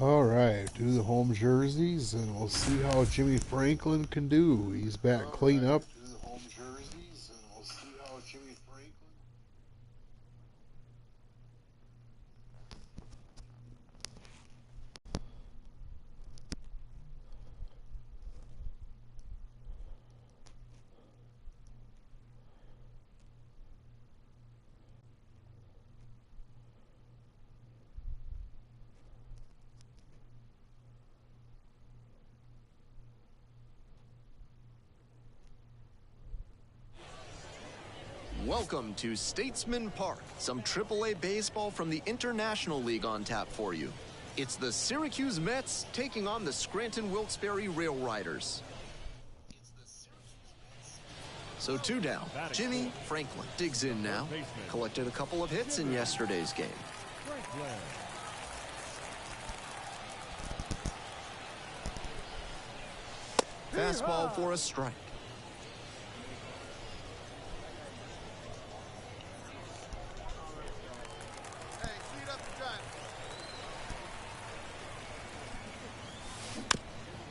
All right, do the home jerseys, and we'll see how Jimmy Franklin can do. He's back clean up. Do the home jerseys, and we'll see how Jimmy Franklin. Welcome to Statesman Park, some AAA baseball from the International League on tap for you. It's the Syracuse Mets taking on the Scranton Wilkes-Barre Rail Riders. So 2 down, Jimmy Franklin digs in now. Collected a couple of hits in yesterday's game. Fastball for a strike.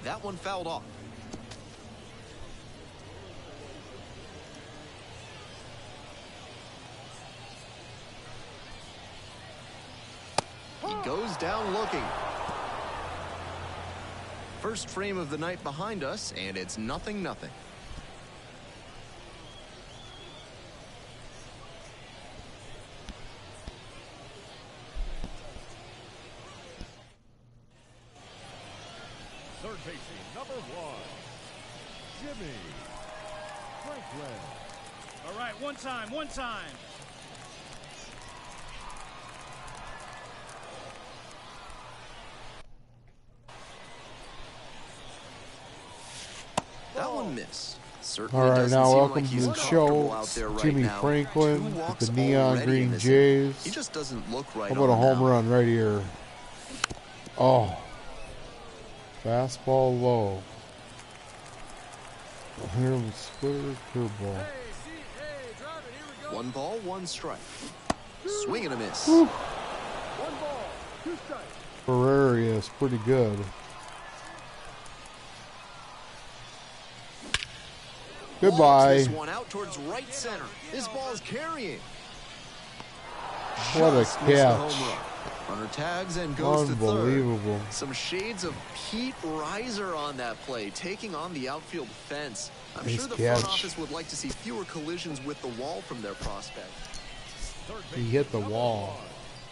That one fouled off. He goes down looking. First frame of the night behind us, and it's 0-0. Third baseman, number 1, Jimmy Franklin. All right, one time. That one missed. All right, now welcome to the show. Jimmy Franklin with the neon green Jays. He just doesn't look right. How about a home run right here? Oh. Fastball low. Here with splitter curveball. 1 ball, 1 strike. Swing and a miss. Whew. 1 ball, 2 strikes. Ferrari is pretty good. Goodbye. This one out towards right center. This ball's carrying. What a Just missed the catch. home run. Runner tags and goes to third. Unbelievable. Some shades of Pete Reiser on that play, taking on the outfield fence. I'm Nice sure the catch. front office would like to see fewer collisions with the wall from their prospect. He hit the wall.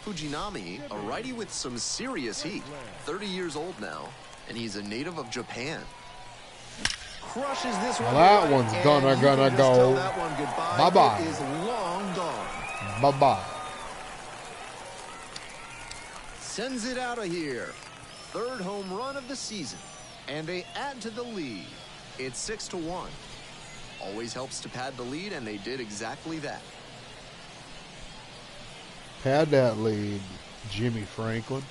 Fujinami, a righty with some serious heat, 30 years old now, and he's a native of Japan. Crushes this one. Well, that right, one's and gonna you can just go. tell that one goodbye. Bye-bye. It is long gone. Bye-bye. Sends it out of here. 3rd home run of the season, and they add to the lead. It's 6-1. Always helps to pad the lead, and they did exactly that. Had that lead, Jimmy Franklin.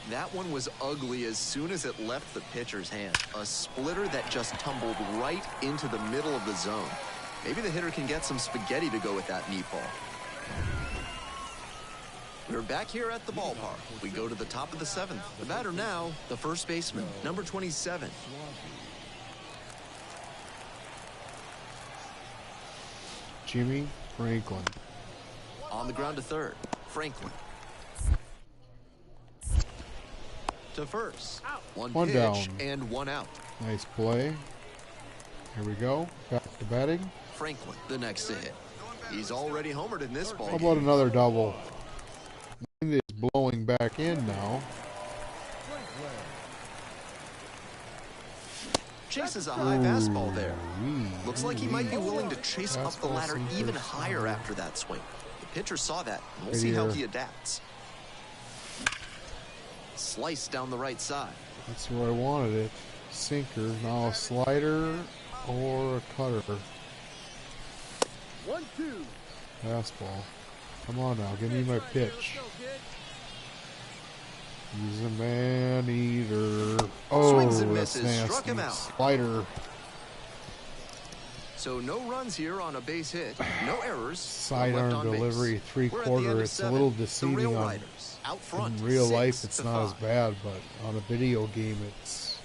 That one was ugly as soon as it left the pitcher's hand. A splitter that just tumbled right into the middle of the zone. Maybe the hitter can get some spaghetti to go with that meatball. We're back here at the ballpark. We go to the top of the 7th. The batter now, the first baseman, number 27. Jimmy Franklin. On the ground to third, Franklin. To first. One One pitch down. and 1 out. Nice play. Here we go. Back to batting. Franklin, the next to hit. He's already homered in this ball How game. about another double? Wind is blowing back in now. Chases a high fastball there. Looks like he might be willing to chase up the Fastball ladder some even first higher time. after that swing. The pitcher saw that, and we'll Right see how here. he adapts. Slice down the right side. That's where I wanted it. Sinker. Now a slider or a cutter. 1-2. Fastball. Come on now. Give me my pitch. He's a man-eater. Oh, Swings and that's misses. Struck nasty. him out. Slider. So no runs here on a base hit, no errors. Sidearm delivery, 3/4. It's a little deceiving on. In real life, it's not as bad, but on a video game, it's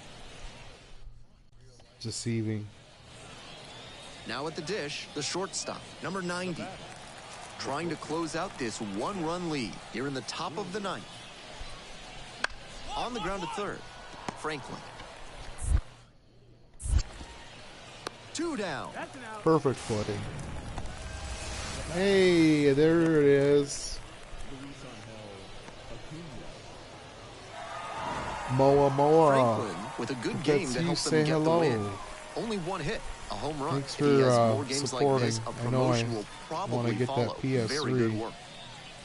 deceiving. Now at the dish, the shortstop, number 90. Trying to close out this one-run lead here in the top of the ninth. On the ground at third, Franklin. 2 down. Perfect footing. Hey, there it is. Moa. Franklin with a good game to help them get the win. Only one hit, a home run. Thanks If he has for more games supporting. like this, a I know promotion I will want to probably get follow. that PS3, Very good work.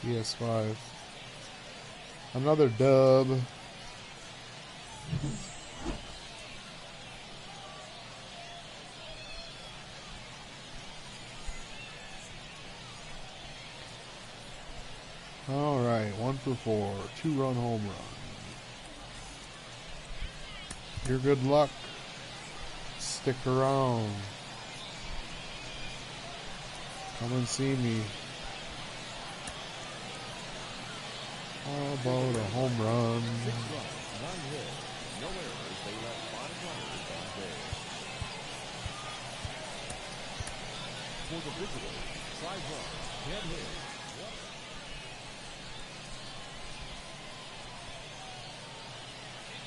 PS5. Another dub. All right, 1 for 4, 2-run home run. Your good luck. Stick around. Come and see me. How about a home run? 6 runs, 9 hits, no errors. They left 5 runners on base. For the visitors, 5 runs, 10 hits.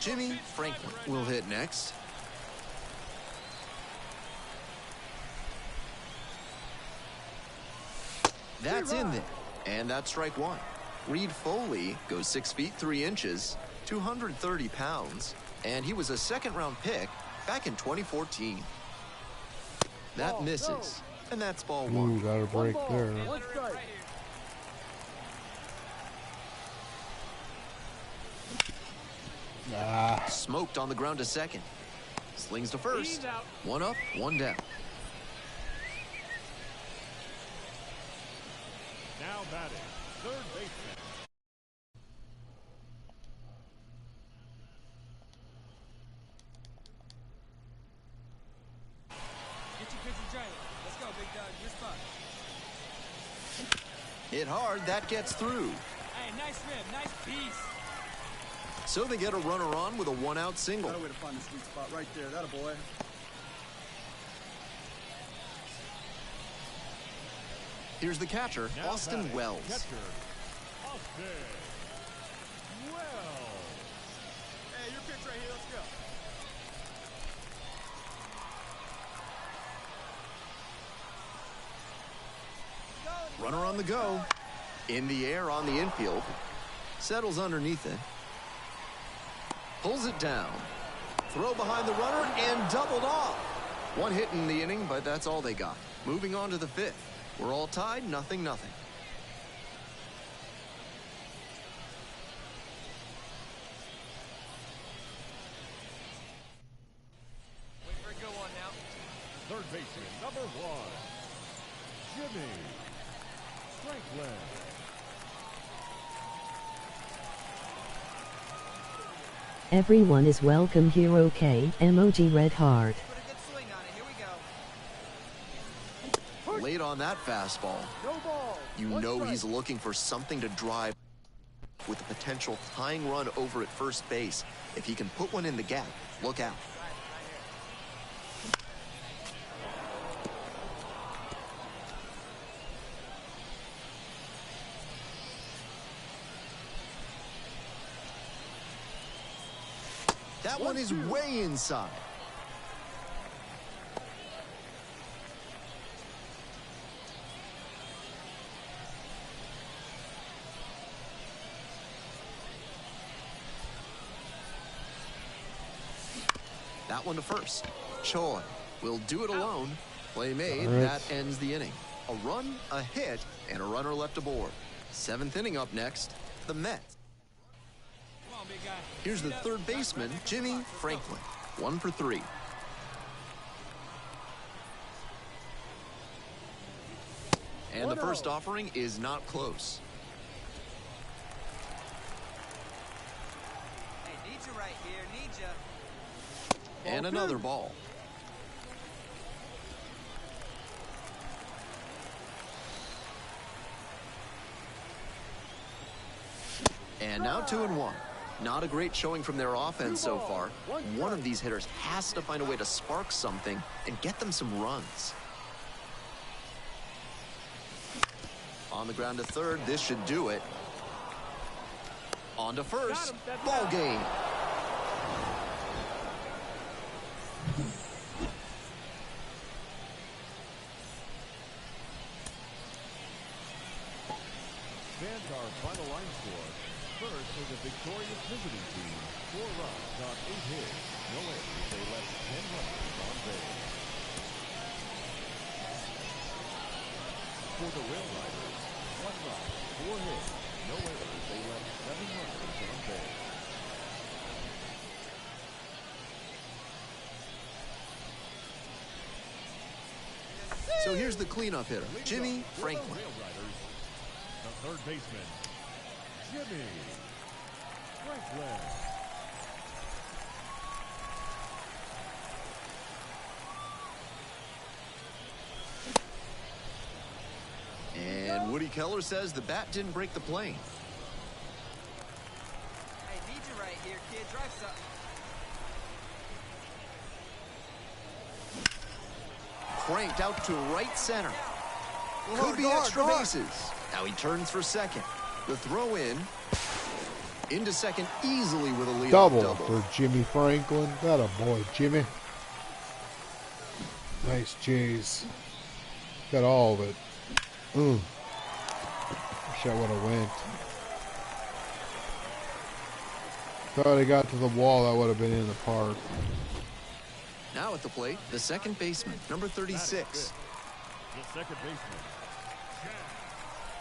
Jimmy Franklin will hit next. That's in there, and that's strike one. Reed Foley goes 6 feet 3 inches, 230 pounds, and he was a second-round pick back in 2014. That misses, and that's ball one. Ooh, got a break there. Smoked on the ground to second. Slings to first. 1 up, 1 down. Now batting, third baseman. Get your pitcher trailer. Let's go, big dog. Your spot. Hit hard, that gets through. Hey, nice rib. Nice piece. So they get a runner on with a 1-out single. Got a way to find the sweet spot right there. That a boy. Here's the catcher, Now Austin batting, Wells. catcher, Austin Wells. Hey, your pitch right here. Let's go. Runner on the go. In the air on the infield. Settles underneath it. Pulls it down. Throw behind the runner and doubled off. 1 hit in the inning, but that's all they got. Moving on to the 5th. We're all tied, 0-0. Wait for a good one now. Third baseman, number 1, Jimmy Franklin. Everyone is welcome here, okay? Emoji red heart. Put a good swing on it. Here we go. Late on that fastball. No ball. You know he's looking for something to drive with a potential tying run over at first base. If he can put one in the gap, look out. That one is way inside. That one to first. Choi will do it alone. Play made. All right. That ends the inning. A run, a hit, and a runner left aboard. 7th inning up next. The Mets. Come on, big guy. Here's the third baseman, Jimmy Franklin. 1 for 3. And the first offering is not close. Hey, need you right here. Need you. And another ball. And now 2-1. Not a great showing from their offense so far. One of these hitters has to find a way to spark something and get them some runs. On the ground to third, this should do it. On to first, ball game. Fans, our final line score. First for the victorious visiting team. 4 runs on 8 hits. No errors. They left 10 runners on base. For the Rail Riders, 1 run, 4 hits. No errors. They left 7 runners on base. So here's the cleanup hitter, Jimmy Franklin. For the Rail Riders, the third baseman, Jimmy Franklin. And Woody Keller says the bat didn't break the plane. Hey, need you right here, kid. Drive something. Cranked out to right center. Could be extra bases. Now he turns for second. The throw into second easily with a lead Double for Jimmy Franklin. That a boy, Jimmy. Nice Jays. Got all of it. Wish I would have went. Thought I got to the wall, that would have been in the park. Now at the plate, the second baseman, number 36. The second baseman.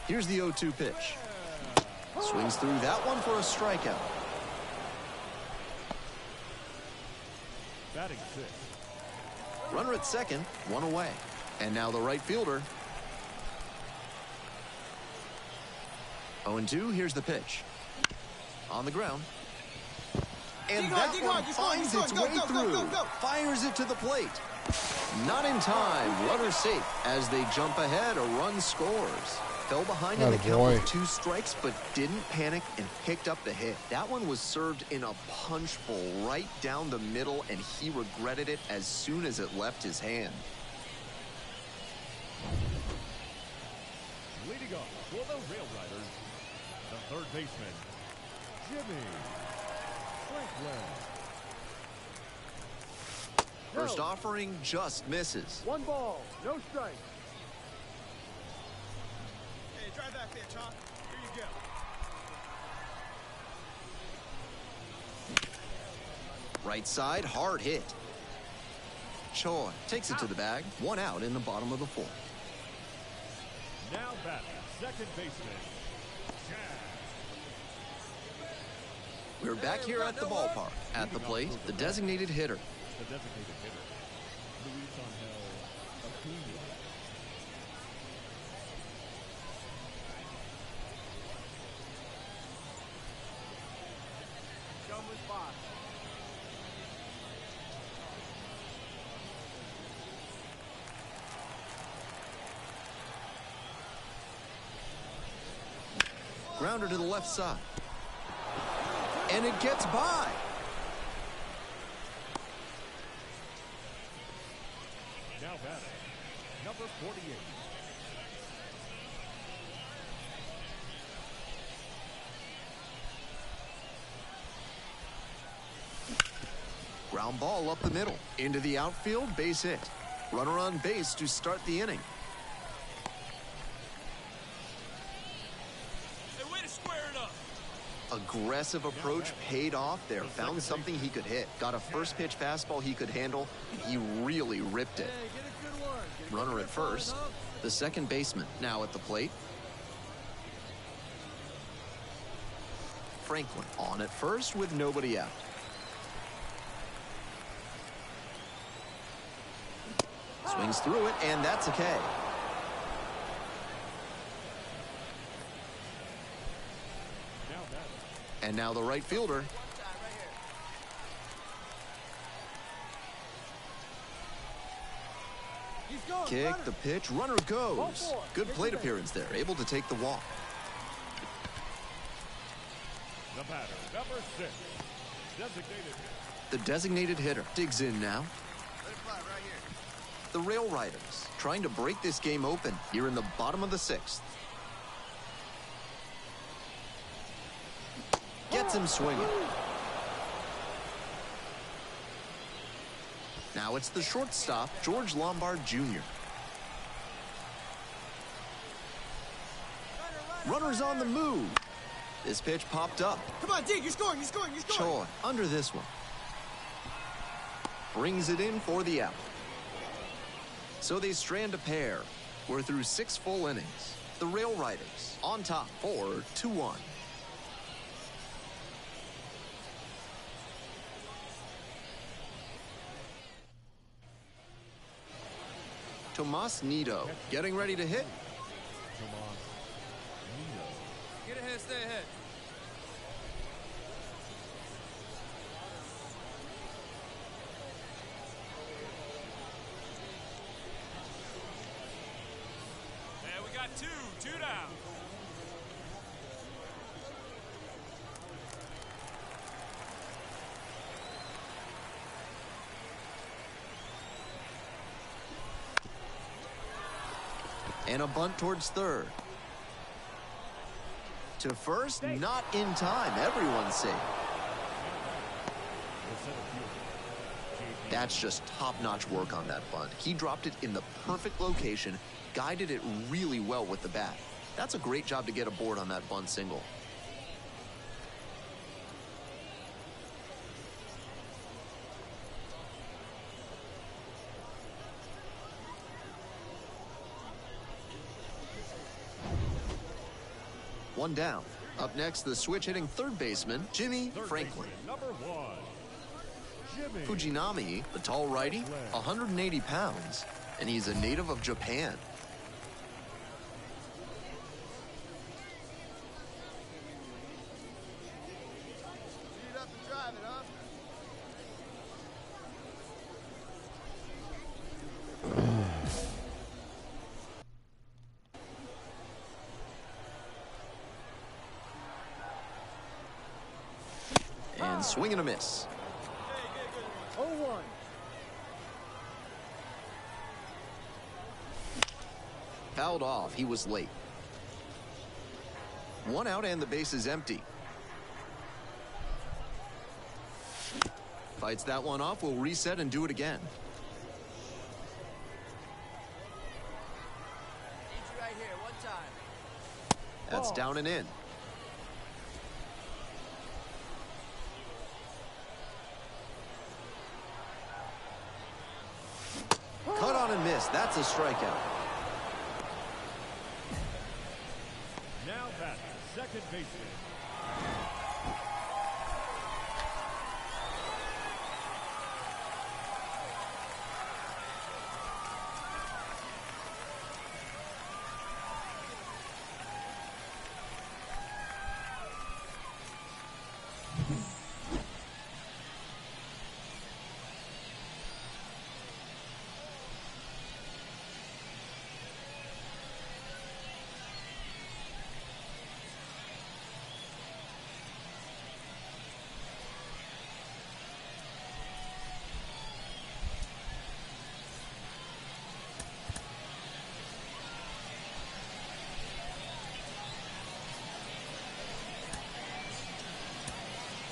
Here's the 0-2 pitch. Swings through that one for a strikeout. Batting 6. Runner at second, 1 away. And now the right fielder. 0-2, here's the pitch. On the ground. And that one finds its way through. Fires it to the plate. Not in time. Runner safe as they jump ahead. A run scores. Fell behind in the count with 2 strikes, but didn't panic and picked up the hit. That one was served in a punch bowl right down the middle, and he regretted it as soon as it left his hand. Leading off for the Rail Riders, the third baseman, Jimmy Franklin. First offering just misses. 1 ball, no strike. Hey, drive that pitch, huh? Here you go. Right side, hard hit. Choi takes it to the bag. 1 out in the bottom of the 4th. Now batting, second baseman, We're back here at the ballpark. At the plate, the designated hitter. the designated hitter, Luis Angel Acuna. Show him his box. Grounder to the left side. And it gets by. Now batting, number 48. Ground ball up the middle. Into the outfield, base hit. Runner on base to start the inning. Hey, way to square it up. Aggressive approach paid off there. Found something he could hit. Got a first pitch fastball he could handle. He really ripped it. Hey, get a good one. Get a Runner good at first. huh? The second baseman now at the plate. Franklin on at first with nobody out. Swings through it, and that's a K. Now batting, And now the right fielder. He's going. Kick, runner. the pitch, runner goes. Good plate appearance there, able to take the walk. The batter, number 6. Designated hitter. The designated hitter digs in now. Let it fly right here. The Rail Riders trying to break this game open here in the bottom of the 6th. Gets him swinging. Now it's the shortstop, George Lombard Jr. Runners on the move. This pitch popped up. Come on, dig, you're scoring, you're scoring, you're scoring. Choi under this one. Brings it in for the out. So they strand a pair. We're through 6 full innings. The Rail Riders on top 4-1. Tomas Nido getting ready to hit. Tomas Nido. Get ahead, stay ahead. And we got two down. And a bunt towards third. To first, not in time. Everyone's safe. The center fielder. That's just top-notch work on that bunt. He dropped it in the perfect location, guided it really well with the bat. That's a great job to get aboard on that bunt single. One down. Up next, the switch-hitting third baseman, Jimmy Third Franklin. baseman, number 1. Jimmy. Fujinami, the tall righty, 180 pounds, and he's a native of Japan. Speed up and drive it, huh? And swing and a miss. 0-1. Fouled off. He was late. One out and the base is empty. Fights that one off. We'll reset and do it again. Need you right here, one time. That's down and in. Cut on and miss. That's a strikeout. Now batting, second baseman.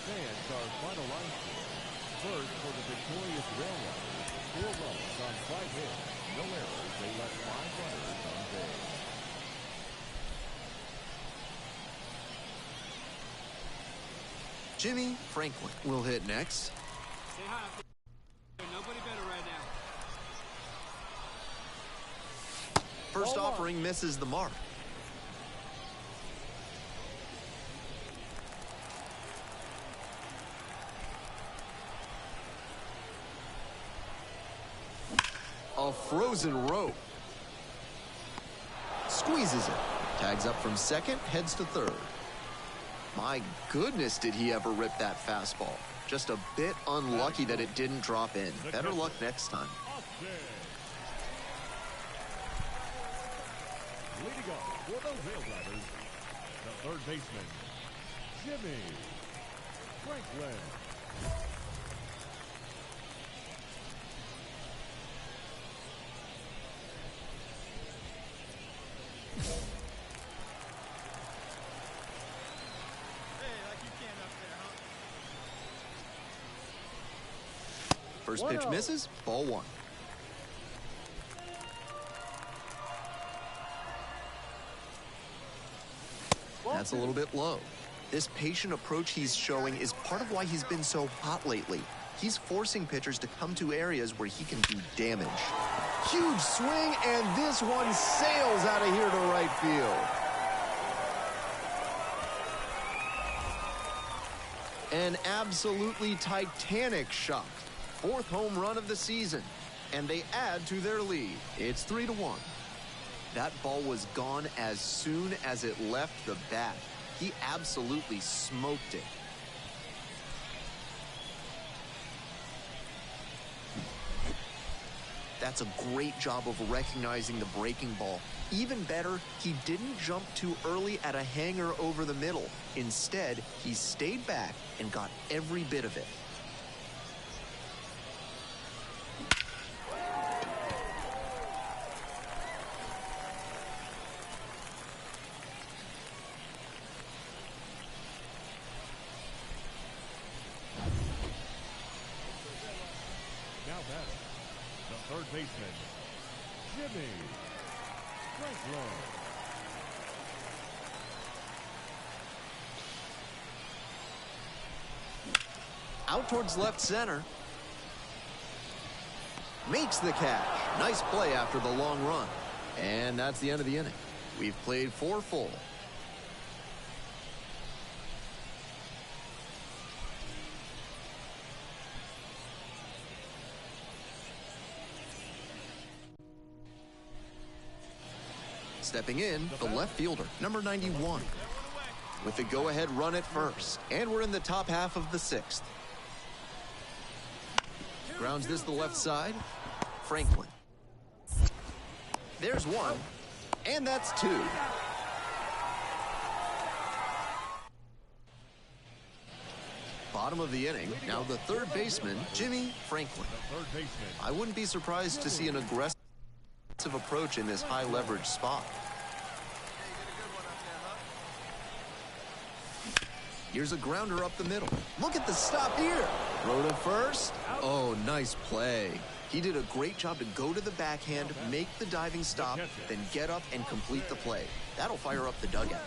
Fans, our final line score. First, for the victorious Rail Riders, 4 runs on 5 hits, no errors. They left 5 runners on base. Jimmy Franklin will hit next. Say hi. Nobody better right now. First offering misses the mark. A frozen rope. Squeezes it. Tags up from second, heads to third. My goodness, did he ever rip that fastball. Just a bit unlucky that it didn't drop in. Better luck next time. Leading off for the Rail Riders, the third baseman, Jimmy Franklin. First pitch 1-0. misses, ball one. That's a little bit low. This patient approach he's showing is part of why he's been so hot lately. He's forcing pitchers to come to areas where he can do damage. Huge swing, and this one sails out of here to right field. An absolutely titanic shot. Fourth home run of the season, and they add to their lead. It's 3-1. That ball was gone as soon as it left the bat. He absolutely smoked it. That's a great job of recognizing the breaking ball. Even better, he didn't jump too early at a hanger over the middle. Instead, he stayed back and got every bit of it. Now batting, the third baseman, Jimmy Franklin. Out towards left center. Makes the catch. Nice play after the long run. And that's the end of the inning. We've played 4 full. Stepping in, the left fielder, number 91. With the go-ahead run at first. And we're in the top half of the 6th. Grounds this to the left side. Franklin. There's 1. And that's 2. Bottom of the inning. Now the third baseman, Jimmy Franklin. The third baseman, I wouldn't be surprised to see an aggressive approach in this high leverage spot. Here's a grounder up the middle. Look at the stop here. Throw to first. Oh, nice play. He did a great job to go to the backhand, make the diving stop, then get up and complete the play. That'll fire up the dugout.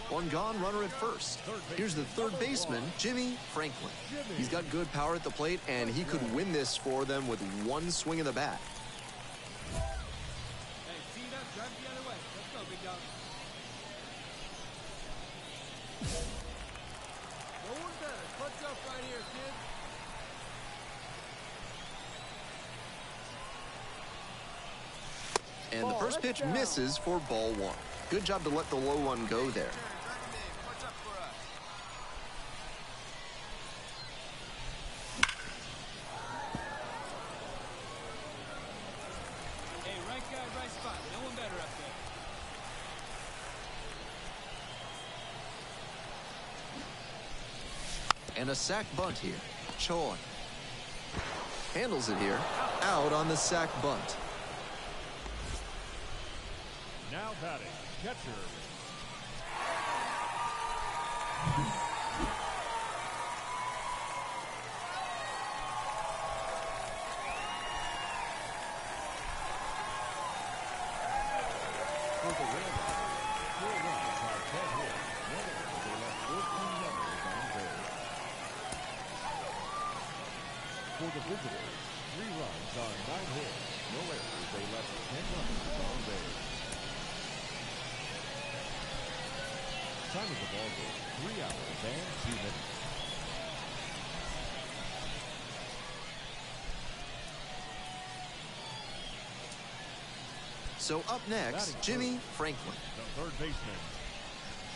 One gone, runner at first. Here's the third baseman, Jimmy Franklin. He's got good power at the plate, and he could win this for them with one swing of the bat. Hey, tee it up, drive it the other way. Let's go, big dog. No one better. Clutch up right here, kid. And the first pitch misses for ball 1. Good job to let the low one go there. Clutch up for us. Hey, right guy, right spot. No one better up there. And a sac bunt here. Choi handles it here. Out on the sac bunt. now batting, catcher. For the Red, 4 runs on 10 hits, 1 error, they left 14 runners on base. For the visitors, 3 runs on 9 hits, no errors, they left 10 runners on base. Time of the ball game, 3 hours and 2 minutes. So up next, Jimmy Franklin. The third baseman,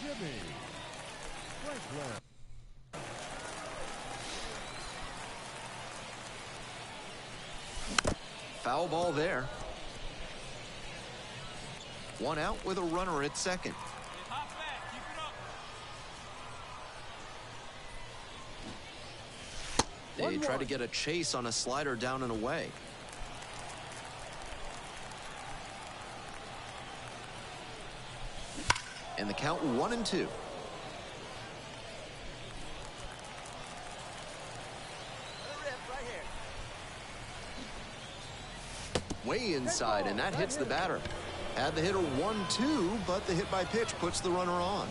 Jimmy Franklin. Foul ball there. One out with a runner at second. Hop back. Keep it up. They try to get a chase on a slider down and away. And the count 1-2. Another rip right here. Way inside, and that hits the batter. Had the hitter 1-2, but the hit by pitch puts the runner on.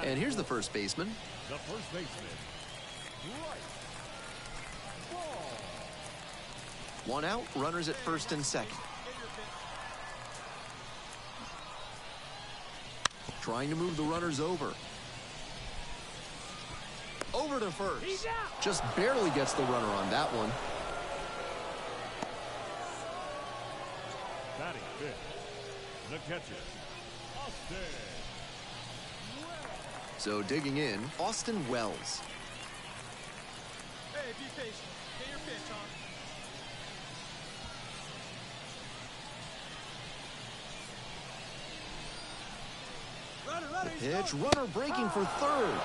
And here's the first baseman. The first baseman. Right. Ball. One out, runners at first and second. Trying to move the runners over. Over to first. Just barely gets the runner on that one. Batting fifth. The catcher. Austin. So digging in, Austin Wells. Hey, be patient. Get your pitch on. Pitch, runner breaking for third.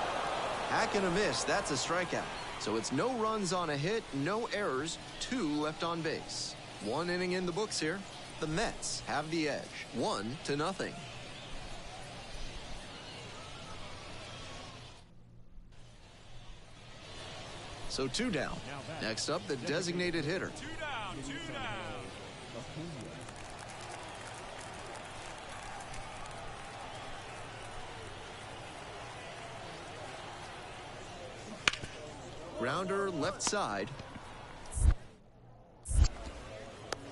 Hack and a miss, that's a strikeout. So it's no runs on a hit, no errors, 2 left on base. 1 inning in the books here. The Mets have the edge, 1-0. So 2 down. Next up, the designated hitter. 2 down, 2 down. Grounder left side.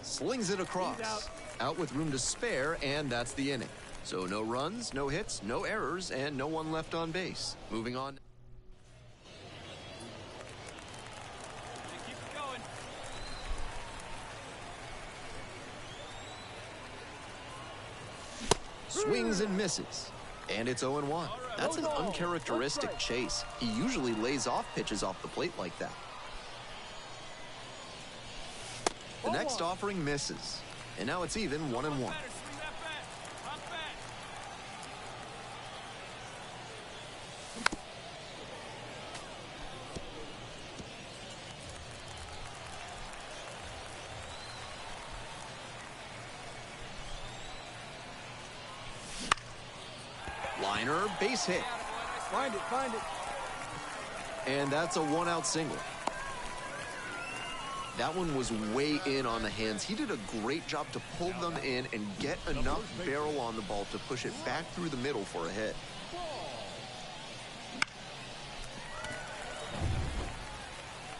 Slings it across. Out with room to spare, and that's the inning. So no runs, no hits, no errors, and no one left on base. Moving on. Keep it going. Swings and misses. And it's 0-1. That's an uncharacteristic chase. He usually lays off pitches off the plate like that. The next offering misses. And now it's even 1-1. Batter, swing that bat. Hop back. Liner, base hit. Find it, find it. And that's a 1-out single. That one was way in on the hands. He did a great job to pull them in and get enough barrel on the ball to push it back through the middle for a hit.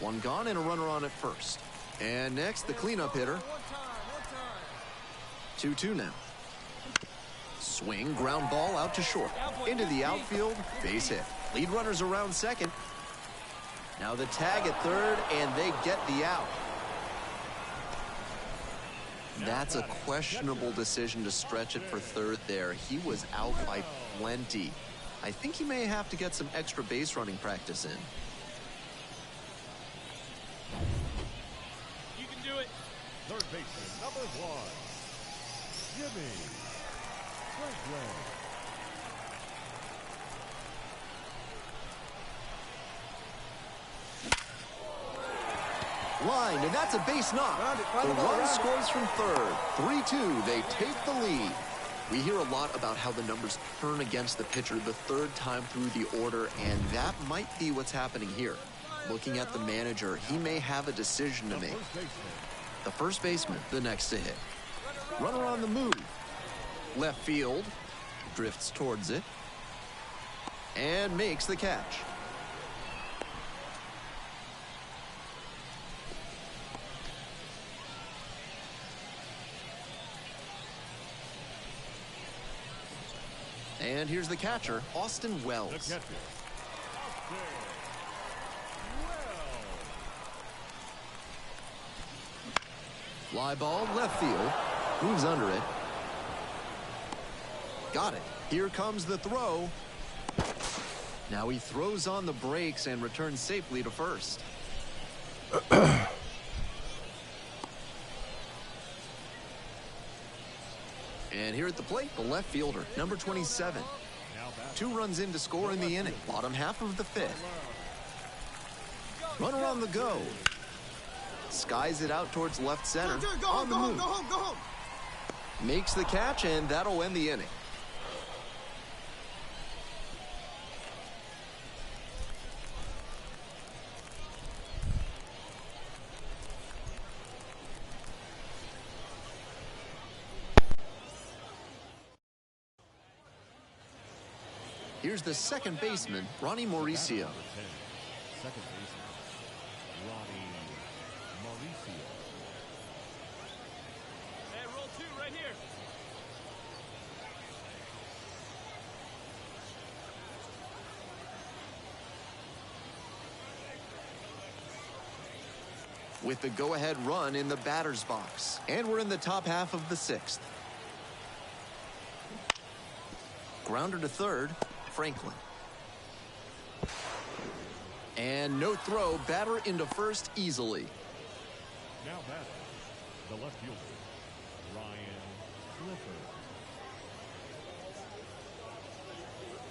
One gone and a runner on at first. And next, the cleanup hitter. 2-2 now. Swing, ground ball out to short. Into the outfield, base hit. Lead runners around second. Now the tag at third, and they get the out. That's a questionable decision to stretch it for third there. He was out by plenty. I think he may have to get some extra base running practice in. You can do it. Third baseman, number 1. Jimmy Franklin. Line, and that's a base knock. The run scores from third. 3-2, they take the lead. We hear a lot about how the numbers turn against the pitcher the third time through the order, and that might be what's happening here. Looking at the manager, he may have a decision to make. The first baseman, the next to hit. Runner on the move. Left field, drifts towards it, and makes the catch. And here's the catcher, Austin Wells. The catcher, Austin Wells. Fly ball, left field, moves under it. Got it. Here comes the throw. Now he throws on the brakes and returns safely to first. And here at the plate, the left fielder, number 27. 2 runs in to score in the inning, bottom half of the 5th. Runner on the go. Skies it out towards left center. Go home, go home, go home, go home. Makes the catch, and that'll end the inning. Here's the second baseman, Ronnie Mauricio. Second baseman, Ronnie Mauricio. Hey, roll 2 right here. With the go-ahead run in the batter's box. And we're in the top half of the 6th. Grounder to third, Franklin. And no throw, batter into first easily. Now batting, the left fielder, Ryan Clifford.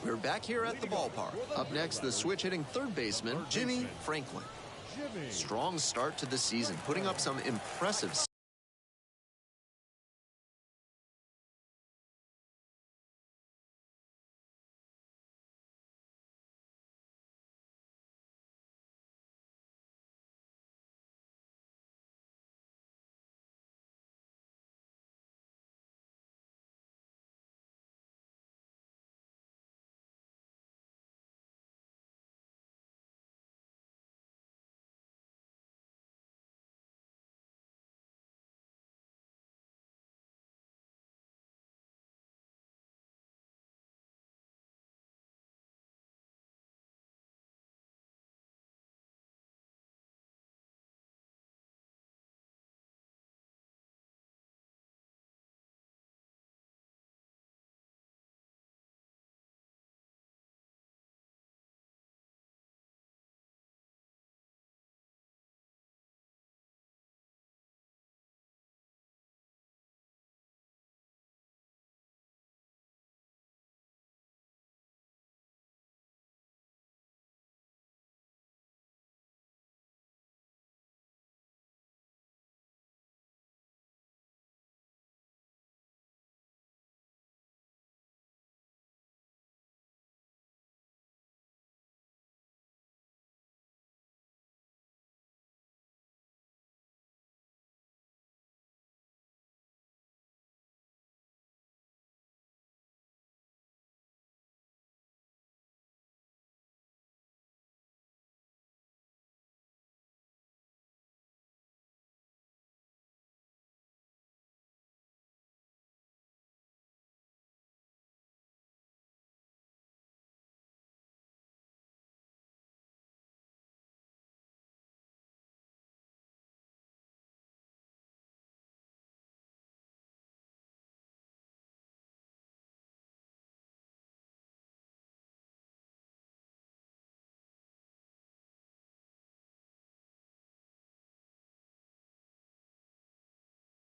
We're back here at the ballpark. Up next, the switch-hitting third baseman, Jimmy Franklin. Jimmy. Strong start to the season, putting up some impressive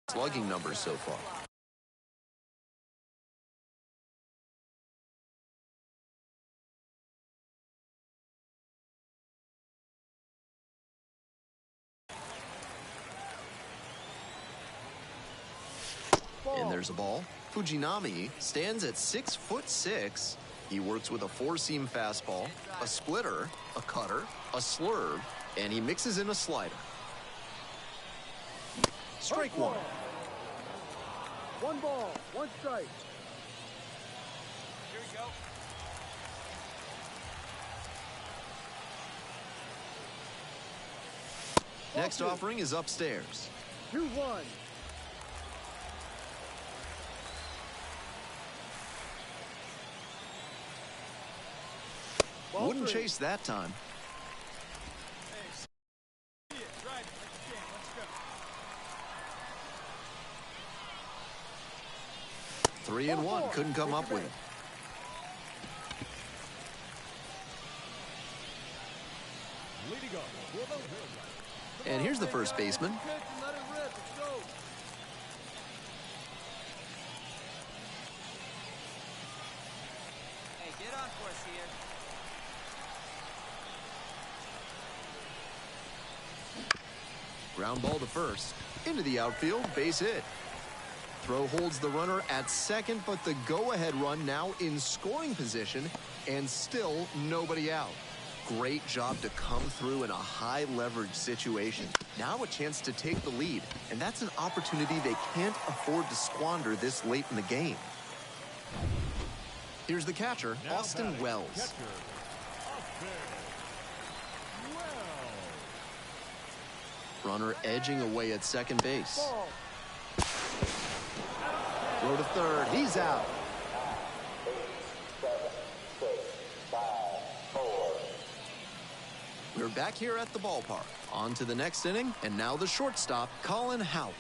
slugging numbers so far. And there's a ball. Fujinami stands at 6'6". He works with a 4-seam fastball, a splitter, a cutter, a slurve, and he mixes in a slider. Strike 1. 1 ball, 1 strike. Here we go. Next offering is upstairs. 2-1. Wouldn't chase that time. See it. Drive it like you can. Let's go. 3 and 1. Couldn't come up with it. Leading up for the hill. And here's the first baseman. Pitch and let it rip. Let's go. Ground ball to first. Into the outfield, base hit. Throw holds the runner at second, but the go-ahead run now in scoring position, and still nobody out. Great job to come through in a high-leverage situation. Now a chance to take the lead, and that's an opportunity they can't afford to squander this late in the game. Here's the catcher, Now Austin batting, Wells. catcher, Austin Wells. Runner edging away at second base. Ball. Throw to third, he's out. We're back here at the ballpark. On to the next inning, and now the shortstop, Colin Houck.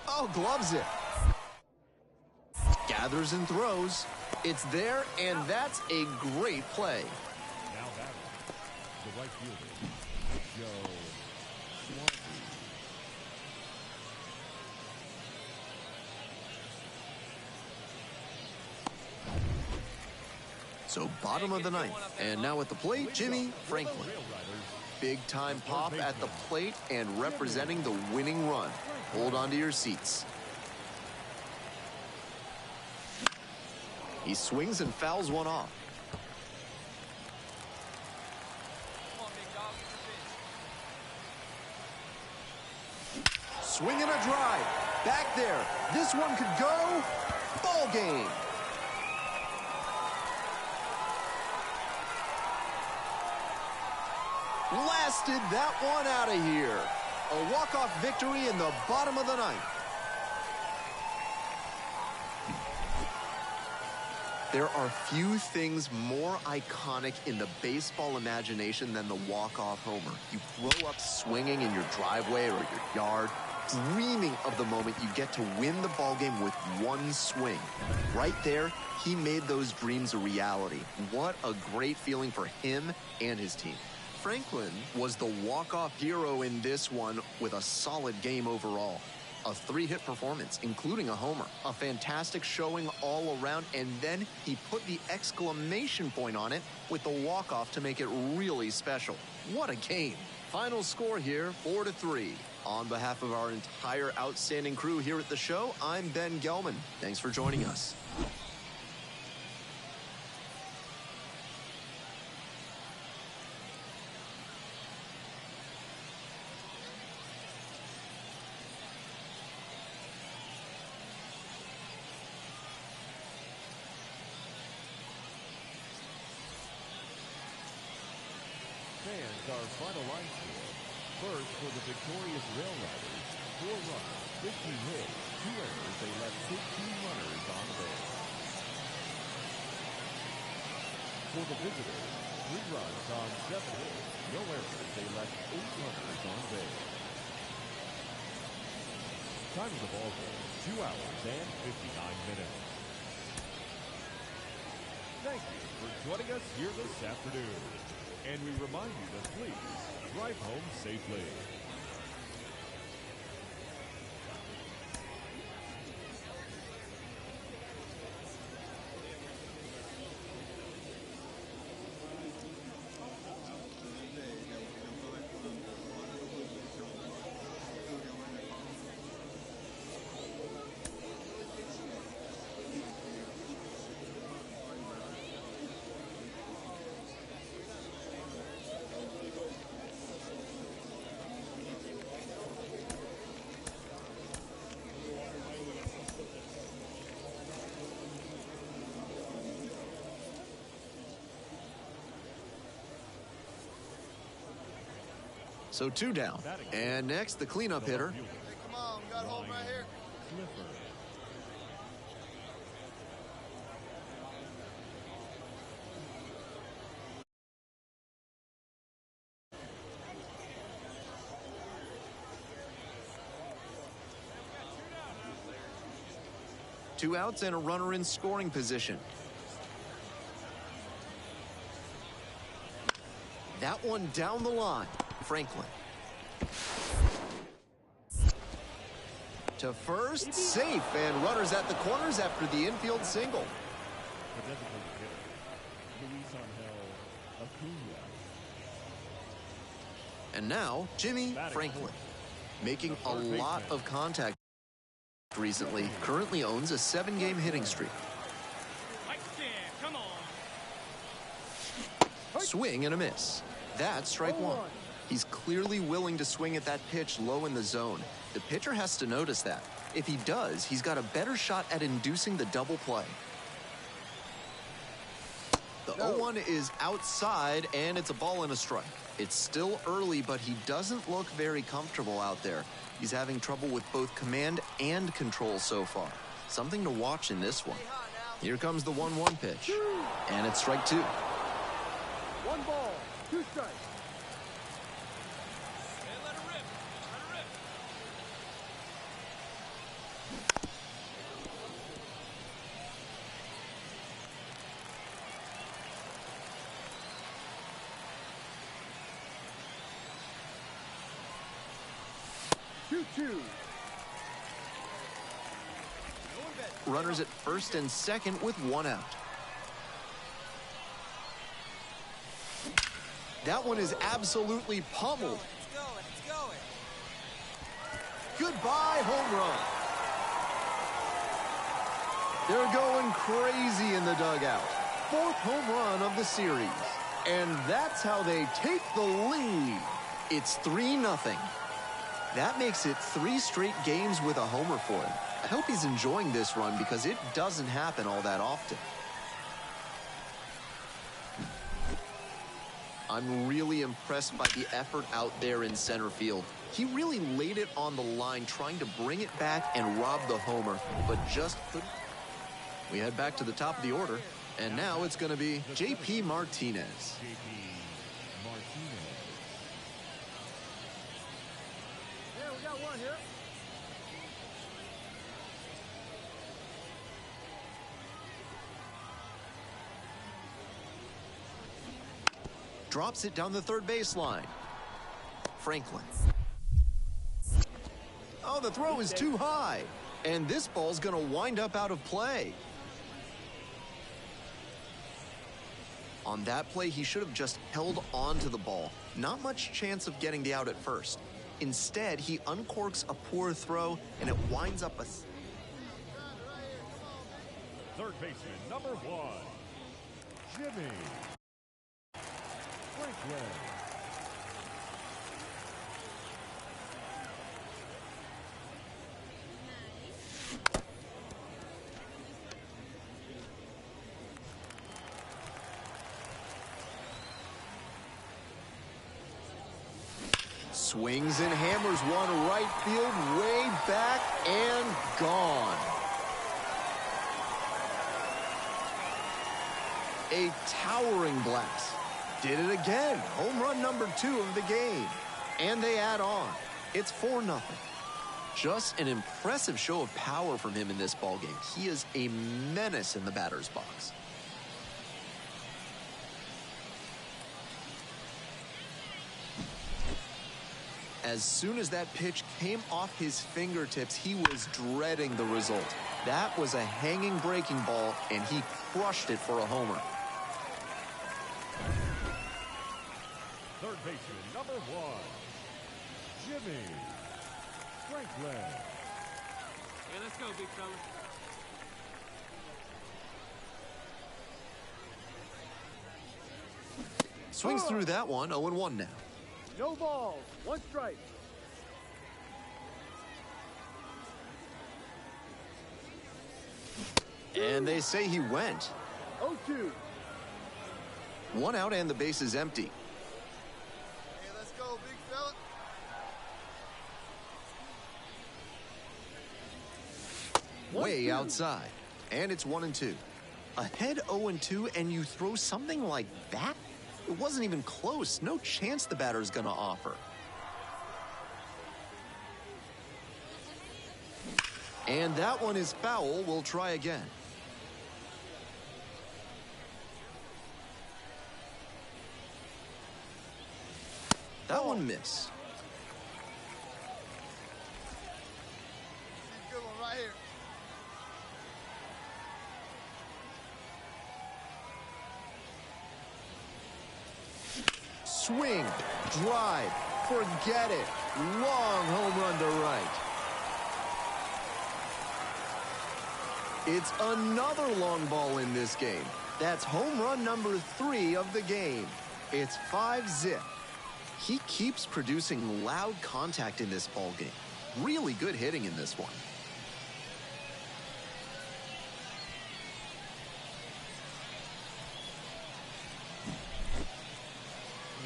Oh, gloves it. Gathers and throws. It's there, and that's a great play. Now batting, the right fielder, Joe Swansea. So bottom of the ninth, and now at the plate, Jimmy Franklin. Rail Riders. Big time pop at the plate and representing the winning run. Hold on to your seats. He swings and fouls one off. Swinging a drive. Back there. This one could go. Ball game. Blasted that one out of here. A walk-off victory in the bottom of the ninth. There are few things more iconic in the baseball imagination than the walk-off homer. You grow up swinging in your driveway or your yard, dreaming of the moment you get to win the ball game with one swing. Right there, he made those dreams a reality. What a great feeling for him and his team. Franklin was the walk-off hero in this one with a solid game overall. A 3-hit performance, including a homer. A fantastic showing all around, and then he put the exclamation point on it with the walk-off to make it really special. What a game. Final score here, 4-3. On behalf of our entire outstanding crew here at the show, I'm Ben Gelman. Thanks for joining us. Fans, our final line score. First, for the victorious Rail Riders, 4 runs, 15 hits, 2 errors. They left 15 runners on base. For the visitors, 3 runs on 7 hits, no errors. They left 8 runners on base. Time of the ball game, 2 hours and 59 minutes. Thank you for joining us here this afternoon. And we remind you to please drive home safely. So 2 down. And next, the cleanup hitter. Hey, come on, we got home right here. Clifford. Two outs and a runner in scoring position. That one down the line. Franklin. To first, safe, and runners at the corners after the infield single. The designated hitter, Luis Angel Acuna. And now, Jimmy Franklin, making a lot of contact recently, currently owns a 7-game hitting streak. Come on. Swing and a miss. That's strike one. He's clearly willing to swing at that pitch low in the zone. The pitcher has to notice that. If he does, he's got a better shot at inducing the double play. The 0-1 is outside, and it's a ball and a strike. It's still early, but he doesn't look very comfortable out there. He's having trouble with both command and control so far. Something to watch in this one. Here comes the 1-1 pitch, and it's strike two. 1 ball, 2 strikes. Let her rip. Let her rip. 2-2. Runners at first and second with 1 out. That one is absolutely pummeled. It's going. Goodbye, home run. They're going crazy in the dugout. 4th home run of the series. And that's how they take the lead. It's 3-0. That makes it 3 straight games with a homer for him. I hope he's enjoying this run because it doesn't happen all that often. I'm really impressed by the effort out there in center field. He really laid it on the line, trying to bring it back and rob the homer, but just couldn't. We head back to the top of the order, and now it's going to be J.P. Martinez. J.P. Martinez. Yeah, we got one here. Drops it down the third baseline. Franklin. Oh, the throw is too high. And this ball's going to wind up out of play. On that play, he should have just held on to the ball. Not much chance of getting the out at first. Instead, he uncorks a poor throw, and it winds up a... Third baseman, number 1, Jimmy Franklin. Swings and hammers one right field, way back and gone. A towering blast. Did it again. Home run number 2 of the game. And they add on. It's 4-0. Just an impressive show of power from him in this ballgame. He is a menace in the batter's box. As soon as that pitch came off his fingertips, he was dreading the result. That was a hanging breaking ball, and he crushed it for a homer. Third baseman, number 1, Jimmy Franklin. Hey, let's go, big fella. Swings through that one, 0-1 now. No balls, 1 strike. And they say he went. 0-2. 1 out and the base is empty. Hey, let's go, big fella. Way outside. And it's 1-2. Ahead 0-2, and you throw something like that? It wasn't even close. No chance the batter's going to offer. And that one is foul. We'll try again. That one missed. Swing, drive, forget it. Long home run to right. It's another long ball in this game. That's home run number 3 of the game. It's 5-zip. He keeps producing loud contact in this ball game. Really good hitting in this one.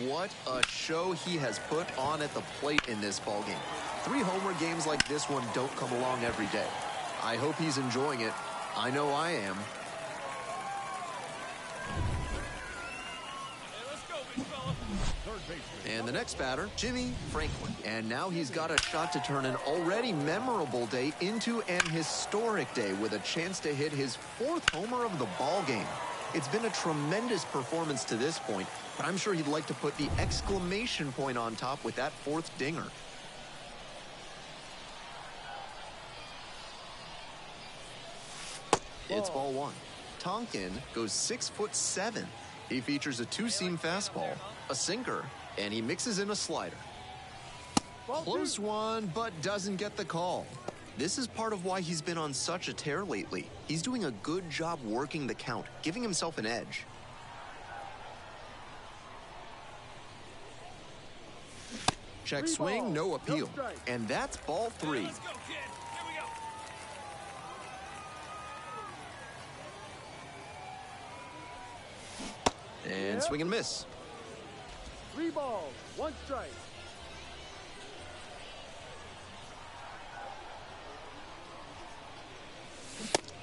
What a show he has put on at the plate in this ball game. 3 homer games like this one don't come along every day. I hope he's enjoying it. I know I am. And the next batter, Jimmy Franklin. And now he's got a shot to turn an already memorable day into an historic day with a chance to hit his 4th homer of the ball game. It's been a tremendous performance to this point, but I'm sure he'd like to put the exclamation point on top with that 4th dinger. It's ball 1. Tonkin goes 6'7". He features a 2-seam fastball, a sinker, and he mixes in a slider. Close one, but doesn't get the call. This is part of why he's been on such a tear lately. He's doing a good job working the count, giving himself an edge. Check swing, no appeal. And that's ball 3. Let's go, kid. Here we go. And swing and miss. 3 balls, 1 strike.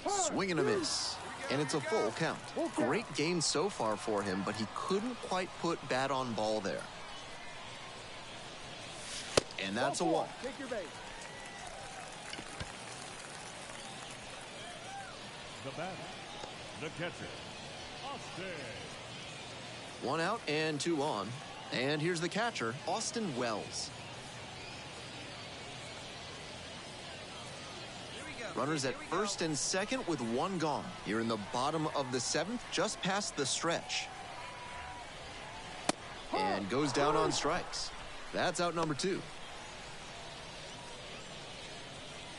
Swing and a miss. And it's a full count. Great game so far for him, but he couldn't quite put bat on ball there. And that's a walk. Take your base. The batter, the catcher, Austin. 1 out and 2 on. And here's the catcher, Austin Wells. Runners at first and second with 1 gone. Here in the bottom of the 7th, just past the stretch. And goes down on strikes. That's out number 2.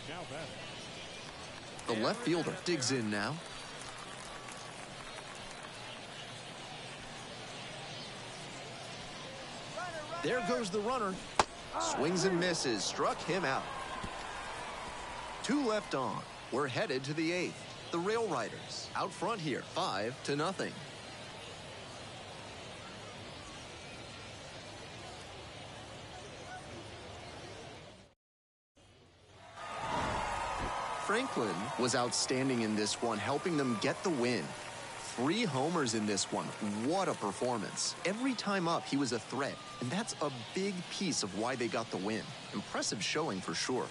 Now batting, The left fielder digs in now. There goes the runner. Swings and misses. Struck him out. 2 left on. We're headed to the 8th. The Rail Riders out front here, 5-0. Franklin was outstanding in this one, helping them get the win. 3 homers in this one. What a performance. Every time up, he was a threat, and that's a big piece of why they got the win. Impressive showing for sure.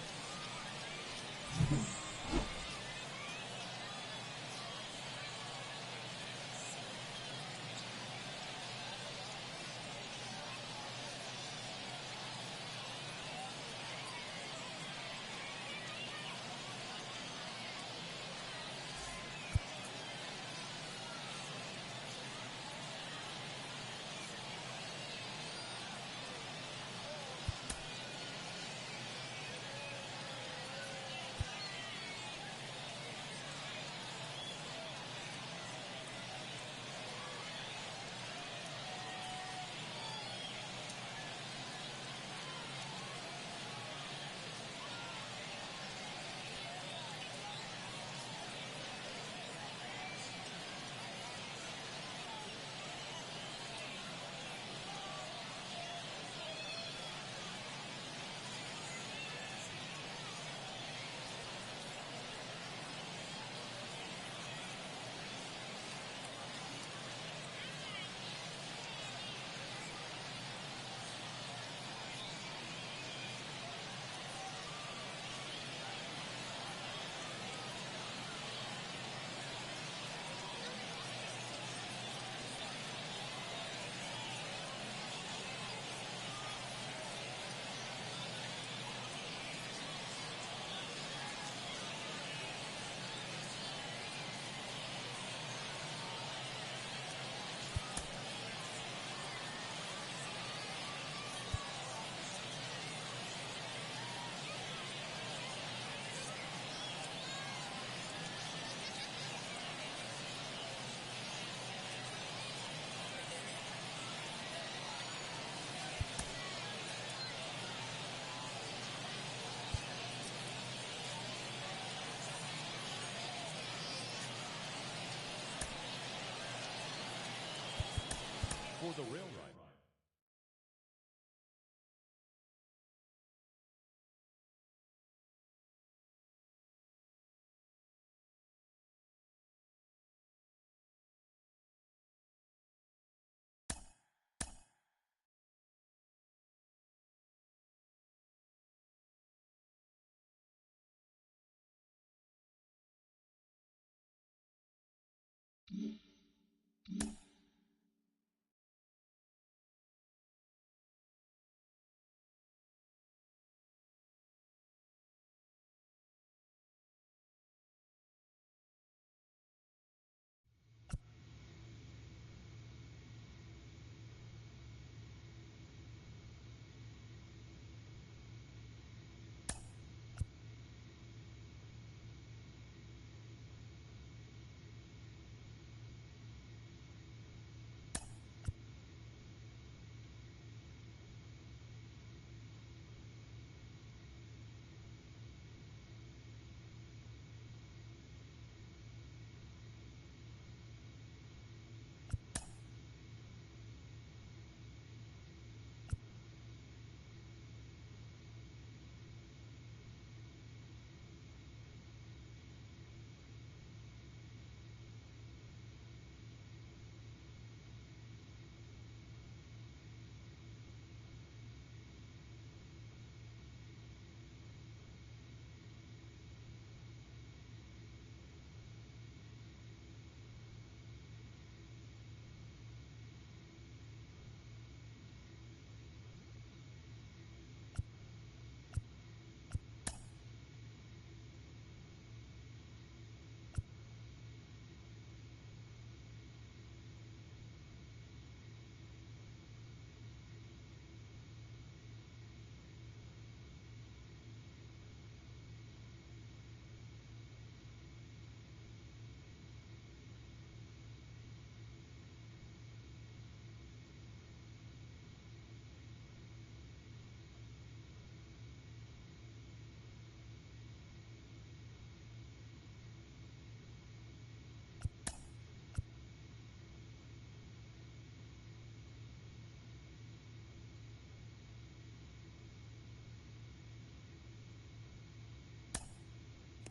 the rail ride.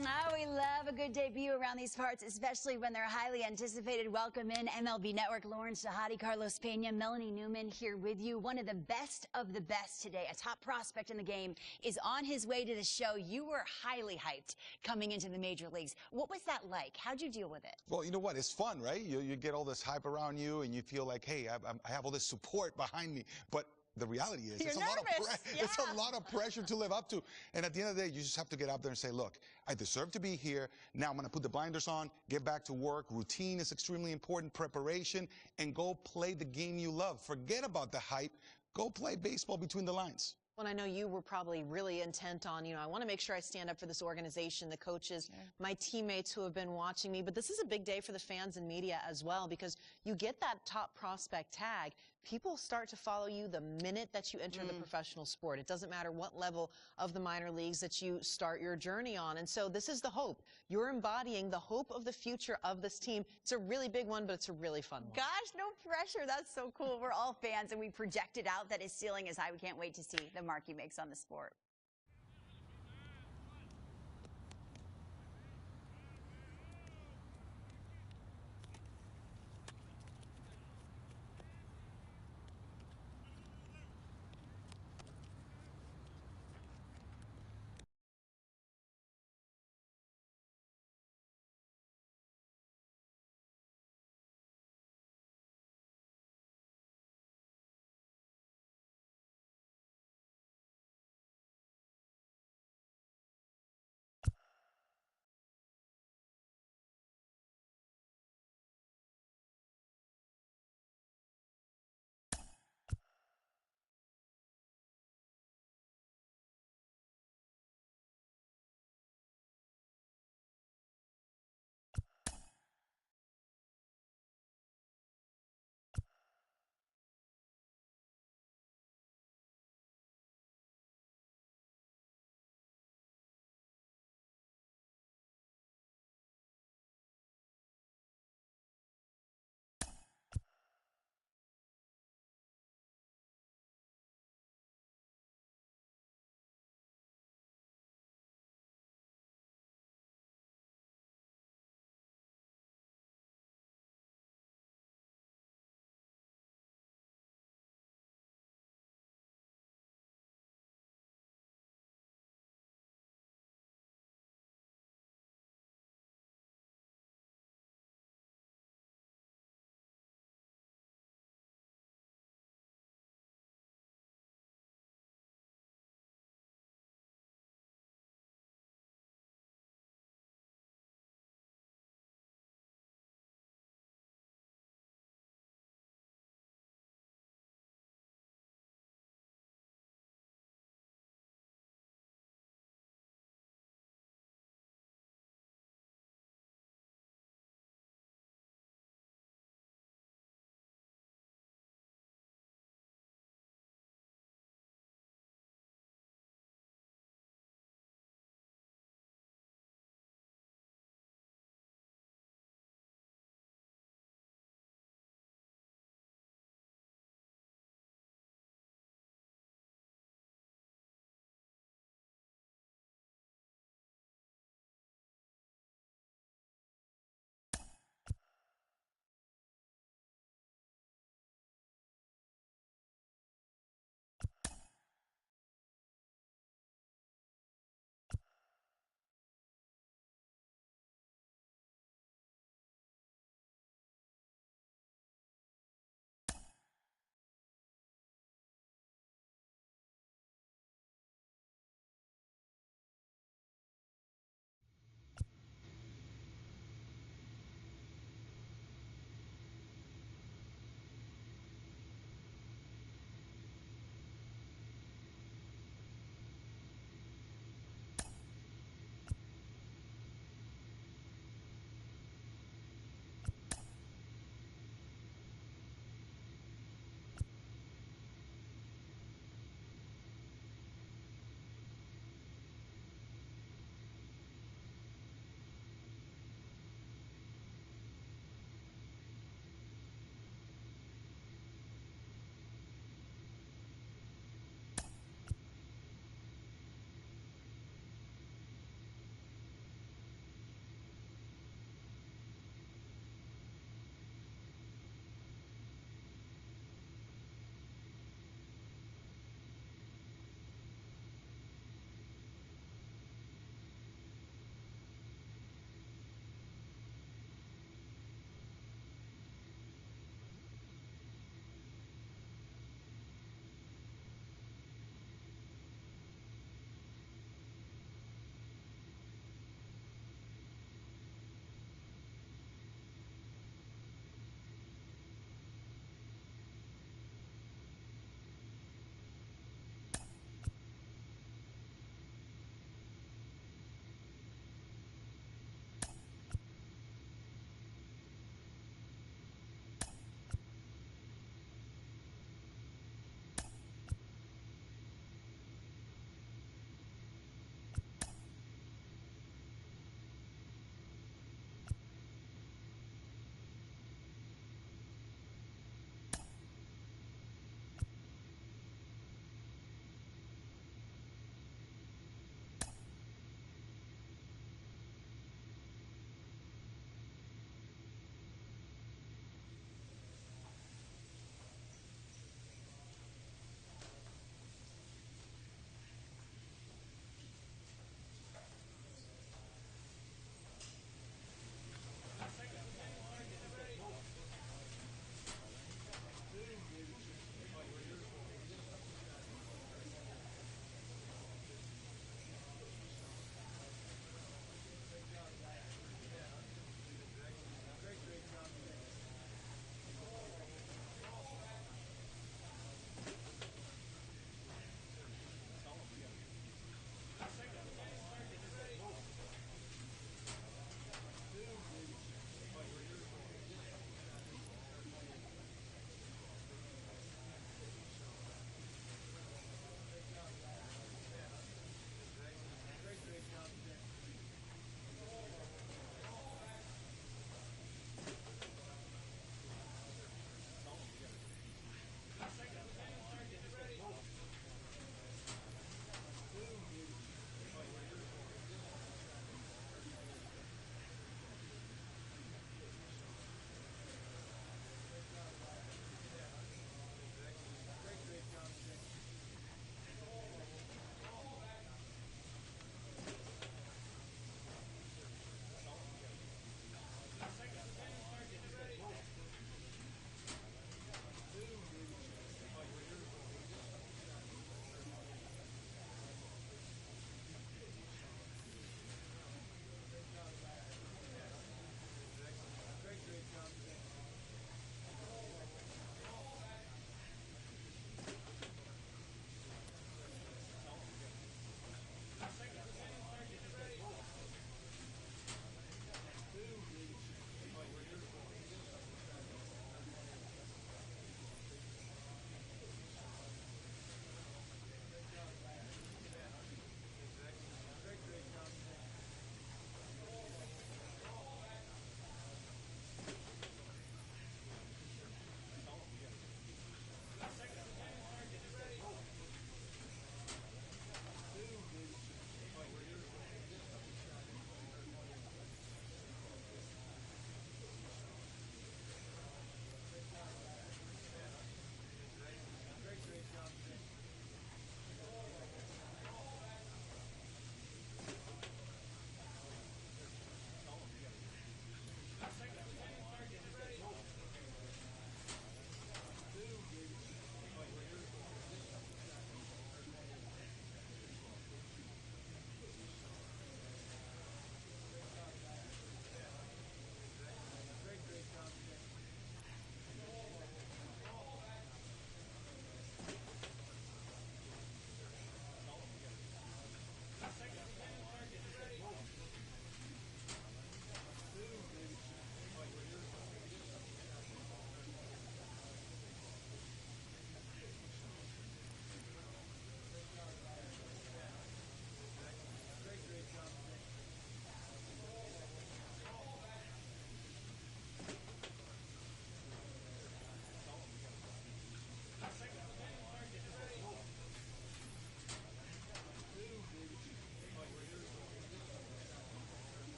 Oh, we love a good debut around these parts, especially when they're highly anticipated. Welcome in MLB Network, Lawrence Shahadi, Carlos Pena, Melanie Newman here with you. One of the best today, a top prospect in the game, is on his way to the show. You were highly hyped coming into the major leagues. What was that like? How'd you deal with it? Well, you know what? It's fun, right? You get all this hype around you, and you feel like, hey, I have all this support behind me. But the reality is, it's a lot of pressure to live up to. And at the end of the day, you just have to get out there and say, look, I deserve to be here. Now I'm going to put the blinders on, get back to work. Routine is extremely important, preparation, and go play the game you love. Forget about the hype. Go play baseball between the lines. Well, I know you were probably really intent on, I want to make sure I stand up for this organization, the coaches, my teammates who have been watching me. But this is a big day for the fans and media as well, because you get that top prospect tag. People start to follow you the minute that you enter the professional sport. It doesn't matter what level of the minor leagues that you start your journey on. And so this is the hope. You're embodying the hope of the future of this team. It's a really big one, but it's a really fun one. Gosh, no pressure. That's so cool. We're all fans, and we projected out that his ceiling is high. We can't wait to see the mark he makes on the sport.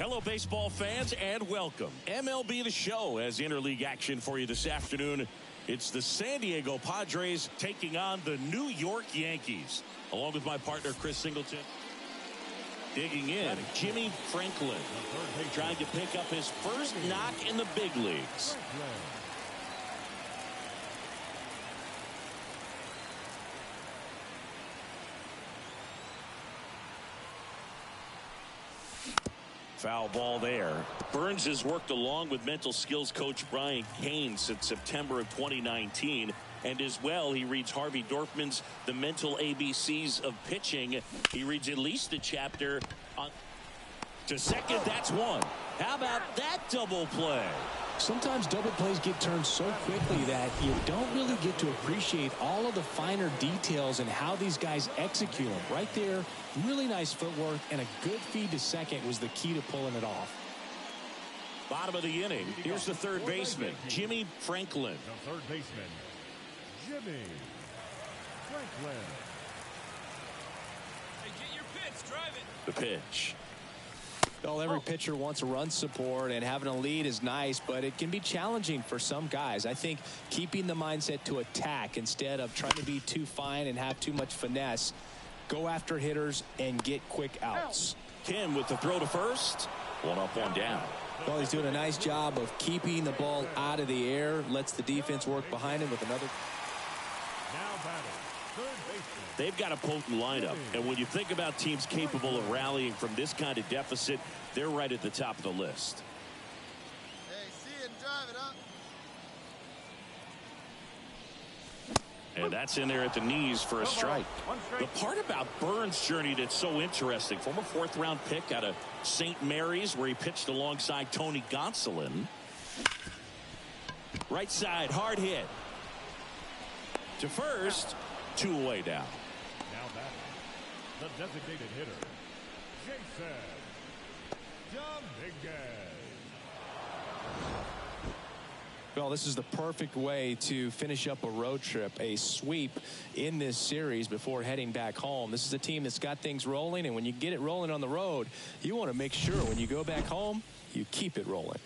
Hello, baseball fans, and welcome. MLB The Show has interleague action for you this afternoon. It's the San Diego Padres taking on the New York Yankees. Along with my partner, Chris Singleton. Digging in, Jimmy Franklin trying to pick up his first knock in the big leagues. Foul ball there. Burns has worked along with mental skills coach Brian Cain since September of 2019. And as well, he reads Harvey Dorfman's The Mental ABCs of Pitching. He reads at least a chapter on to second. That's one. How about that double play? Sometimes double plays get turned so quickly that you don't really get to appreciate all of the finer details and how these guys execute them. Right there, really nice footwork, and a good feed to second was the key to pulling it off. Bottom of the inning. Here's the third baseman, Jimmy Franklin. The third baseman, Jimmy Franklin. Hey, get your pitch, drive it. The pitch. Well, every pitcher wants a run support, and having a lead is nice, but it can be challenging for some guys. I think keeping the mindset to attack instead of trying to be too fine and have too much finesse, go after hitters and get quick outs. Kim with the throw to first. One up, one down. Well, he's doing a nice job of keeping the ball out of the air, lets the defense work behind him with another. Now batting, third baseman. They've got a potent lineup, and when you think about teams capable of rallying from this kind of deficit, they're right at the top of the list. Hey, see it and drive it up. And that's in there at the knees for a strike. The part about Burns' journey that's so interesting, former fourth-round pick out of St. Mary's, where he pitched alongside Tony Gonsolin. Right side, hard hit. To first, two away now. Now batting, the designated hitter, Jason Dominguez. Well, this is the perfect way to finish up a road trip, a sweep in this series before heading back home. This is a team that's got things rolling, and when you get it rolling on the road, you want to make sure when you go back home, you keep it rolling.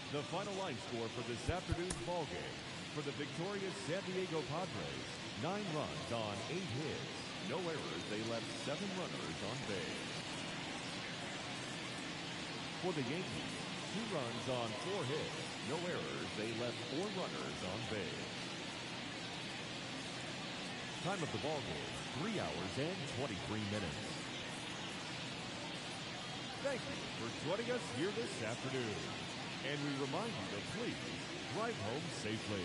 The final line score for this afternoon's ball game. For the victorious San Diego Padres, 9 runs on 8 hits. No errors. They left 7 runners on base. For the Yankees, 2 runs on 4 hits. No errors. They left 4 runners on base. Time of the ball game, 3 hours and 23 minutes. Thank you for joining us here this afternoon. And we remind you to please drive home safely.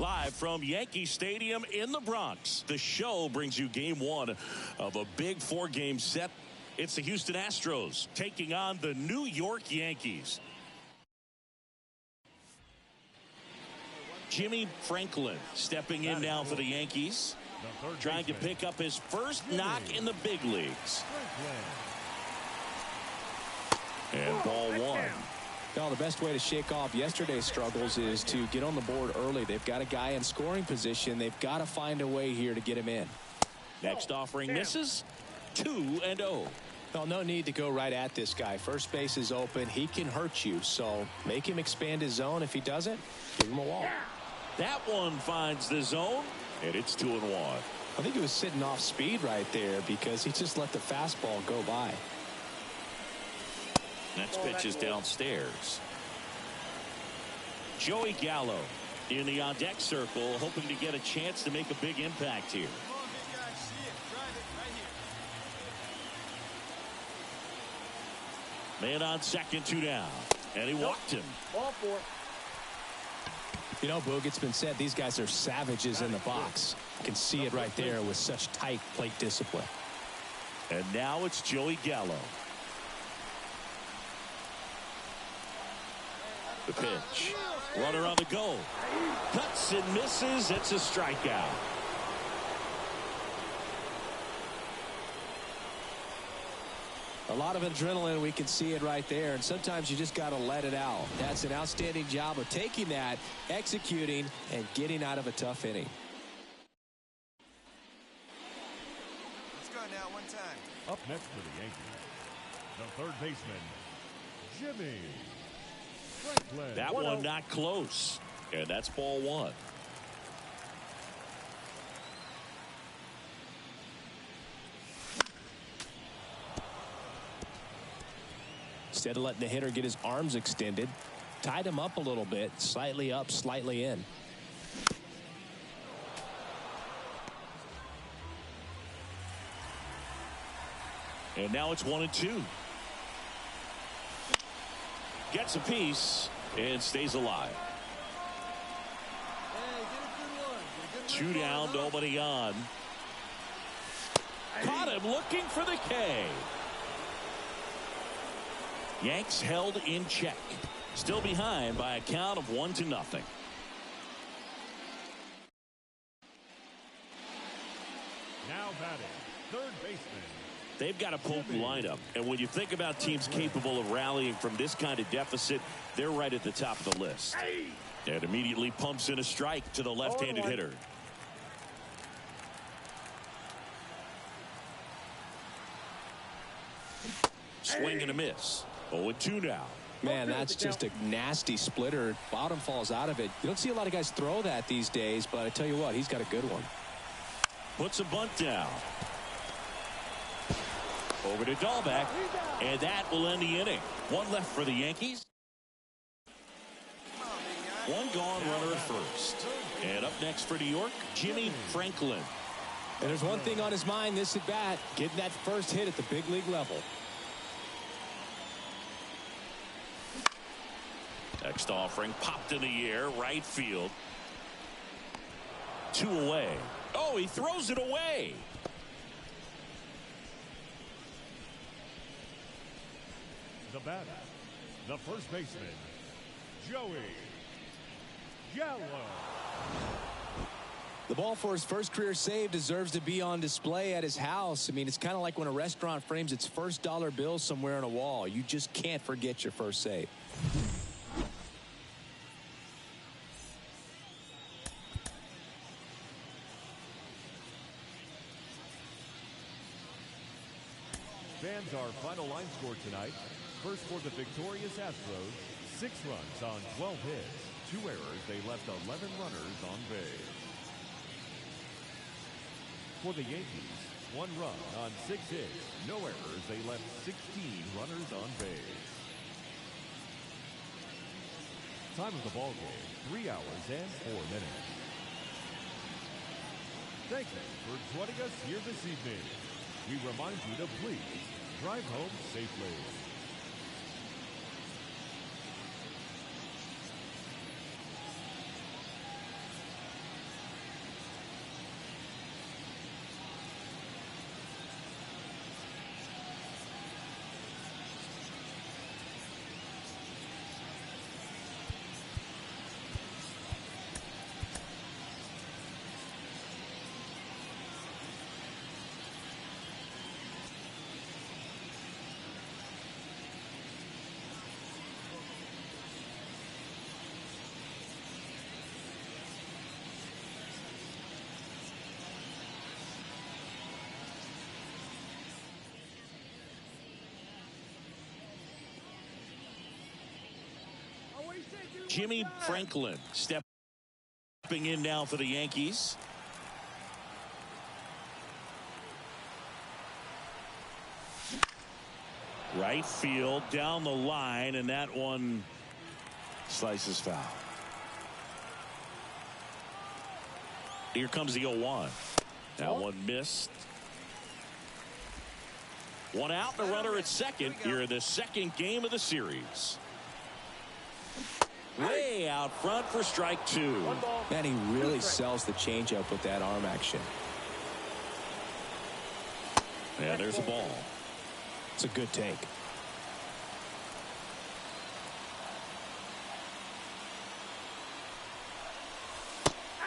Live from Yankee Stadium in the Bronx, the show brings you game one of a big 4-game set. It's the Houston Astros taking on the New York Yankees. Jimmy Franklin stepping in now for the Yankees, trying to pick up his first knock in the big leagues. And ball one. Well, the best way to shake off yesterday's struggles is to get on the board early. They've got a guy in scoring position. They've got to find a way here to get him in. Next offering misses. 2-0. Well, no need to go right at this guy. First base is open. He can hurt you, so make him expand his zone. If he doesn't, give him a walk. That one finds the zone, and it's 2-1. I think he was sitting off speed right there because he just let the fastball go by. Next pitch is downstairs. Joey Gallo in the on-deck circle, hoping to get a chance to make a big impact here. Man on second, 2 down. And he walked him. Ball 4. You know, Boog, it's been said these guys are savages in the box. You can see it right there with such tight plate discipline. And now it's Joey Gallo. The pitch. Runner on the go. Cuts and misses. It's a strikeout. A lot of adrenaline. We can see it right there. And sometimes you just got to let it out. That's an outstanding job of taking that, executing, and getting out of a tough inning. Let's go now, one time. Up next for the Yankees, the third baseman, Jimmy Franklin. That one not close. And that's ball 1. Instead of letting the hitter get his arms extended, tied him up a little bit, slightly up, slightly in. And now it's 1-2. Gets a piece and stays alive. 2 down, nobody on. Caught him looking for the K. Yanks held in check. Still behind by a count of 1-0. Now batting, third baseman. They've got a potent lineup, and when you think about teams capable of rallying from this kind of deficit, they're right at the top of the list. And immediately pumps in a strike to the left-handed hitter. Swing and a miss. 0-2 now. Man, that's just a nasty splitter. Bottom falls out of it. You don't see a lot of guys throw that these days, but I tell you what, he's got a good one. Puts a bunt down. Over to Dahlbeck, and that will end the inning. 1 left for the Yankees. 1 gone, runner at first. And up next for New York, Jimmy Franklin. And there's one thing on his mind this at bat, getting that first hit at the big league level. Next offering popped in the air, right field. 2 away. Oh, he throws it away. The batter, the first baseman, Joey Gallo. The ball for his first career save deserves to be on display at his house. I mean, it's kind of like when a restaurant frames its first dollar bill somewhere on a wall. You just can't forget your first save. Fans, our final line score tonight. First for the victorious Astros, 6 runs on 12 hits, 2 errors. They left 11 runners on base. For the Yankees, 1 run on 6 hits, no errors. They left 16 runners on base. Time of the ball game, 3 hours and 4 minutes. Thank you for joining us here this evening. We remind you to please drive home safely. Jimmy Franklin stepping in now for the Yankees. Right field down the line, and that one slices foul. Here comes the 0-1. That one missed. One out, the runner at second here in the second game of the series. Way out front for strike two. Man, he really sells the changeup with that arm action. Yeah, there's a ball. It's a good take.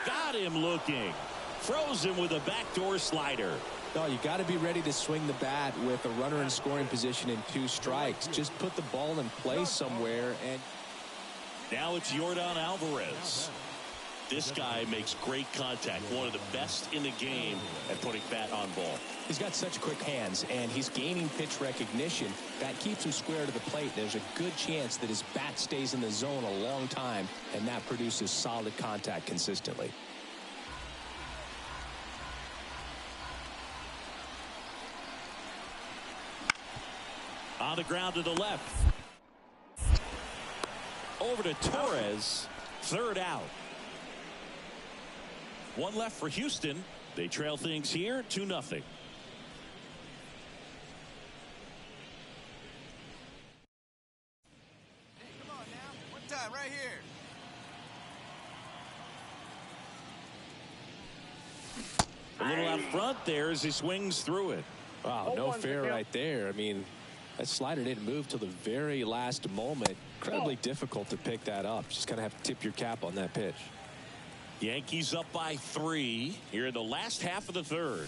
Got him looking. Frozen with a backdoor slider. Oh, you got to be ready to swing the bat with a runner in scoring position in 2 strikes. Just put the ball in play somewhere. And now it's Yordan Alvarez. This guy makes great contact. One of the best in the game at putting bat on ball. He's got such quick hands, and he's gaining pitch recognition. That keeps him square to the plate. There's a good chance that his bat stays in the zone a long time, and that produces solid contact consistently. On the ground to the left. Over to Torres. Third out. One left for Houston. They trail things here 2-0. Hey, come on now. One time, right here. A little out front there as he swings through it. Wow, no fair right there. I mean, that slider didn't move till the very last moment. Incredibly difficult to pick that up. Just kind of have to tip your cap on that pitch. Yankees up by 3 here in the last half of the third.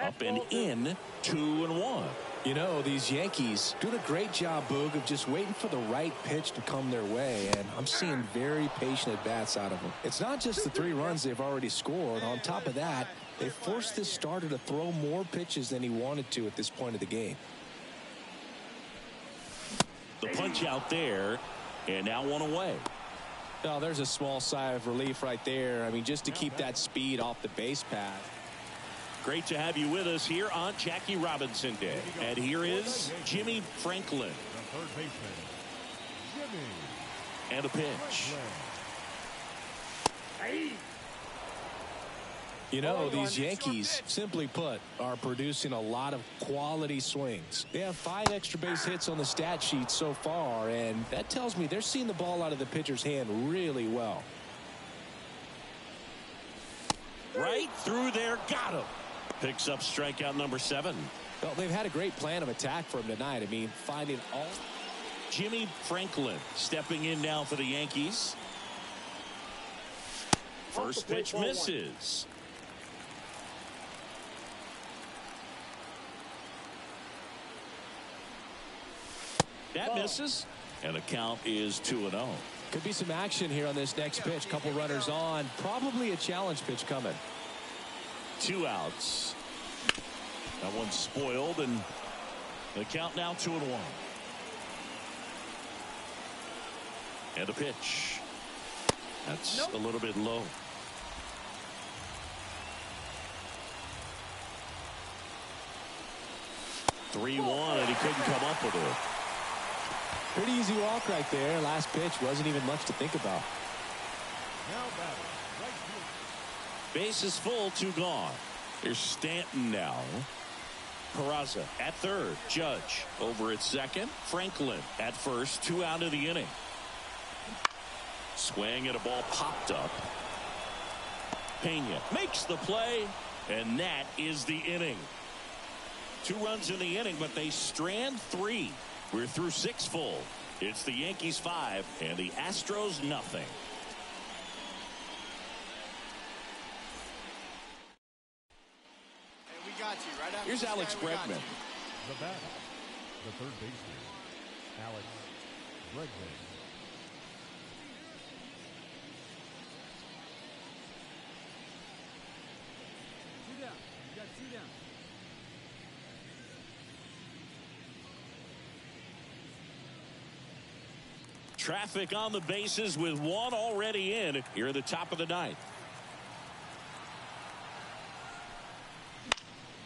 Up and in 2-1. You know, these Yankees doing a great job, Boog, of just waiting for the right pitch to come their way, and I'm seeing very patient at-bats out of them. It's not just the 3 runs they've already scored. On top of that, they forced this starter to throw more pitches than he wanted to at this point of the game. The punch out there, and now one away. Oh, there's a small sigh of relief right there. I mean, just to keep that speed off the base path. Great to have you with us here on Jackie Robinson Day. And here is Jimmy Franklin. The third baseman, Jimmy. And a pitch. You know, these Yankees, simply put, are producing a lot of quality swings. They have 5 extra base hits on the stat sheet so far, and that tells me they're seeing the ball out of the pitcher's hand really well. Right through there, got him. Picks up strikeout number 7. Well, they've had a great plan of attack for him tonight. I mean, finding all. Jimmy Franklin stepping in now for the Yankees. First pitch misses. That misses, and the count is 2-0. Could be some action here on this next pitch. Couple runners on. Probably a challenge pitch coming. 2 outs. That one's spoiled, and the count now 2-1. And a pitch. That's a little bit low. (3-1), and he couldn't come up with it. Pretty easy walk right there. Last pitch wasn't even much to think about. Now batting, right field. Base is full, 2 gone. Here's Stanton now. Peraza at third. Judge over at second. Franklin at first. 2 out of the inning. Swing and a ball popped up. Pena makes the play, and that is the inning. 2 runs in the inning, but they strand 3. We're through 6 full. It's the Yankees 5 and the Astros nothing. Hey, we got you right after. Here's Alex Bregman. The batter, the third baseman, Alex Bregman. Two down. You got 2 down. Traffic on the bases with one already in here at the top of the ninth.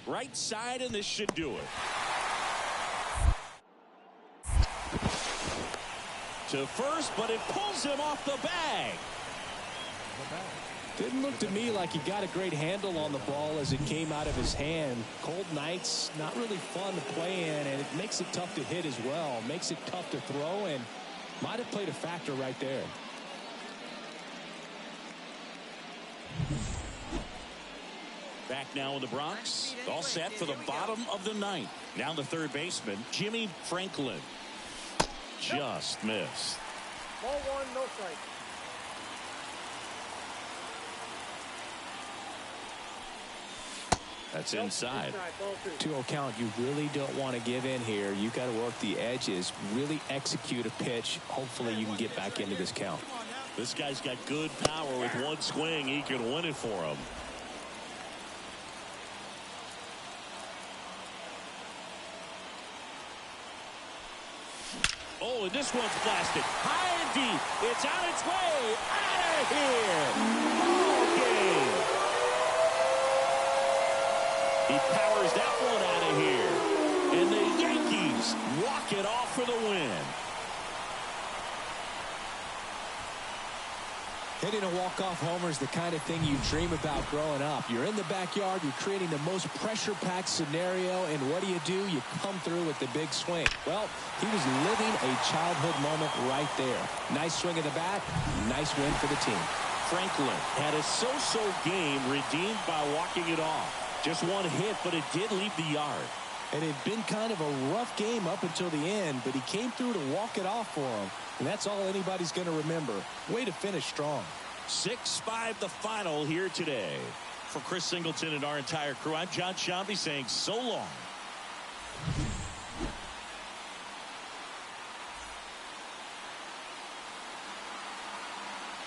Right side, and this should do it. To first, but it pulls him off the bag. Didn't look to me like he got a great handle on the ball as it came out of his hand. Cold nights, not really fun to play in, and it makes it tough to hit as well. Makes it tough to throw, and might have played a factor right there. Back now in the Bronx, all set for the bottom of the ninth. Now the third baseman, Jimmy Franklin. Just missed. Ball one, no strike. That's inside. 2-0 count. You really don't want to give in here. You got to work the edges, really execute a pitch. Hopefully you can get back into this count. This guy's got good power. With one swing, he can win it for him. Oh, and this one's blasted. High and deep. It's on its way. Out of here. Ball game. He powers that one out of here. And the Yankees walk it off for the win. Hitting a walk-off homer is the kind of thing you dream about growing up. You're in the backyard, you're creating the most pressure-packed scenario, and what do? You come through with the big swing. Well, he was living a childhood moment right there. Nice swing of the bat, nice win for the team. Franklin had a so-so game redeemed by walking it off. Just one hit, but it did leave the yard. And it had been kind of a rough game up until the end, but he came through to walk it off for him. And that's all anybody's going to remember. Way to finish strong. 6-5 the final here today. For Chris Singleton and our entire crew, I'm John Shambi saying so long.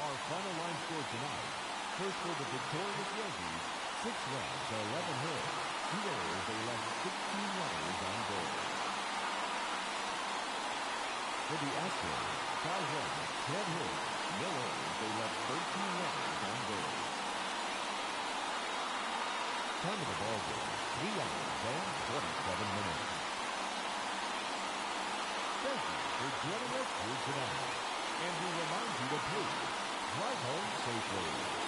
Our final line score tonight. First for the victorious Yankees, 6 runs, 11 hits. 2 errors, they left 16 runners on goal. For the Astros, 5 runs, 10 hits, no errors, they left 13 runners on goal. Time of the ball game, 3 hours and 27 minutes. Thank you for joining us here tonight. And we remind you to please drive home safely.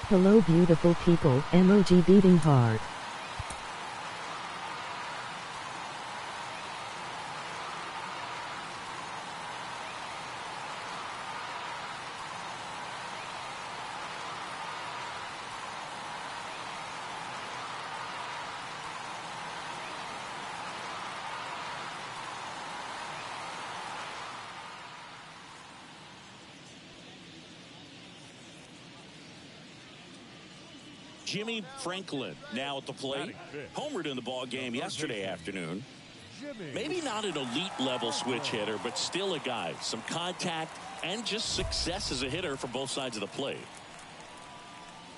Hello beautiful people, emoji beating heart. Jimmy Franklin now at the plate. Homered in the ball game yesterday afternoon. Maybe not an elite level switch hitter, but still a guy. Some contact and just success as a hitter from both sides of the plate.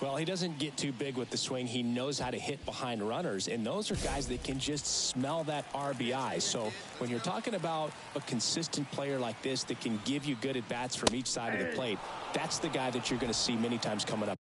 Well, he doesn't get too big with the swing. He knows how to hit behind runners, and those are guys that can just smell that RBI. So when you're talking about a consistent player like this that can give you good at-bats from each side of the plate, that's the guy that you're going to see many times coming up.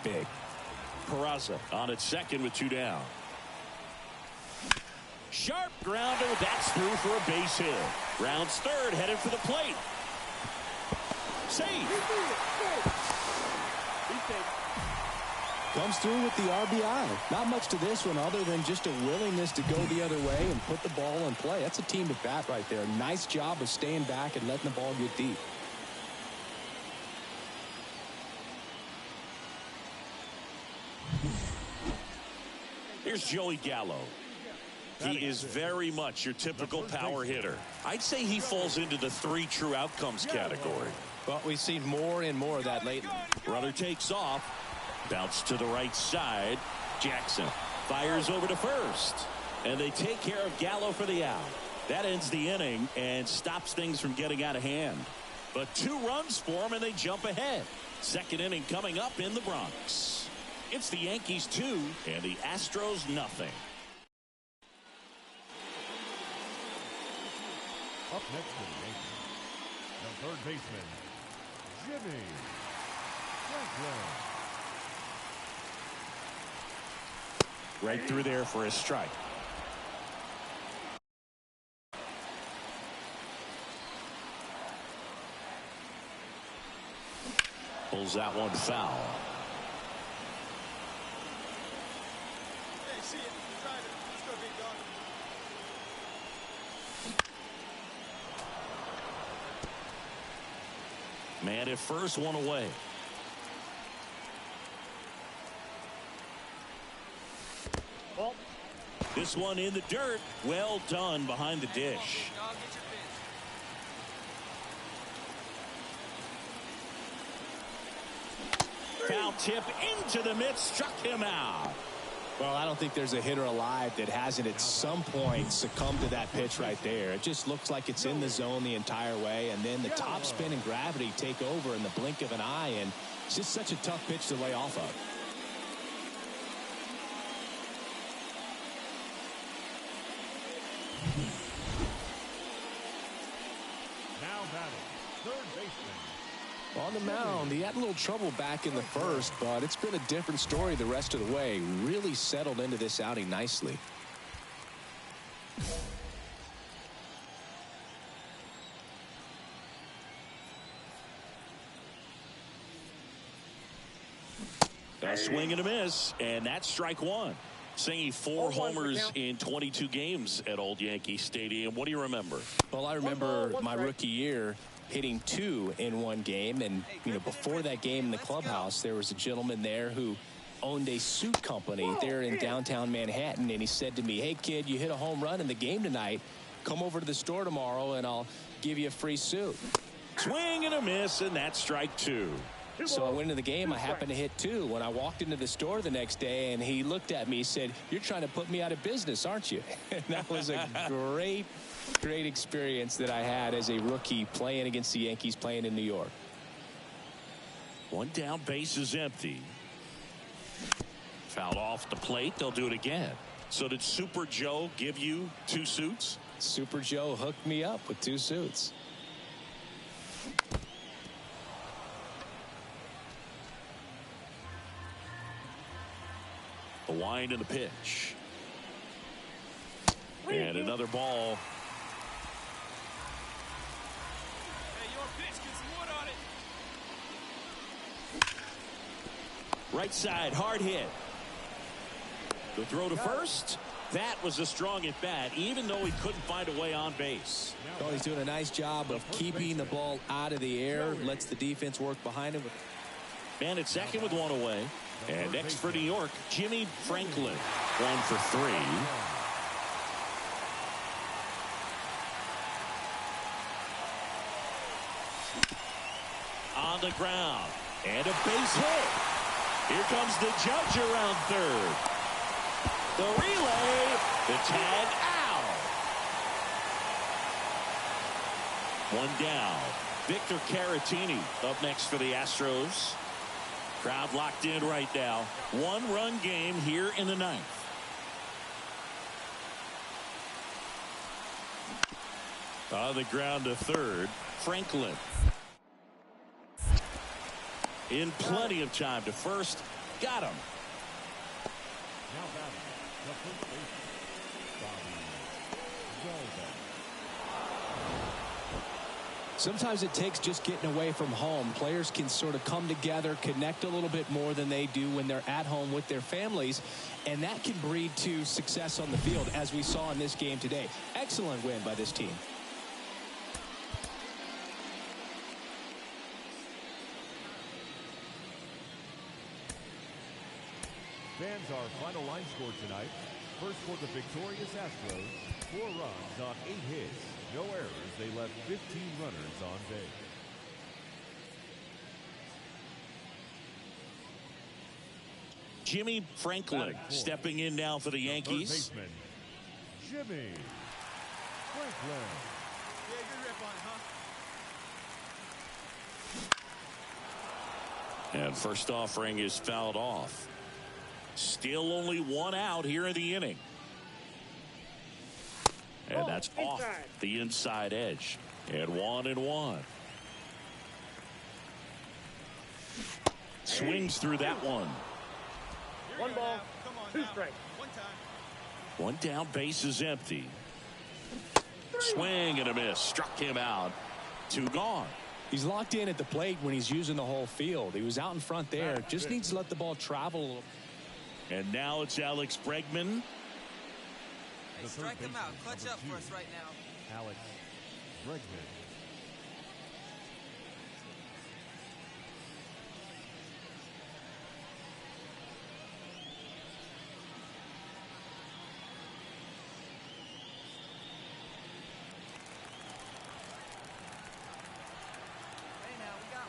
Big. Peraza on at second with 2 down. Sharp grounder. That's through for a base hit. Rounds third, headed for the plate. Safe. Comes through with the RBI. Not much to this one other than just a willingness to go the other way and put the ball in play. That's a team at bat right there. Nice job of staying back and letting the ball get deep. Here's Joey Gallo. He is very much your typical power hitter. I'd say he falls into the 3 true outcomes category. Well, we've seen more and more of that lately. Runner takes off. Bounce to the right side. Jackson fires over to first. And they take care of Gallo for the out. That ends the inning and stops things from getting out of hand. But 2 runs for him and they jump ahead. Second inning coming up in the Bronx. It's the Yankees 2 and the Astros nothing. Up next for the Yankees, the third baseman, Jimmy Franklin. Right through there for a strike. Pulls that one foul. Man at first, one away. This one in the dirt. Well done behind the dish. Foul tip into the mitt, struck him out. Well, I don't think there's a hitter alive that hasn't at some point succumbed to that pitch right there. It just looks like it's in the zone the entire way, and then the top spin and gravity take over in the blink of an eye, and it's just such a tough pitch to lay off of. On the mound, he had a little trouble back in the first, but it's been a different story the rest of the way. Really settled into this outing nicely. A swing and a miss, and that's strike one. Singing 4 homers in 22 games at Old Yankee Stadium. What do you remember? Well, I remember my rookie year hitting 2 in one game, and before that game in the clubhouse, there was a gentleman there who owned a suit company there in downtown Manhattan, and he said to me, "Hey kid, you hit a home run in the game tonight. Come over to the store tomorrow and I'll give you a free suit." Swing and a miss, and that's strike 2. So I went into the game. I happened to hit 2. When I walked into the store the next day, and he looked at me, he said, "You're trying to put me out of business, aren't you?" And that was a great experience that I had as a rookie playing against the Yankees, playing in New York. 1 down, base is empty. Fouled off the plate. They'll do it again. So did Super Joe give you 2 suits? Super Joe hooked me up with 2 suits. The wind and the pitch. And another ball. Hey, your pitch, get some wood on it. Right side, hard hit. The throw to first. That was a strong at bat, even though he couldn't find a way on base. Oh, he's doing a nice job of keeping the ball out of the air. Lets the defense work behind him. Man at second with 1 away. And next for New York, Jimmy Franklin. 1 for 3. On the ground. And a base hit. Here comes the judge around third. The relay. The tag out. 1 down. Victor Caratini up next for the Astros. Crowd locked in right now. 1-run game here in the 9th. On the ground to third, Franklin. In plenty of time to first. Got him. Now batting, the first baseman, Sometimes it takes just getting away from home. Players can sort of come together, connect a little bit more than they do when they're at home with their families, and that can breed to success on the field, as we saw in this game today. Excellent win by this team. Fans, our final line score tonight. First for the victorious Astros, 4 runs on 8 hits. No errors. They left 15 runners on base. Jimmy Franklin stepping in now for the Yankees. Third baseman, Jimmy Franklin. Yeah, good rip on it, huh? And first offering is fouled off. Still only 1 out here in the inning. And that's off the inside edge. And 1-1. Swings through that one. 1 ball, 2 strikes. 1 down, base is empty. Swing and a miss. Struck him out. 2 gone. He's locked in at the plate when he's using the whole field. He was out in front there. Just needs to let the ball travel a little. And now it's Alex Bregman. Hey, strike him out. Clutch up for us right now. Alex Bregman. Hey, now, we got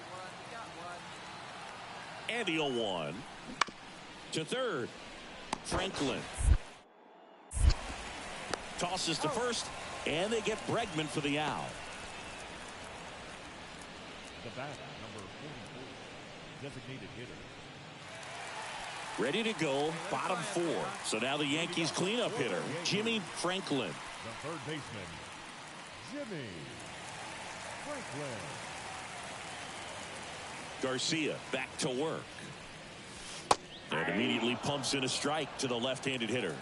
one. And the 0-1. To third, Franklin. Tosses to first, and they get Bregman for the out. The batter, number 44, designated hitter. Ready to go, bottom 4. So now the Yankees cleanup hitter, Jimmy Franklin. The third baseman, Jimmy Franklin. Garcia back to work. And immediately pumps in a strike to the left-handed hitter.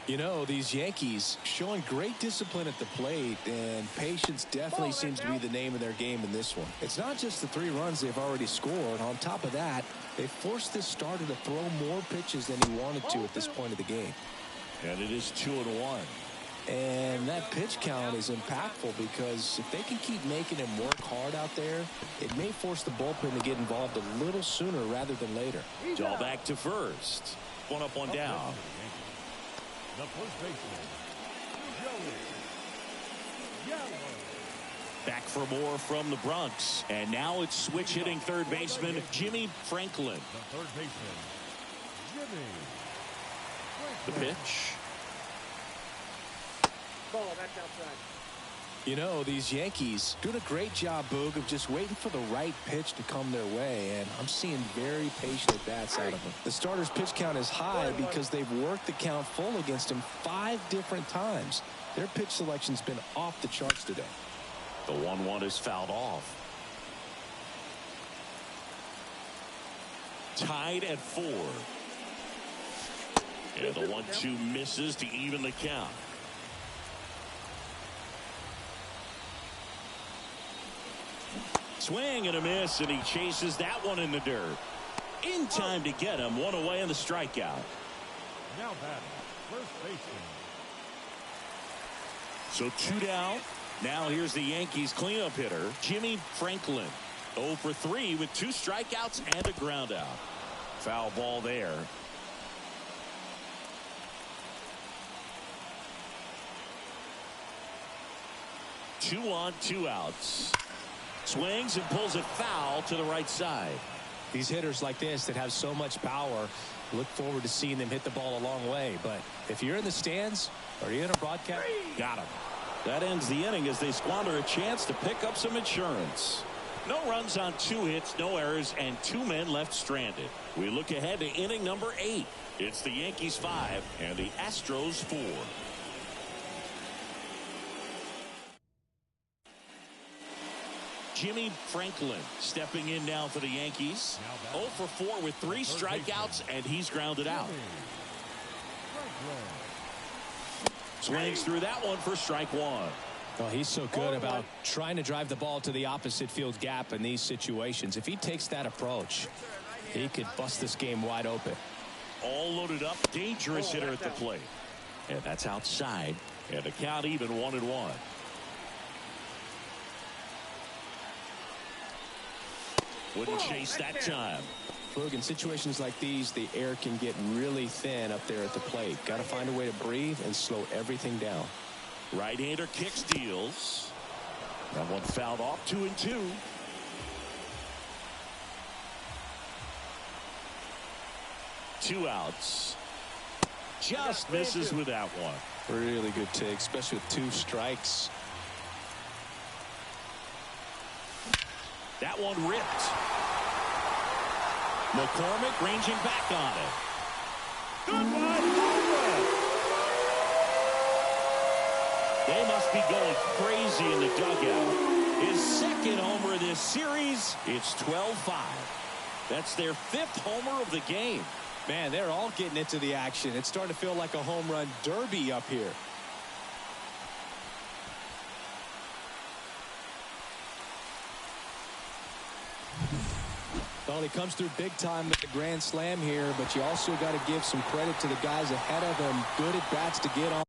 You know, these Yankees showing great discipline at the plate, and patience definitely seems to be the name of their game in this one. It's not just the 3 runs they've already scored. On top of that, they forced this starter to throw more pitches than he wanted to at this point of the game. And it is 2-1. And that pitch count is impactful because if they can keep making him work hard out there, it may force the bullpen to get involved a little sooner rather than later. All back to first. 1 up, 1 down. The first baseman, Back for more from the Bronx. And now it's switch hitting third baseman Jimmy Franklin. The third baseman, Jimmy The pitch. Ball, that's outside. You know, these Yankees doing a great job, Boog, of just waiting for the right pitch to come their way, and I'm seeing very patient at-bats out of them. The starter's pitch count is high because they've worked the count full against him 5 different times. Their pitch selection's been off the charts today. The 1-1 is fouled off. Tied at 4. And the 1-2 misses to even the count. Swing and a miss, and he chases that one in the dirt. In time to get him. 1 away in the strikeout. Now batting, first baseman. So 2 down. Now here's the Yankees cleanup hitter, Jimmy Franklin. 0 for 3 with 2 strikeouts and a ground out. Foul ball there. Two on, 2 outs. Swings and pulls it foul to the right side. These hitters like this that have so much power, look forward to seeing them hit the ball a long way. But if you're in the stands, are you in a broadcast? Got him. That ends the inning as they squander a chance to pick up some insurance. No runs on 2 hits, no errors, and 2 men left stranded. We look ahead to inning number 8. It's the Yankees 5 and the Astros 4. Jimmy Franklin stepping in now for the Yankees. 0 for 4 with 3 strikeouts, and he's grounded out. Swings through that one for strike 1. Well, he's so good about trying to drive the ball to the opposite field gap in these situations. If he takes that approach, he could bust this game wide open. All loaded up, dangerous hitter at the plate. And that's outside. And the count even 1-1. Wouldn't chase that time. Look, in situations like these, the air can get really thin up there at the plate. Got to find a way to breathe and slow everything down. Right-hander kicks, deals. That one fouled off. 2-2. Two outs. Just misses with that one. Really good take, especially with 2 strikes. That one ripped. McCormick ranging back on it. Good one. They must be going crazy in the dugout. His 2nd homer this series. It's 12-5. That's their 5th homer of the game. Man, they're all getting into the action. It's starting to feel like a home run derby up here. Well, he comes through big time with the grand slam here, but you also got to give some credit to the guys ahead of him. Good at bats to get on.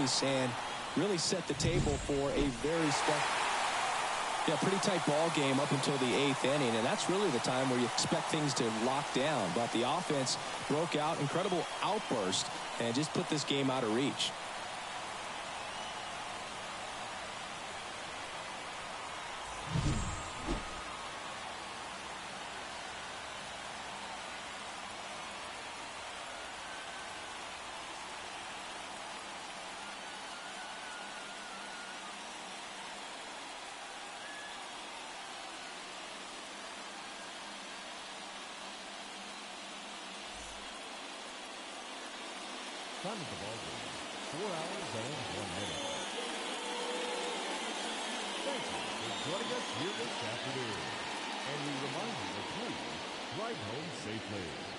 pace and really set the table for a very pretty tight ball game up until the 8th inning, and that's really the time where you expect things to lock down. But the offense broke out, incredible outburst, and just put this game out of reach. Time of the ball game, 4 hours and 1 minute. Thank you for joining us here this afternoon. And we remind you to please ride home safely.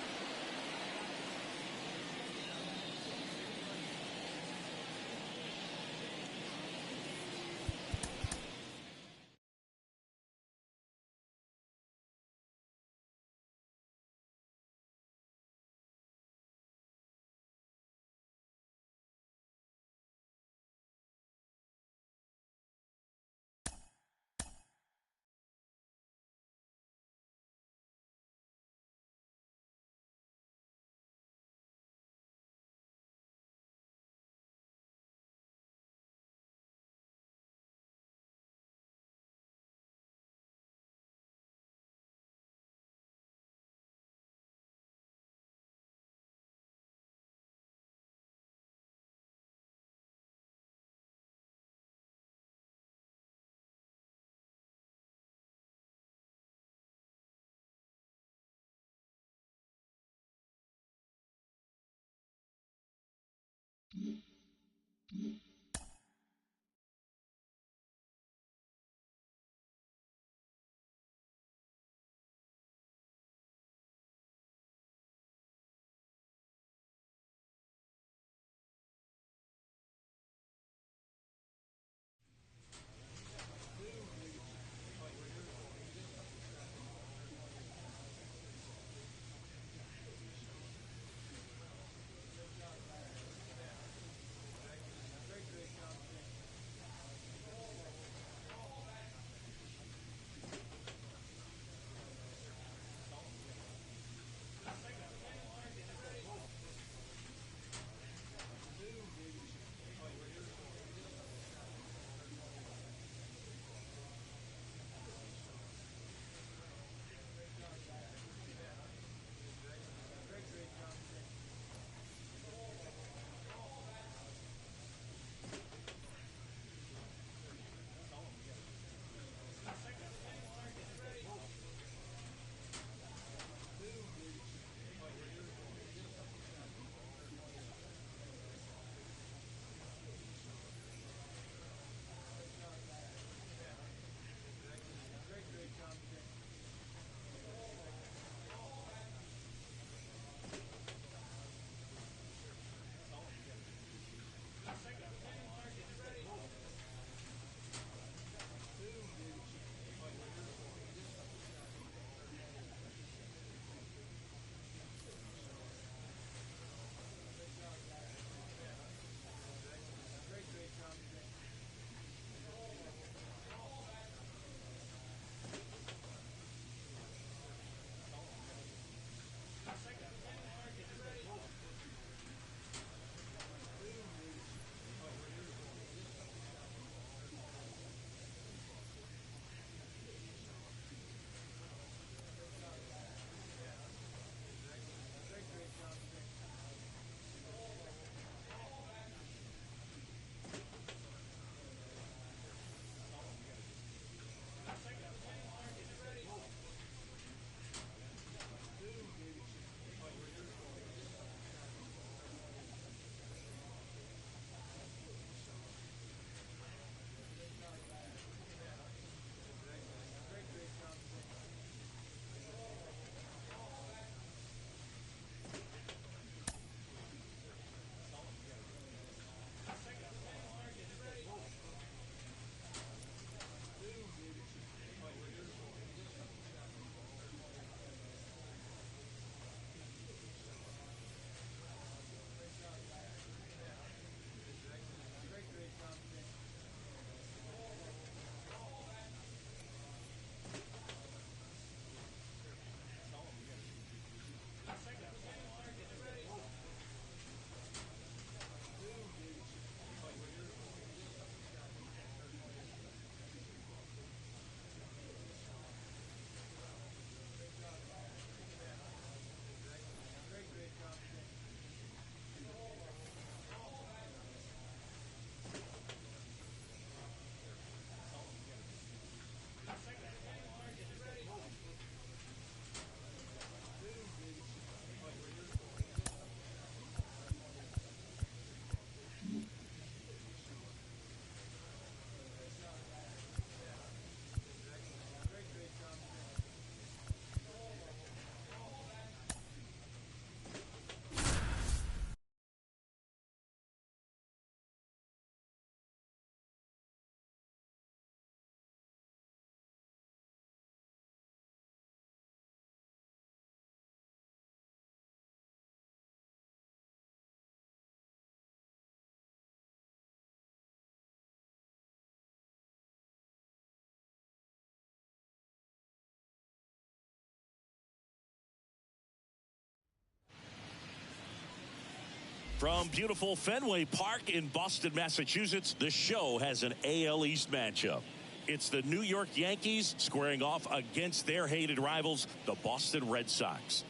From beautiful Fenway Park in Boston, Massachusetts, the show has an AL East matchup. It's the New York Yankees squaring off against their hated rivals, the Boston Red Sox.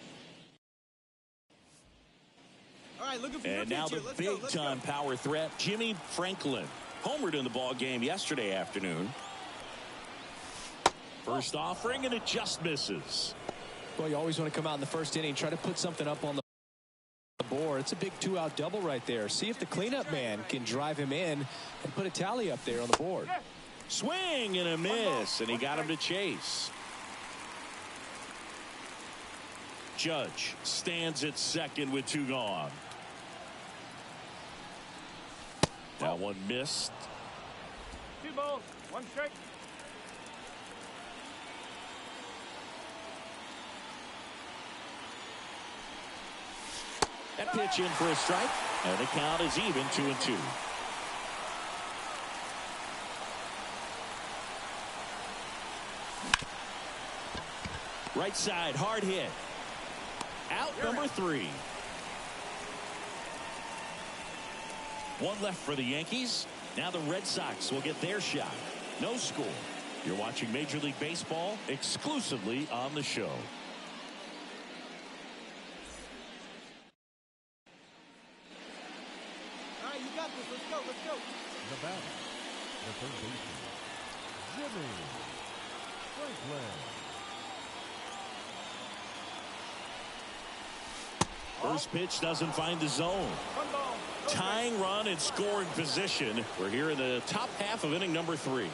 All right, looking for and now the big-time power threat, Jimmy Franklin. Homered in the ball game yesterday afternoon. First offering, and it just misses. Well, you always want to come out in the first inning, try to put something up on the board. It's a big 2-out double right there. See if the cleanup man can drive him in and put a tally up there on the board. Swing and a miss, and he got him to chase. Judge stands at second with 2 gone. That one missed. 2 balls, 1 strike. That pitch in for a strike, and the count is even 2-2. Right side, hard hit. Out number 3. 1 left for the Yankees. Now the Red Sox will get their shot. No score. You're watching Major League Baseball exclusively on the show. All right, you got this. Let's go. Let's go. The batter, the third baseman, Jimmy Franklin. First pitch doesn't find the zone. Tying run in scoring position. We're here in the top half of inning number 3.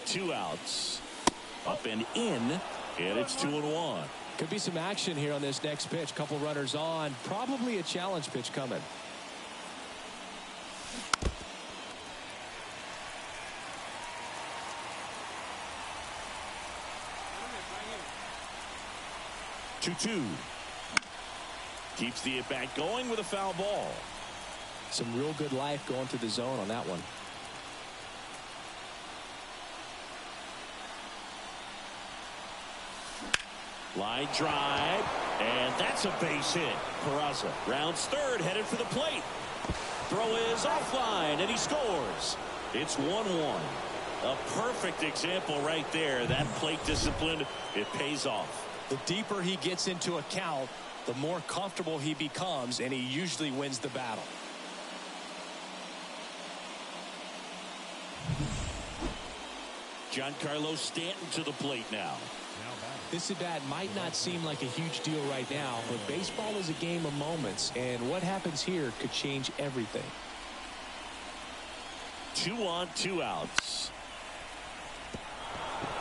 Two outs. Up and in, and it's 2-1. Could be some action here on this next pitch. Couple runners on. Probably a challenge pitch coming. 2-2. Keeps the at-bat going with a foul ball. Some real good life going to the zone on that one. Line drive, and that's a base hit. Peraza rounds third, headed for the plate. Throw is offline, and he scores. It's 1-1. A perfect example right there. That plate discipline, it pays off. The deeper he gets into a count, the more comfortable he becomes, and he usually wins the battle. Giancarlo Stanton to the plate now. This at-bat might not seem like a huge deal right now, but baseball is a game of moments, and what happens here could change everything. 2 on, 2 outs.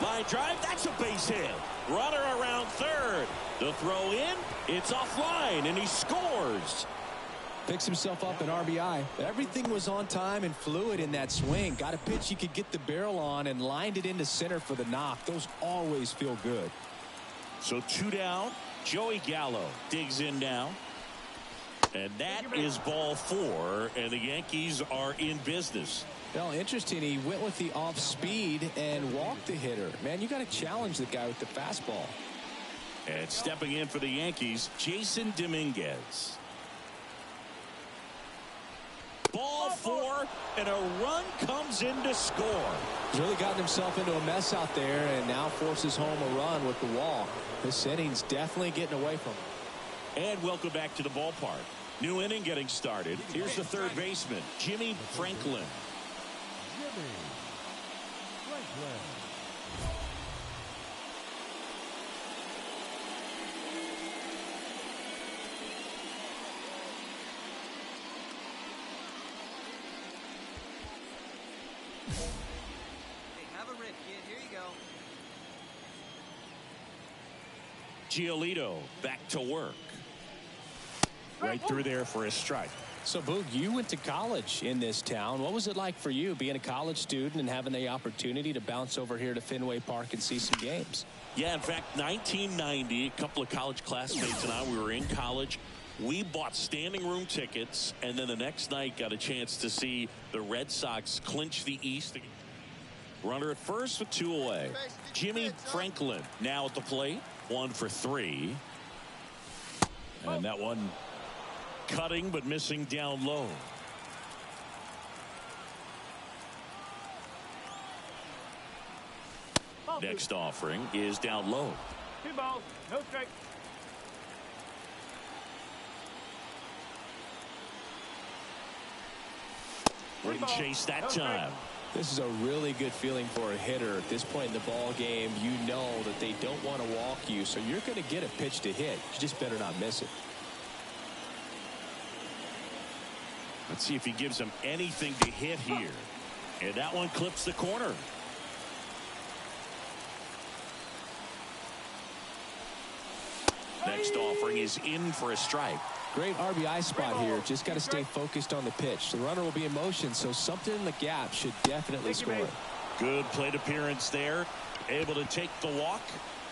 Line drive, that's a base hit. Runner around third. The throw in, it's offline, and he scores. Picks himself up an RBI. Everything was on time and fluid in that swing. Got a pitch he could get the barrel on and lined it into center for the knock. Those always feel good. So 2 down. Joey Gallo digs in now. And that is ball 4, and the Yankees are in business. Well, interesting. He went with the off speed and walked the hitter. Man, you got to challenge the guy with the fastball. And stepping in for the Yankees, Jason Dominguez. Ball 4, and a run comes in to score. He's really gotten himself into a mess out there and now forces home a run with the walk. This inning's definitely getting away from him. And welcome back to the ballpark. New inning getting started. Here's the third baseman, Jimmy Franklin. Jimmy Franklin. Hey, have a rip, kid. Here you go. Giolito back to work. Right through there for a strike. So, Boog, you went to college in this town. What was it like for you being a college student and having the opportunity to bounce over here to Fenway Park and see some games? Yeah, in fact, 1990, a couple of college classmates and I, we were in college. We bought standing room tickets, and then the next night got a chance to see the Red Sox clinch the East. Runner at first with 2 away. Jimmy Franklin now at the plate. 1 for 3. And that one cutting but missing down low. Next offering is down low. 2 balls, no strike. Wouldn't chase that time. This is a really good feeling for a hitter at this point in the ball game. You know that they don't want to walk you, so you're going to get a pitch to hit. You just better not miss it. Let's see if he gives him anything to hit here. And that one clips the corner. Next offering is in for a strike. Great RBI spot here. Just got to stay focused on the pitch. The runner will be in motion, so something in the gap should definitely score. Good plate appearance there. Able to take the walk.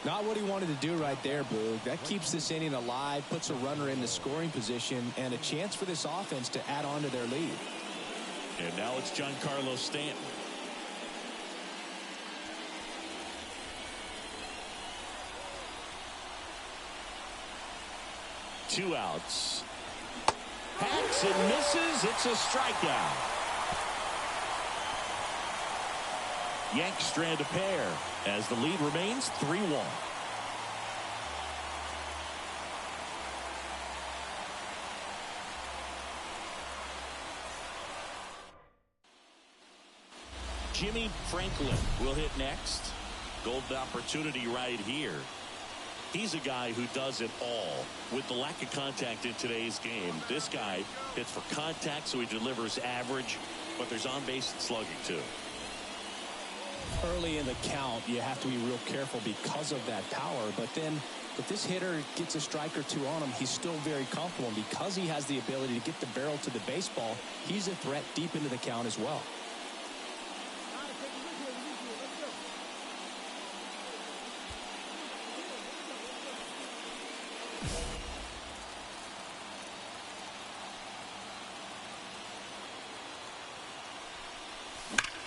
Not what he wanted to do right there, Boog. That keeps this inning alive, puts a runner in the scoring position, and a chance for this offense to add on to their lead. And now it's Giancarlo Stanton. Two outs. Hacks and misses. It's a strikeout. Yanks strand a pair as the lead remains 3-1. Jimmy Franklin will hit next. Golden opportunity right here. He's a guy who does it all. With the lack of contact in today's game, this guy hits for contact, so he delivers average, but there's on-base slugging too. Early in the count, you have to be real careful because of that power, but then if this hitter gets a strike or two on him, he's still very comfortable. And because he has the ability to get the barrel to the baseball, he's a threat deep into the count as well.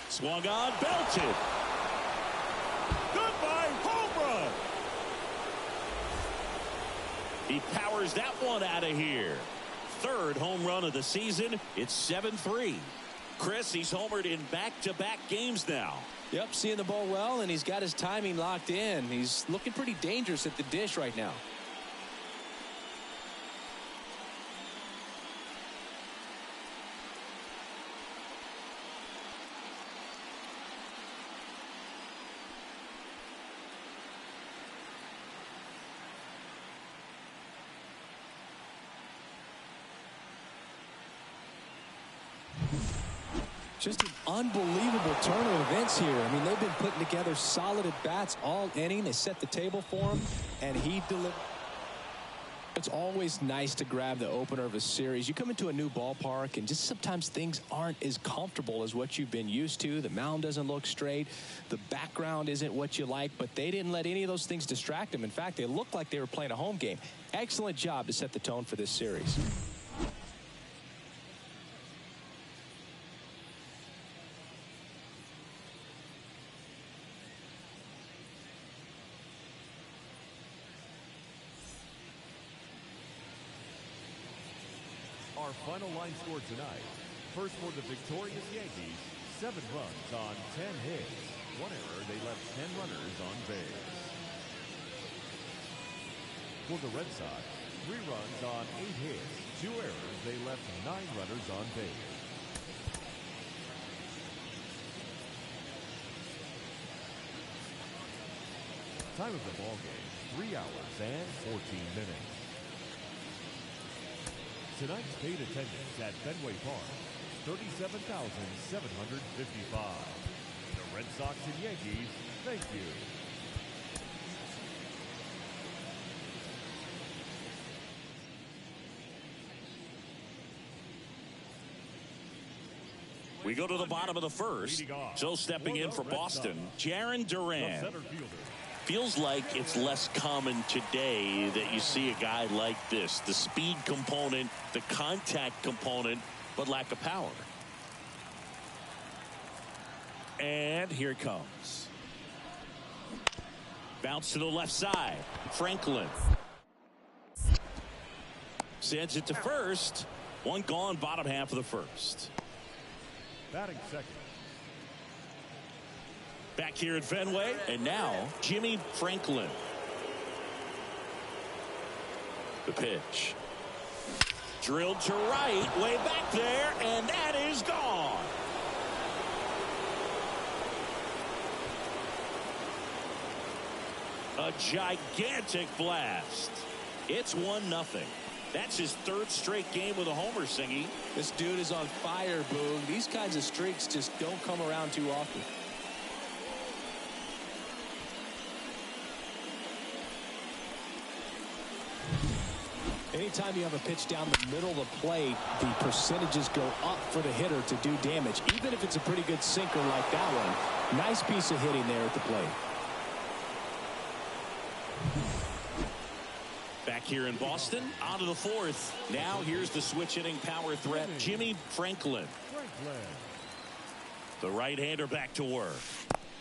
Swung on, belted. Goodbye, home run. He powers that one out of here. Third home run of the season. It's 7-3. Chris, he's homered in back-to-back games now. Yep, seeing the ball well, and he's got his timing locked in. He's looking pretty dangerous at the dish right now. Just an unbelievable turn of events here. I mean, they've been putting together solid at-bats all inning. They set the table for him, and he delivered. It's always nice to grab the opener of a series. You come into a new ballpark, and just sometimes things aren't as comfortable as what you've been used to. The mound doesn't look straight. The background isn't what you like, but they didn't let any of those things distract them. In fact, they looked like they were playing a home game. Excellent job to set the tone for this series. Our final line score tonight. First for the victorious Yankees, 7 runs on 10 hits. 1 error, they left 10 runners on base. For the Red Sox, 3 runs on 8 hits. 2 errors, they left 9 runners on base. Time of the ball game, 3 hours and 14 minutes. Tonight's paid attendance at Fenway Park, 37,755. The Red Sox and Yankees, thank you. We go to the bottom of the first. So stepping in for Boston, Jaron Duran. Feels like it's less common today that you see a guy like this. The speed component, the contact component, but lack of power. And here it comes. Bounce to the left side. Franklin sends it to first. One gone, bottom half of the first. Batting second. Back here at Fenway, and now Jimmy Franklin. The pitch. Drilled to right, way back there, and that is gone. A gigantic blast. It's 1-0. That's his third straight game with a homer, Singy. This dude is on fire, Boog. These kinds of streaks just don't come around too often. Anytime you have a pitch down the middle of the plate, the percentages go up for the hitter to do damage, even if it's a pretty good sinker like that one. Nice piece of hitting there at the plate. Back here in Boston, on to the fourth. Now here's the switch hitting power threat, Jimmy Franklin. The right-hander back to work.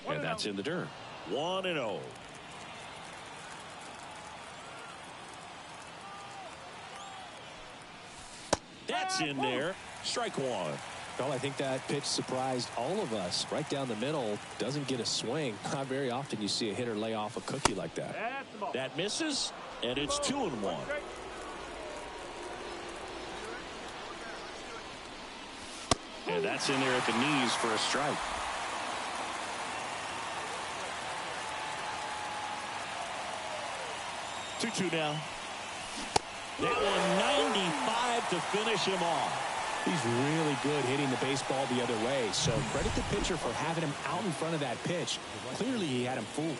And that's in the dirt. 1-0. That's in there. Strike one. Well, I think that pitch surprised all of us. Right down the middle, doesn't get a swing. Not very often you see a hitter lay off a cookie like that. That misses, and it's 2-1. And that's in there at the knees for a strike. Two now. That one 95 to finish him off. He's really good hitting the baseball the other way, so credit the pitcher for having him out in front of that pitch. Clearly he had him fooled.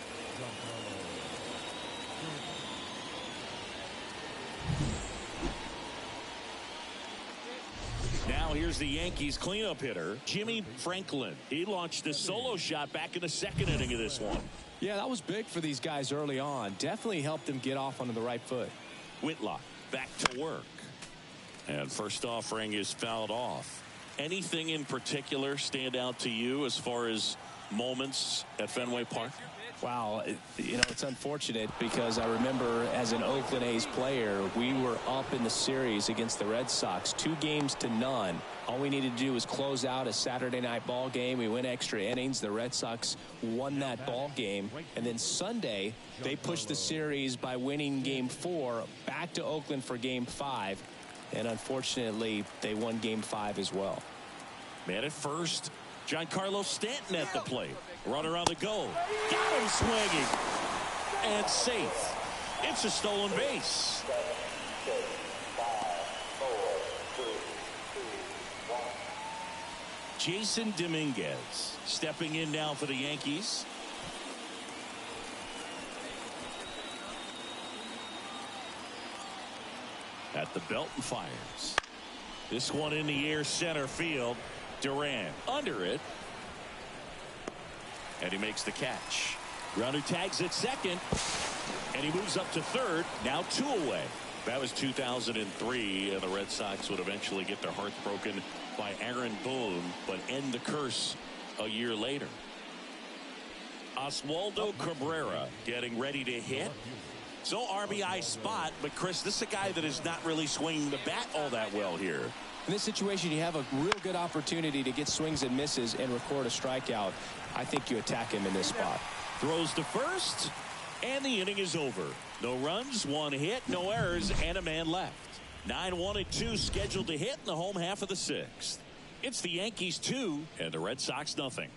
Now here's the Yankees cleanup hitter, Jimmy Franklin. He launched a solo shot back in the second inning of this one. Yeah, that was big for these guys early on. Definitely helped them get off onto the right foot. Whitlock back to work. And first offering is fouled off. Anything in particular stand out to you as far as moments at Fenway Park? Wow, you know, it's unfortunate because I remember as an Oakland A's player, we were up in the series against the Red Sox, 2-0. All we needed to do was close out a Saturday night ball game. We went extra innings. The Red Sox won that ball game. And then Sunday, they pushed the series by winning Game 4 back to Oakland for Game 5. And unfortunately, they won Game 5 as well. Man at first, Giancarlo Stanton at the plate. Runner on the go. Got him swinging. And safe. It's a stolen base. Jason Dominguez stepping in now for the Yankees. At the belt and fires. This one in the air, center field. Duran under it. And he makes the catch. Runner tags at second. And he moves up to third. Now 2 away. That was 2003, and the Red Sox would eventually get their hearts broken by Aaron Boone, but end the curse a year later. Oswaldo Cabrera getting ready to hit. So RBI spot, but Chris, this is a guy that is not really swinging the bat all that well here. In this situation, you have a real good opportunity to get swings and misses and record a strikeout. I think you attack him in this spot. Throws to first, and the inning is over. No runs, 1 hit, no errors, and a man left. 9-1-2 scheduled to hit in the home half of the 6th. It's the Yankees 2 and the Red Sox nothing.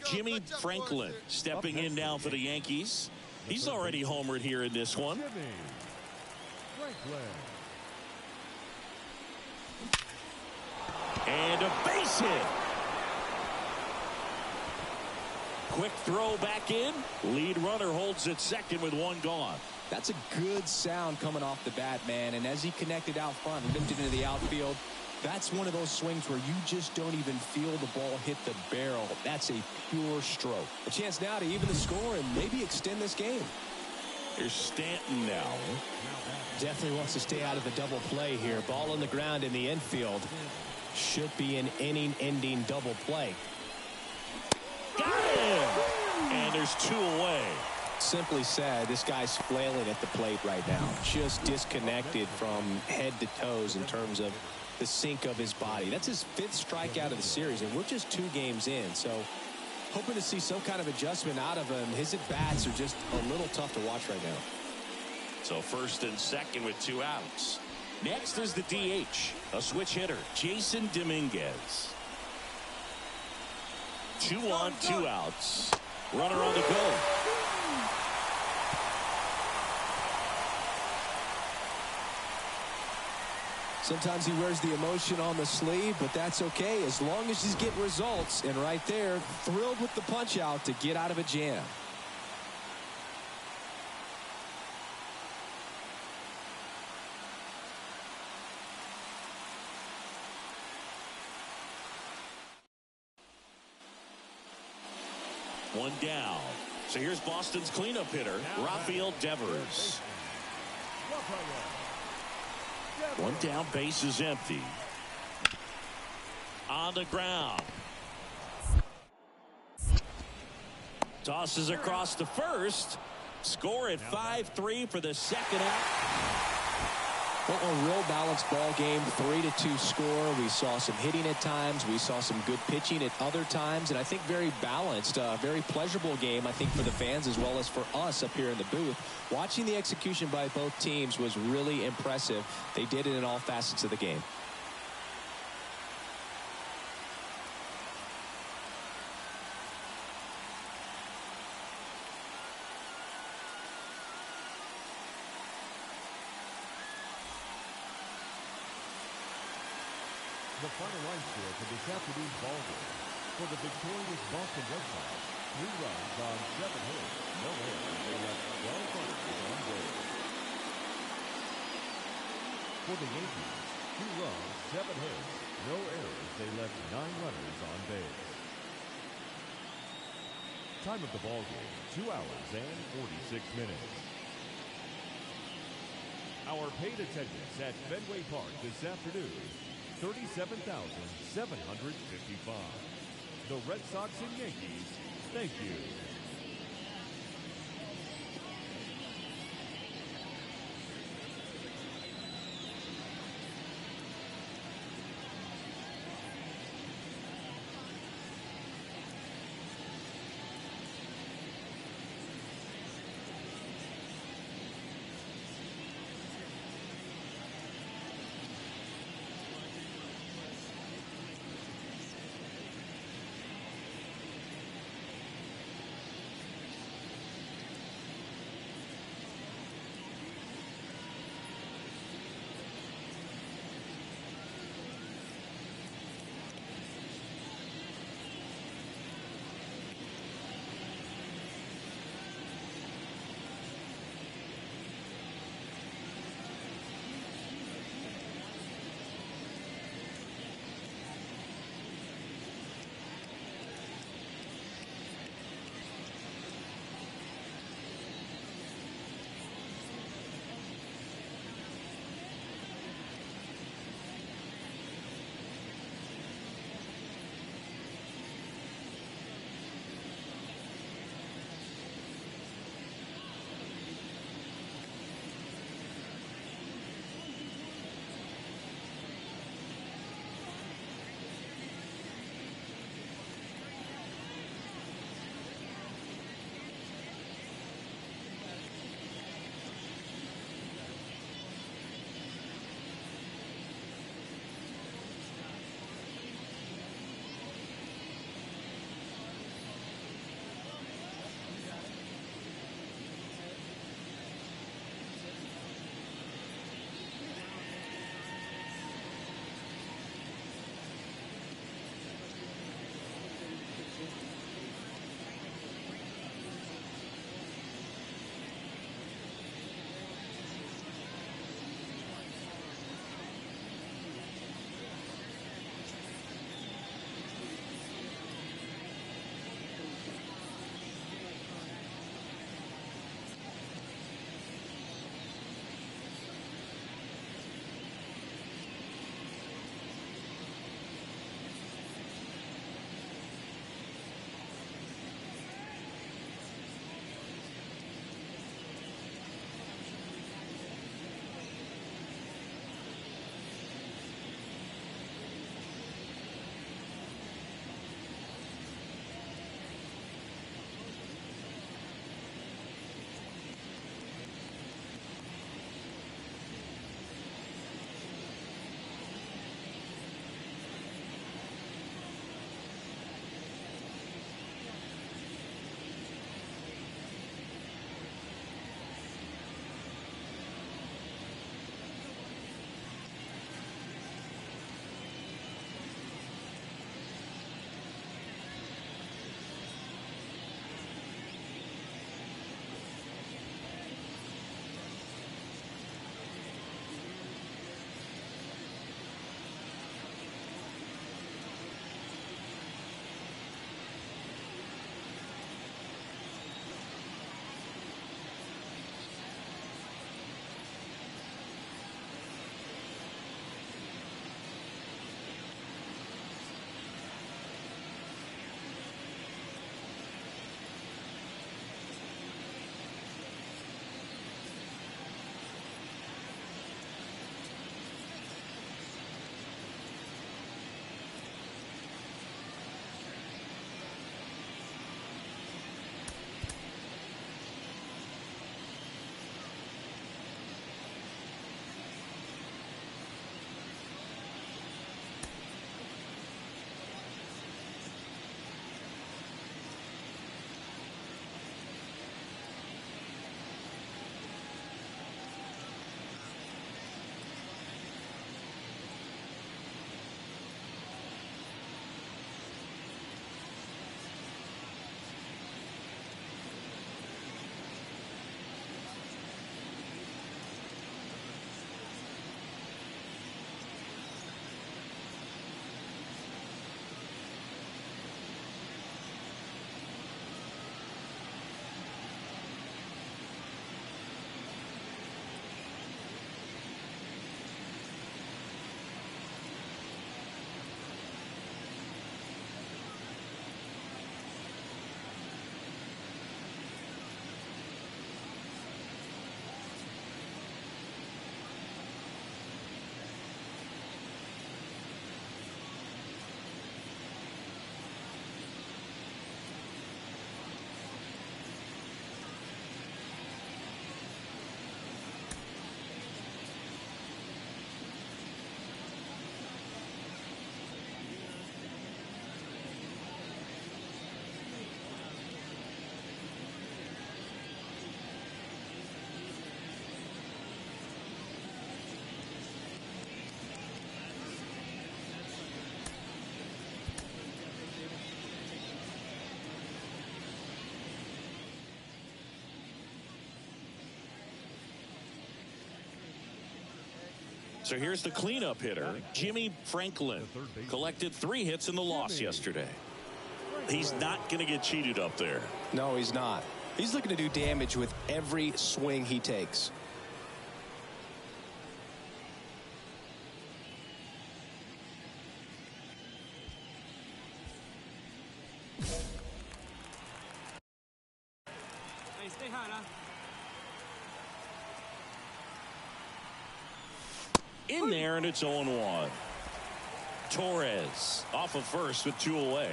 Jimmy Franklin stepping in now for the Yankees. He's already homered here in this one. And a base hit. Quick throw back in. Lead runner holds at second with 1 gone. That's a good sound coming off the bat, man. And as he connected out front, lifted into the outfield, That's one of those swings where you just don't even feel the ball hit the barrel. That's a pure stroke. A chance now to even the score and maybe extend this game. Here's Stanton now. Definitely wants to stay out of the double play here. Ball on the ground in the infield. Should be an inning-ending double play. Got him! And there's 2 away. Simply said, this guy's flailing at the plate right now. Just disconnected from head to toes in terms of the sink of his body. That's his 5th strikeout of the series, and we're just 2 games in. So hoping to see some kind of adjustment out of him. His at-bats are just a little tough to watch right now. So first and second with 2 outs. Next is the DH, a switch hitter, Jason Dominguez. 2 on, 2 outs. Runner on the go. Sometimes he wears the emotion on the sleeve, but that's okay as long as he's getting results. And right there, thrilled with the punch out to get out of a jam. One down. So here's Boston's cleanup hitter, Rafael Devers. One down, base is empty. On the ground. Tosses across to first. Score at 5-3 for the second out. Well, a real balanced ball game, 3-2 score. We saw some hitting at times. We saw some good pitching at other times. And I think very balanced, very pleasurable game, I think, for the fans as well as for us up here in the booth. Watching the execution by both teams was really impressive. They did it in all facets of the game. The final line score for this afternoon's ball game. For the victorious Boston Red Sox, 3 runs on 7 hits, no errors. They left 12 runners on base. For the Yankees, 2 runs, 7 hits, no errors. They left 9 runners on base. Time of the ball game, 2 hours and 46 minutes. Our paid attendance at Fenway Park this afternoon, 37,755. The Red Sox and Yankees, thank you. So here's the cleanup hitter, Jimmy Franklin. Collected 3 hits in the loss yesterday. He's not going to get cheated up there. No, he's not. He's looking to do damage with every swing he takes. Hey, stay hot, huh? In there, and it's 0-1. Torres off of first with 2 away.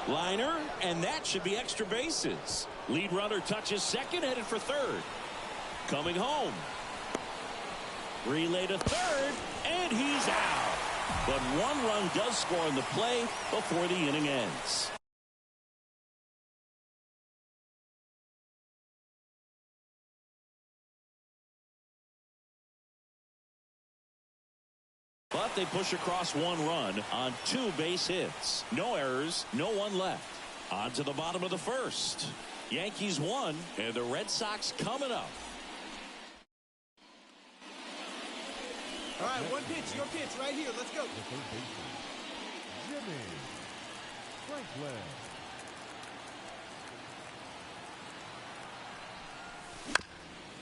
Liner, and that should be extra bases. Lead runner touches second, headed for third. Coming home. Relay to third, and he's out. But 1 run does score in the play before the inning ends. But they push across 1 run on 2 base hits. No errors, no 1 left. On to the bottom of the first. Yankees 1, and the Red Sox coming up. All right, 1 pitch, your pitch right here. Let's go. The third baseman, Jimmy Franklin.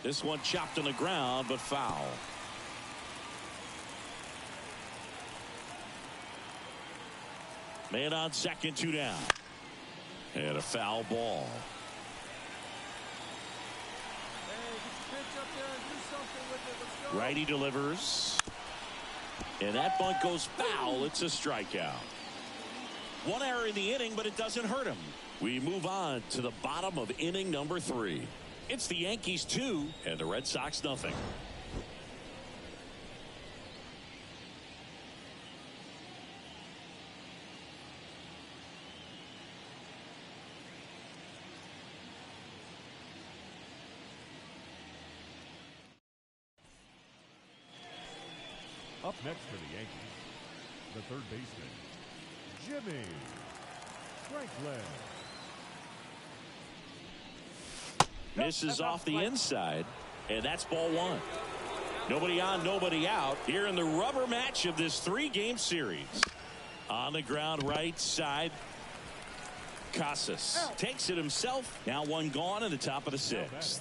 This one chopped on the ground, but foul. Man on second, 2 down. And a foul ball. Hey, get your pitch up there and do something with it. Let's go. Righty delivers. And that bunt goes foul. It's a strikeout. 1 error in the inning, but it doesn't hurt him. We move on to the bottom of inning number 3. It's the Yankees 2 and the Red Sox nothing. Up next for the Yankees, the third baseman, Jimmy Franklin. Misses off the inside, and that's ball 1. Nobody on, nobody out here in the rubber match of this 3-game series. On the ground, right side. Casas takes it himself. Now 1 gone in the top of the 6th.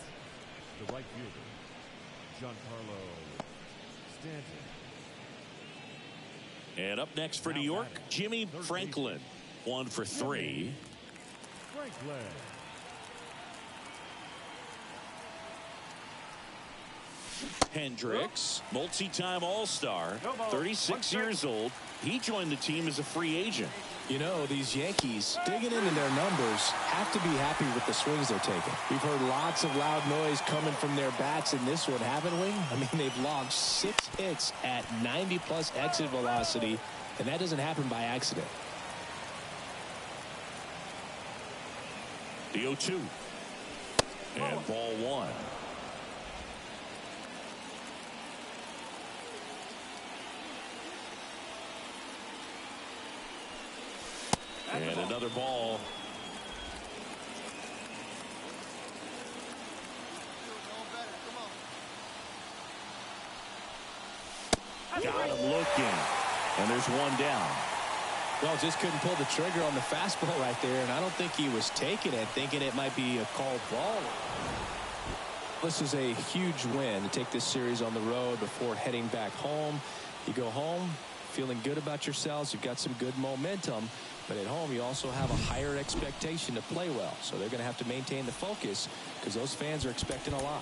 The right fielder, Giancarlo Stanton. And up next for New York, Jimmy Franklin. 1 for 3. Franklin. Hendricks, multi-time All-Star, 36 years old. He joined the team as a free agent. You know, these Yankees, digging into their numbers, have to be happy with the swings they're taking. We've heard lots of loud noise coming from their bats in this one, haven't we? I mean, they've logged 6 hits at 90-plus exit velocity, and that doesn't happen by accident. The 0-2. And ball 1. And another ball. Got him looking. And there's 1 down. Well, just couldn't pull the trigger on the fastball right there, and I don't think he was taking it, thinking it might be a called ball. This is a huge win to take this series on the road before heading back home. You go home feeling good about yourselves. You've got some good momentum. But at home, you also have a higher expectation to play well. So they're going to have to maintain the focus because those fans are expecting a lot.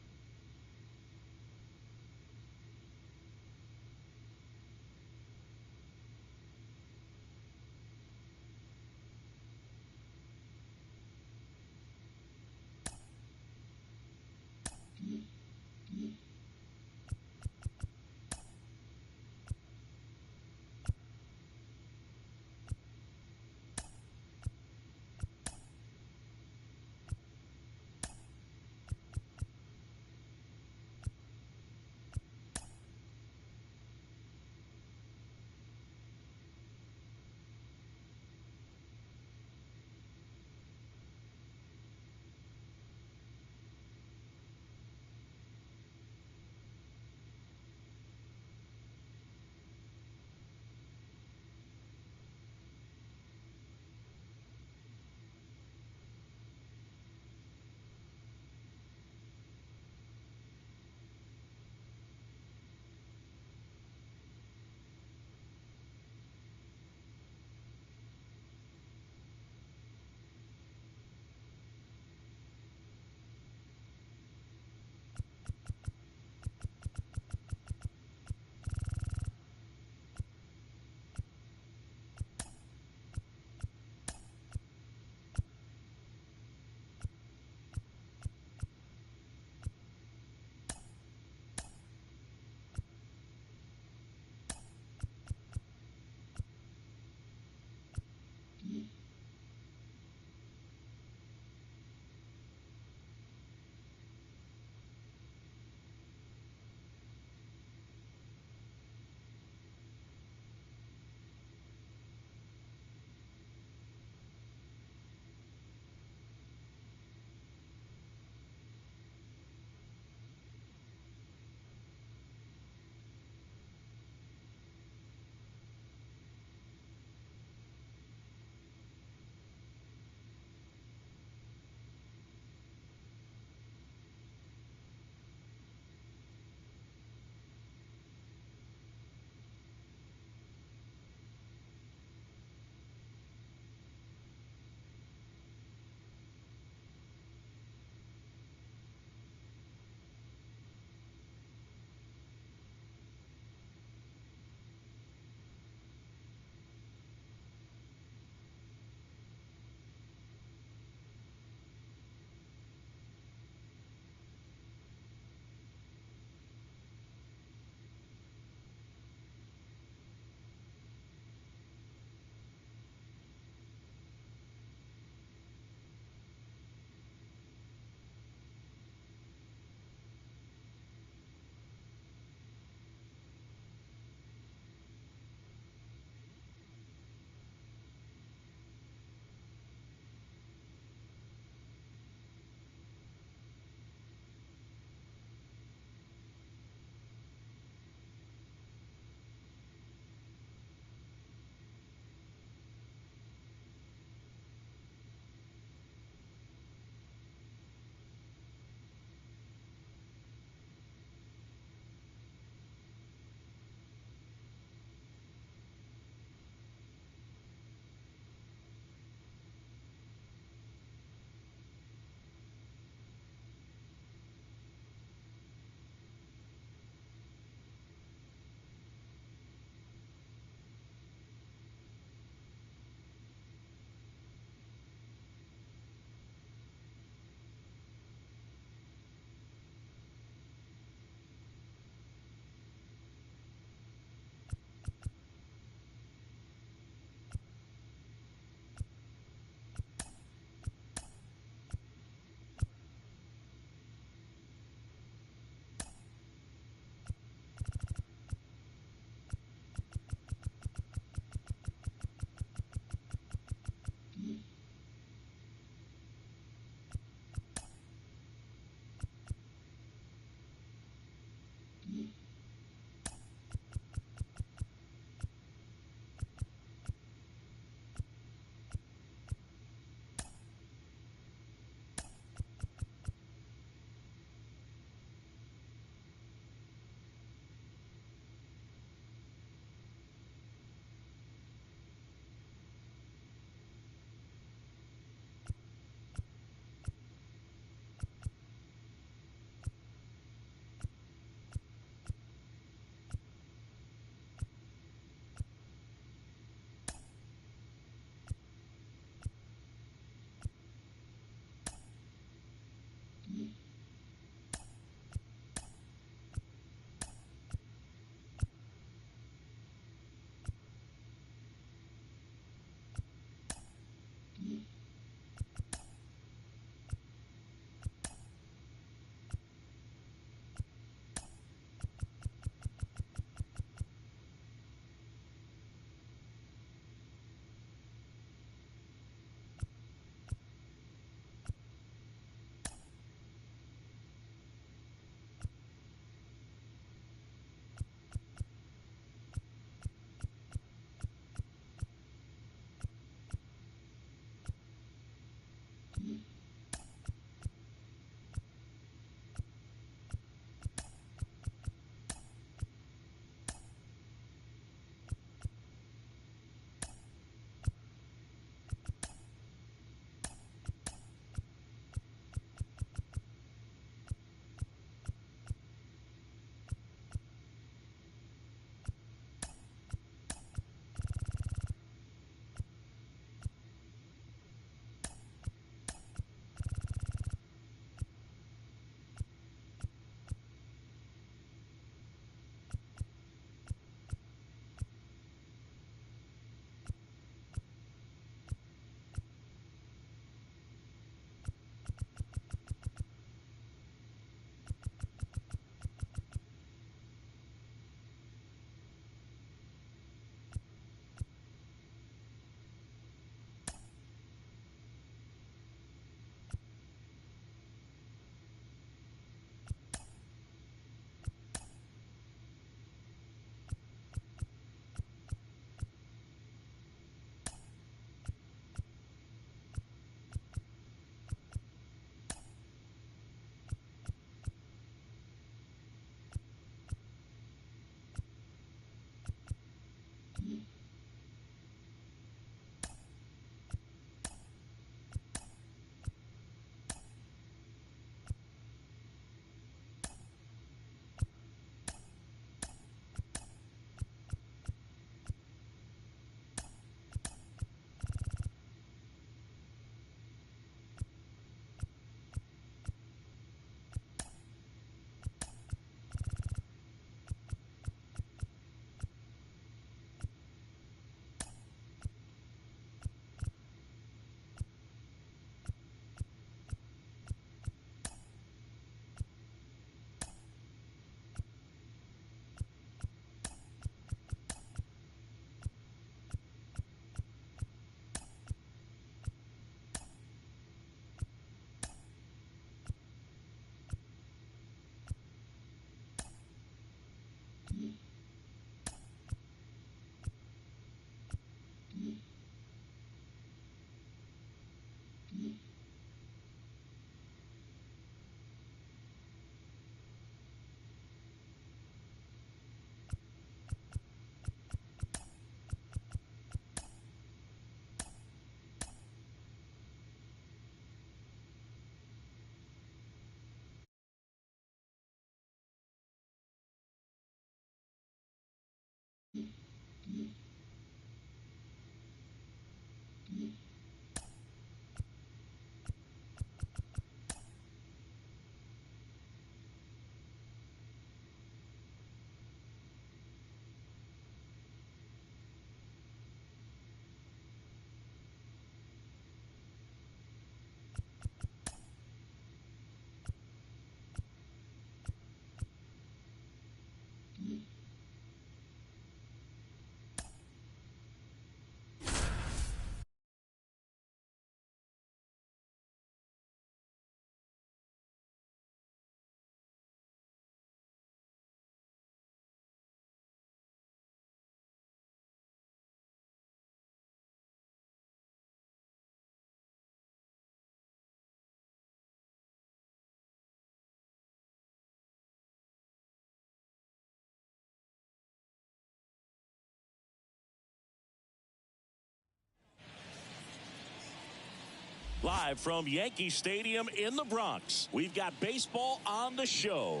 Live from Yankee Stadium in the Bronx, we've got baseball on the show.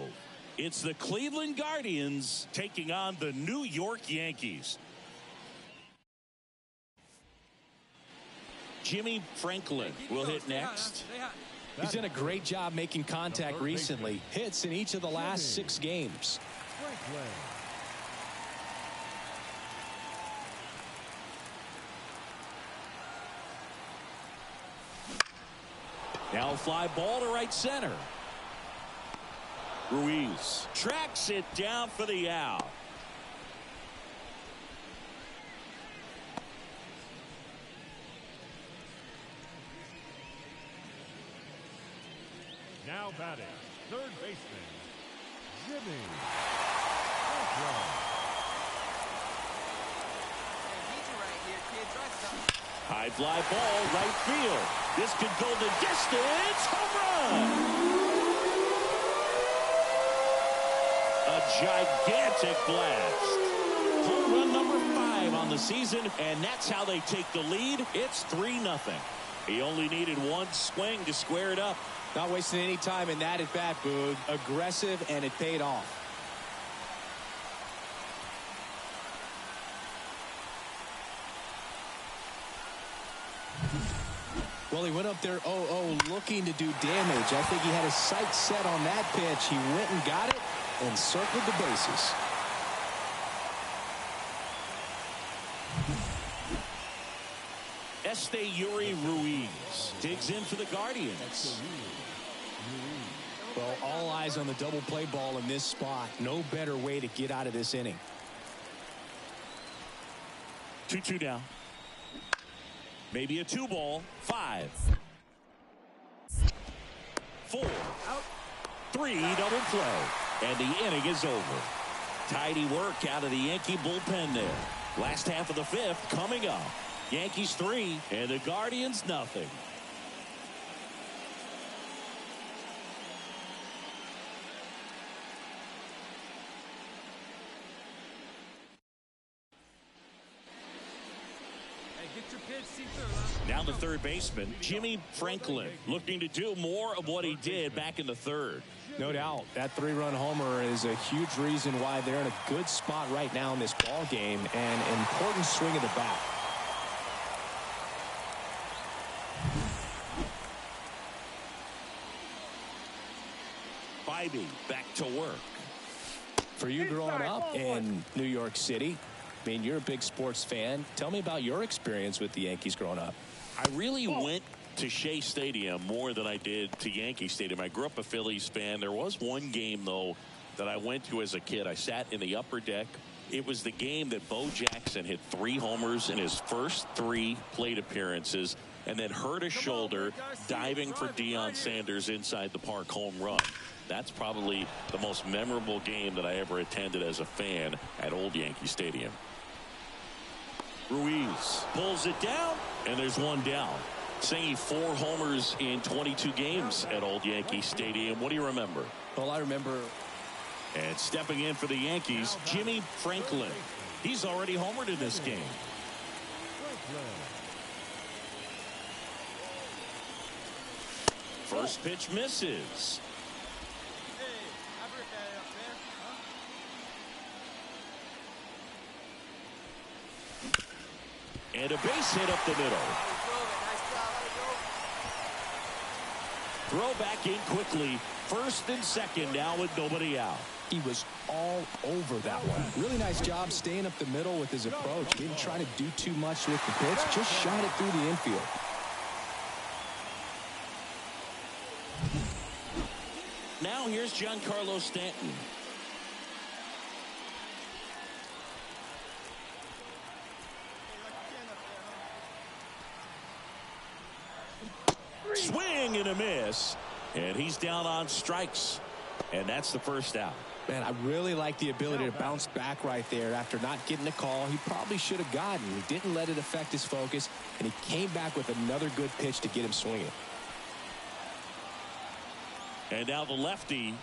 It's the Cleveland Guardians taking on the New York Yankees. Jimmy Franklin will hit next. He's done a great job making contact recently. Hits in each of the last 6 games. Now fly ball to right center. Ruiz tracks it down for the out. Now batting, third baseman, Jimmy Franklin. High fly ball, right field. This could go the distance. Home run! A gigantic blast. Home run number 5 on the season, and that's how they take the lead. It's 3-0. He only needed one swing to square it up. Not wasting any time in that at bat, Boog. Aggressive, and it paid off. Well, he went up there 0-0 looking to do damage. I think he had his sights set on that pitch. He went and got it and circled the bases. Yuri Ruiz digs in for the Guardians. Well, all eyes on the double play ball in this spot. No better way to get out of this inning. 2-2 down. Maybe a 2-ball. 5. 4. Out. 3 double play. And the inning is over. Tidy work out of the Yankee bullpen there. Last half of the 5th coming up. Yankees 3 and the Guardians nothing. Now the third baseman, Jimmy Franklin, looking to do more of what he did back in the 3rd. No doubt. That 3-run homer is a huge reason why they're in a good spot right now in this ball game, and an important swing of the bat. Bybee back to work. For you growing up in New York City, I mean, you're a big sports fan. Tell me about your experience with the Yankees growing up. I really went to Shea Stadium more than I did to Yankee Stadium. I grew up a Phillies fan. There was one game, though, that I went to as a kid. I sat in the upper deck. It was the game that Bo Jackson hit 3 homers in his first 3 plate appearances and then hurt his shoulder diving for Deion Sanders inside the park home run. That's probably the most memorable game that I ever attended as a fan at Old Yankee Stadium. Ruiz pulls it down, and there's one down. Saying 4 homers in 22 games at Old Yankee Stadium. What do you remember? Well, I remember. And stepping in for the Yankees, Jimmy Franklin. He's already homered in this game. First pitch misses. And a base hit up the middle. Throw back in quickly. First and second now with nobody out. He was all over that one. Really nice job staying up the middle with his approach. Didn't try to do too much with the pitch. Just shot it through the infield. Now here's Giancarlo Stanton. Swing and a miss. And he's down on strikes. And that's the first out. Man, I really like the ability to bounce back right there after not getting a call he probably should have gotten. He didn't let it affect his focus, and he came back with another good pitch to get him swinging. And now the lefty.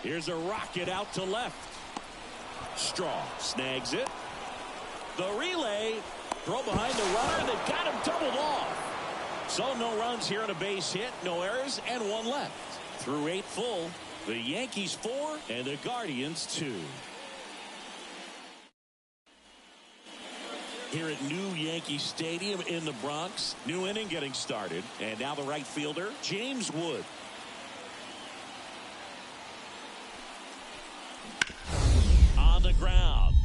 Here's a rocket out to left. Straw snags it. The relay. Throw behind the runner that got him doubled off. So no runs here on a base hit, no errors, and one left. Through 8 full, the Yankees 4 and the Guardians 2. Here at New Yankee Stadium in the Bronx, new inning getting started, and now the right fielder, James Wood. On the ground.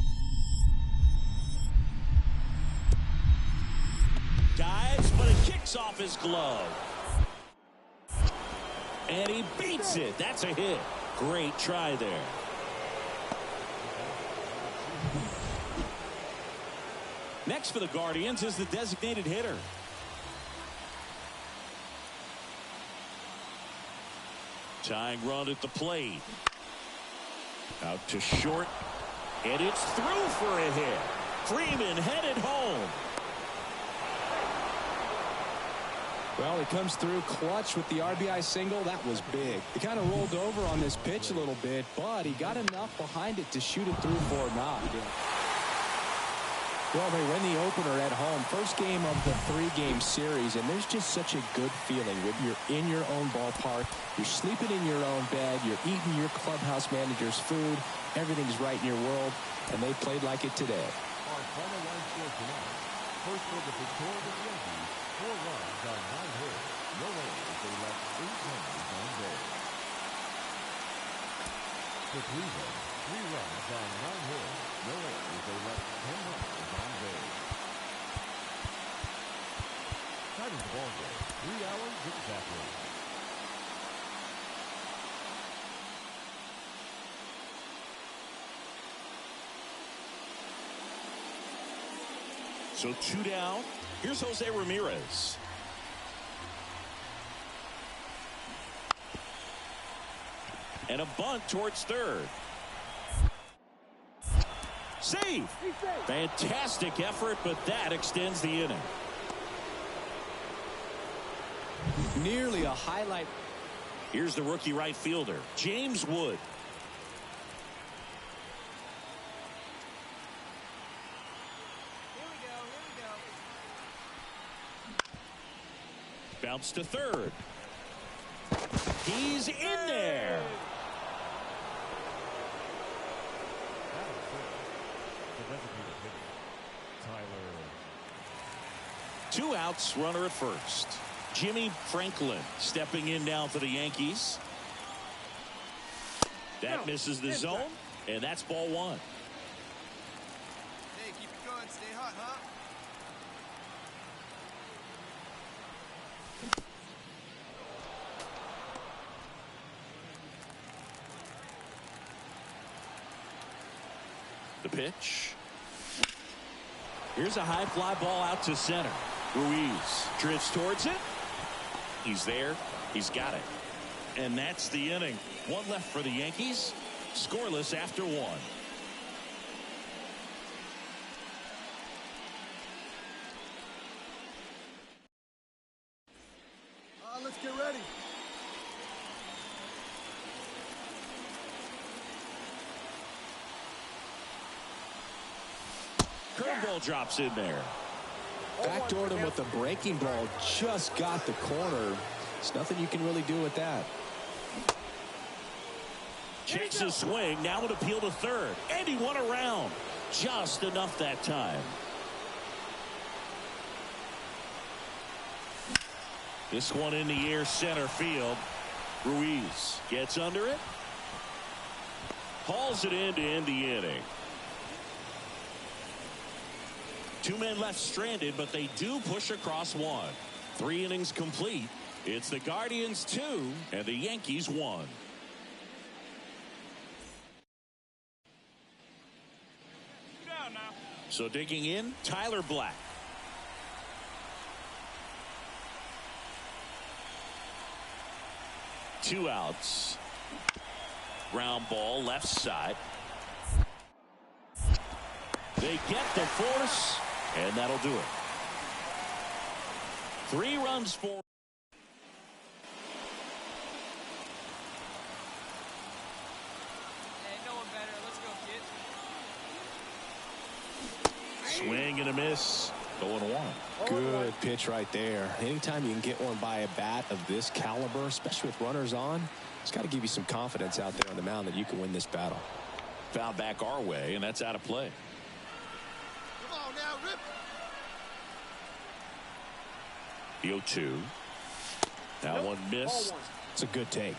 Dives, but it kicks off his glove. And he beats it. That's a hit. Great try there. Next for the Guardians is the designated hitter. Tying run at the plate. Out to short. And it's through for a hit. Freeman headed home. Well, he comes through clutch with the RBI single. That was big. He kind of rolled over on this pitch a little bit, but he got enough behind it to shoot it through for a knock. Well, they win the opener at home. First game of the 3-game series, and there's just such a good feeling when you're in your own ballpark. You're sleeping in your own bed. You're eating your clubhouse manager's food. Everything's right in your world, and they played like it today. Our final line score tonight. First for the victorious Yankees, 4 runs on 9 hits. No errors. They left 8 runners on base. For Cleveland, 3 runs on 9 hits. No errors. They left 10 runners on base. Time of the ball game, 3 hours exactly. So 2 down. Here's Jose Ramirez. And a bunt towards third. Save! Fantastic effort, but that extends the inning. Nearly a highlight. Here's the rookie right fielder, James Wood. Bounce to third. He's in there. Two outs, runner at first. Jimmy Franklin stepping in now for the Yankees. That misses the zone, and that's ball 1. Hey, keep it going. Stay hot, huh? The pitch. Here's a high fly ball out to center. Ruiz drifts towards it. He's there. He's got it. And that's the inning. 1 left for the Yankees. Scoreless after 1. Let's get ready. Curveball drops in there. Backdoored him with the breaking ball. Just got the corner. There's nothing you can really do with that. Checks his swing. Now an appeal to third. And he won around. Just enough that time. This one in the air, center field. Ruiz gets under it. Hauls it in to end the inning. 2 men left stranded, but they do push across 1. 3 innings complete. It's the Guardians 2 and the Yankees 1. Down now. So digging in, Tyler Black. Two outs. Ground ball left side. They get the force, and that'll do it. 3 runs for. Hey, no one better. Let's go, kids. Swing and a miss. 0-1. Good pitch right there. Anytime you can get one by a bat of this caliber, especially with runners on, it's got to give you some confidence out there on the mound that you can win this battle. Foul back our way, and that's out of play. Come on now, rip. The 0-2. That one missed. It's a good take.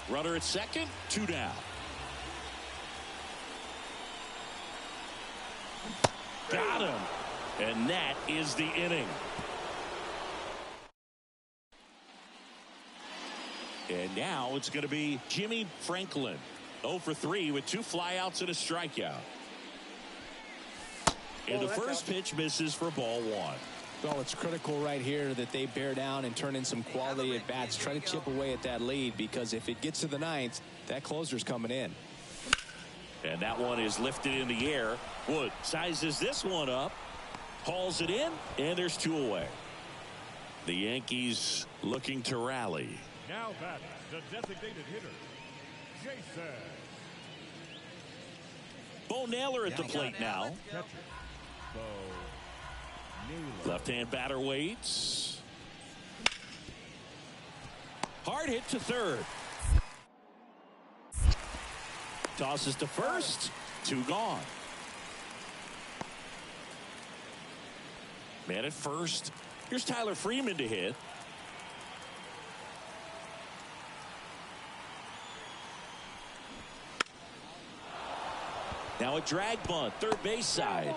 Runner at second, 2 down. Got him. And that is the inning. And now it's going to be Jimmy Franklin. 0 for 3 with 2 flyouts and a strikeout. And the first pitch misses for ball 1. Well, it's critical right here that they bear down and turn in some quality at bats. Try to chip away at that lead, because if it gets to the 9th, that closer's coming in. And that one is lifted in the air. Wood sizes this one up, hauls it in, and there's 2 away. The Yankees looking to rally. Now batting the designated hitter, Jason. Bo Naylor at the plate now. Catcher, Bo Naylor. Left-hand batter waits. Hard hit to third. Tosses to first. 2 gone. Man at first. Here's Tyler Freeman to hit. Now a drag bunt, third base side.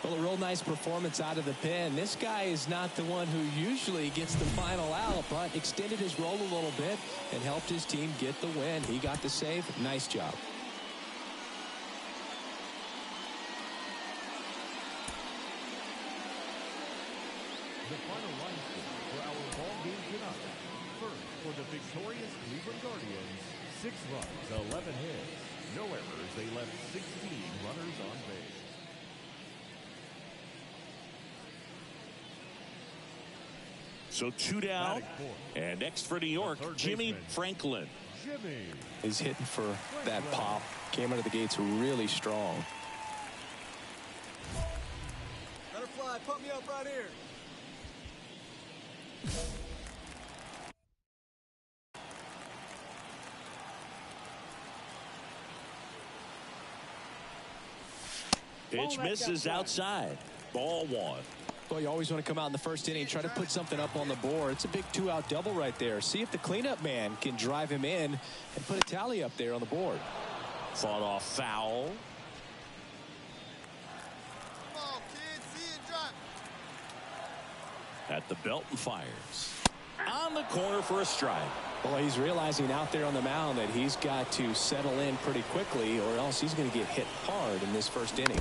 Well, a real nice performance out of the pen. This guy is not the one who usually gets the final out, but extended his role a little bit and helped his team get the win. He got the save. Nice job. The final line score for our ball game tonight. First, for the victorious Cleveland Guardians, 6 runs, 11 hits, no errors. They left 16 runners on base. So 2 down. And next for New York, Jimmy Franklin. Jimmy is hitting for that pop. Came out of the gates really strong. Butterfly, put me up right here. Pitch misses outside. Ball 1. Well, you always want to come out in the first inning, try to put something up on the board. It's a big 2-out double right there. See if the cleanup man can drive him in and put a tally up there on the board. Fought off foul. Come on, kid, see it drop. At the belt and fires. On the corner for a strike. Well, he's realizing out there on the mound that he's got to settle in pretty quickly, or else he's going to get hit hard in this first inning.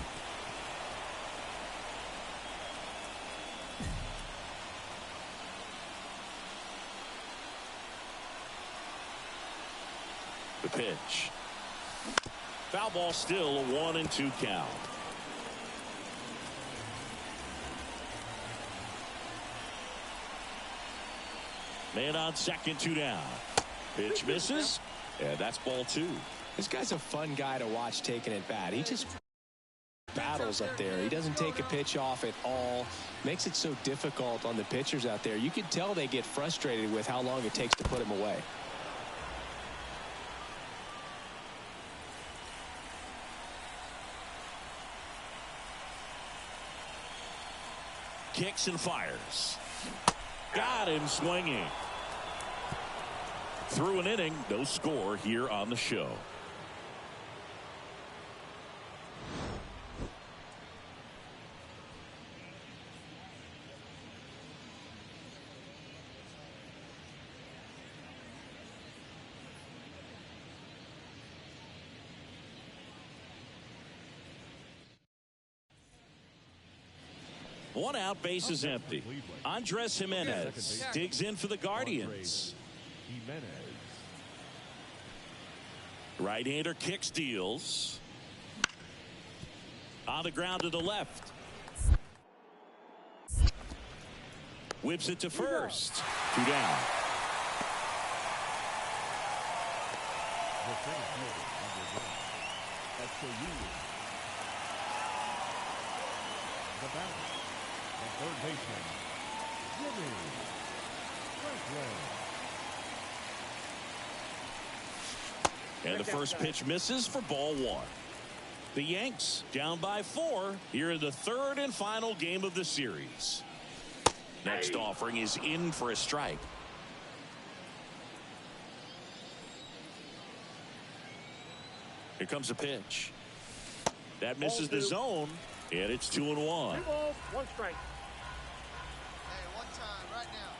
The pitch. Foul ball, still a 1-2 count. Man on second, 2 down. Pitch misses, and that's ball 2. This guy's a fun guy to watch taking at bat. He just battles up there. He doesn't take a pitch off at all. Makes it so difficult on the pitchers out there. You can tell they get frustrated with how long it takes to put him away. Kicks and fires. Got him swinging. Through an inning, no score here on the show. One out, base is empty. Andres Jimenez digs in for the Guardians. Right-hander kicks, deals. On the ground to the left. Whips it to first. 2 down. The center fielder, number 1, SOU. The batter, the third baseman, Jimmy Franklin. And the first pitch misses for ball 1. The Yanks down by 4 here in the third and final game of the series. Next offering is in for a strike. Here comes a pitch. That misses the zone, and it's 2-1. 2 balls, 1 strike. Hey, 1 time, right now.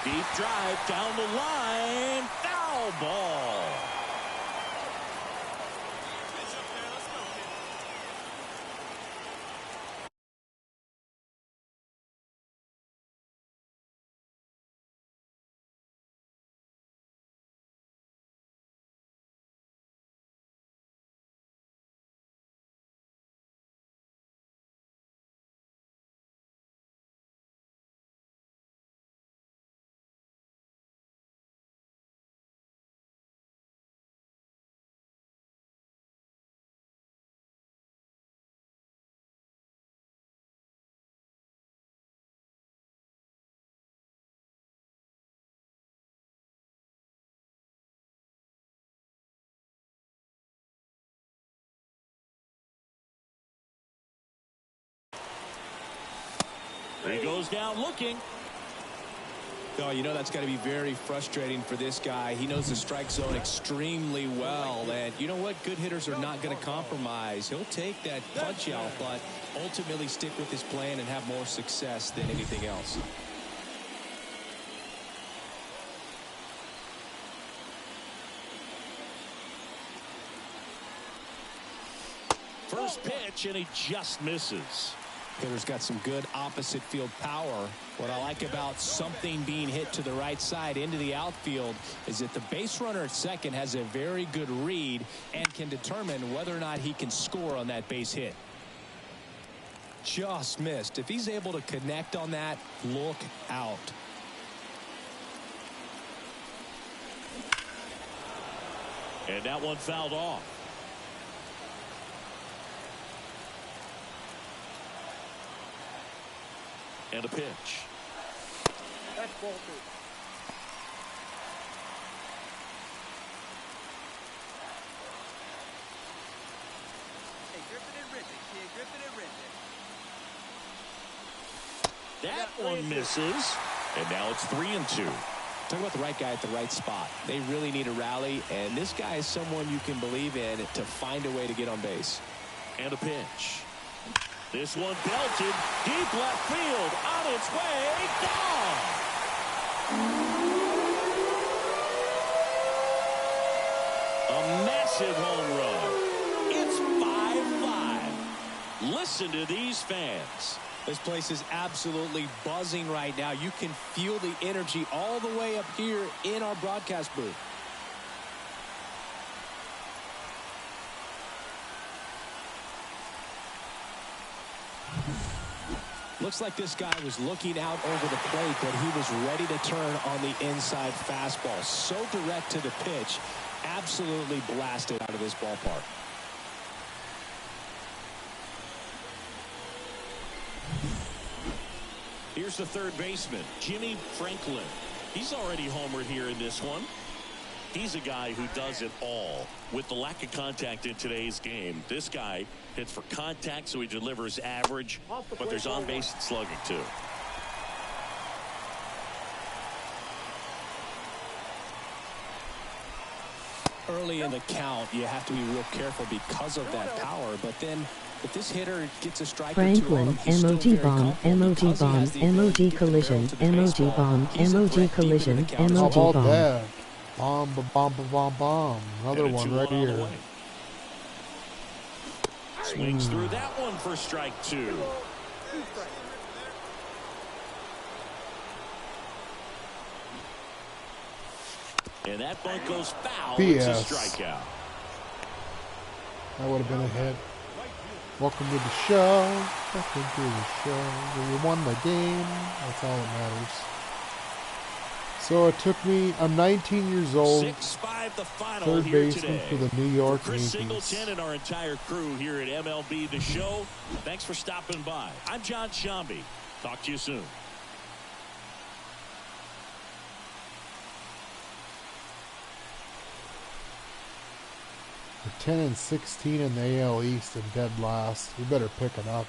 Deep drive down the line. Foul ball. Pitch up there, let's go, kid. He goes down looking. Oh, you know that's got to be very frustrating for this guy. He knows the strike zone extremely well, and you know what? Good hitters are not going to compromise. He'll take that punch out, but ultimately stick with his plan and have more success than anything else. First pitch, and he just misses. Hitter's got some good opposite field power. What I like about something being hit to the right side into the outfield is that the base runner at second has a very good read and can determine whether or not he can score on that base hit. Just missed. If he's able to connect on that, look out. And that one fouled off. And a pitch. That's ball 2. Hey, Griffin and Riddick, kid. Griffin and Riddick. That one misses. And now it's 3-2. Talk about the right guy at the right spot. They really need a rally, and this guy is someone you can believe in to find a way to get on base. And a pitch. This one belted deep left field, on its way, gone. A massive home run. It's 5-5. Listen to these fans. This place is absolutely buzzing right now. You can feel the energy all the way up here in our broadcast booth. Looks like this guy was looking out over the plate, but he was ready to turn on the inside fastball. So direct to the pitch, absolutely blasted out of this ballpark. Here's the third baseman, Jimmy Franklin. He's already homered here in this one. He's a guy who does it all. With the lack of contact in today's game, this guy hits for contact, so he delivers average, but there's on base and slugging too. Early in the count, you have to be real careful because of that power, but then if this hitter gets a strike Franklin, emoji bomb, emoji bomb, emoji collision, emoji bomb, emoji collision, emoji bomb. That? Bomb, bomb, bomb, bomb. Another one right here. Swings through that one for strike 2. And that bunt goes foul. It's a strikeout. That would have been a hit. Welcome to the show. Welcome to the show. You won the game. That's all that matters. So it took me, I'm 19 years old. 6-5 the final third here baseman today. for the New York for Chris Yankees. Singleton and our entire crew here at MLB The Show. Thanks for stopping by. I'm John Shambi. Talk to you soon. We're 10-16 in the AL East and dead last. We better pick it up.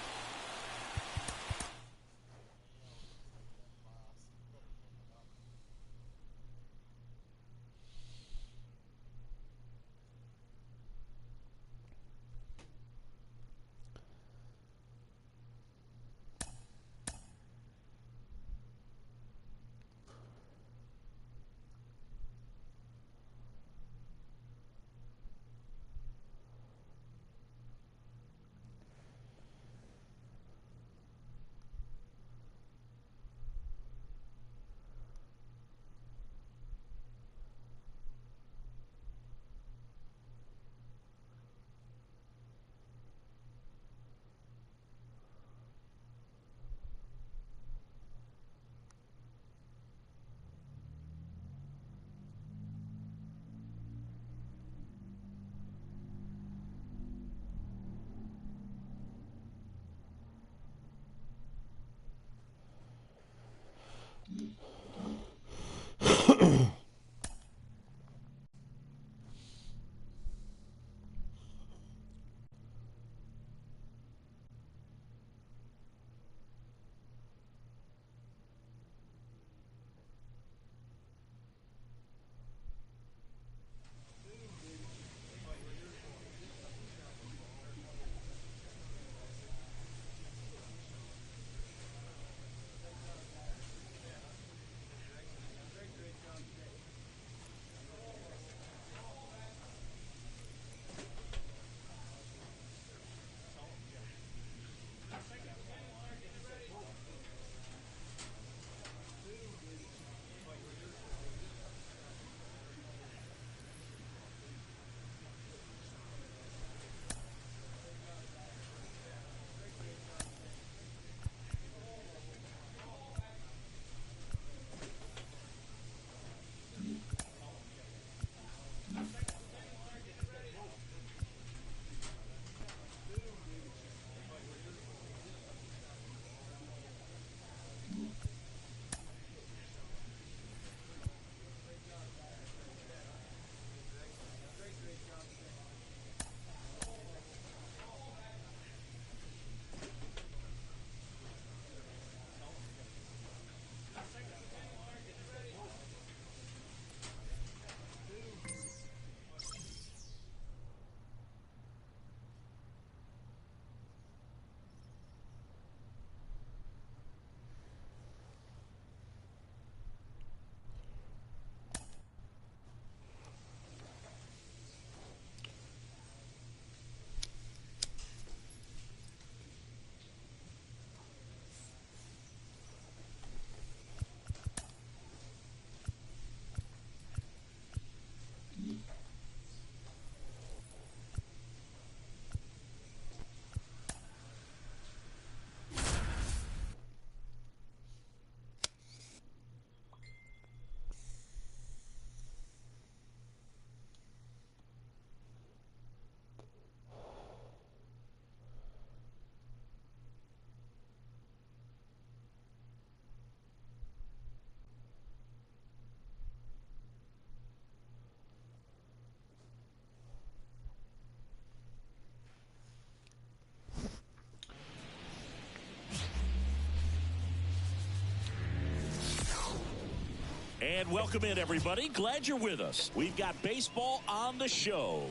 And welcome in, everybody. Glad you're with us. We've got baseball on the show.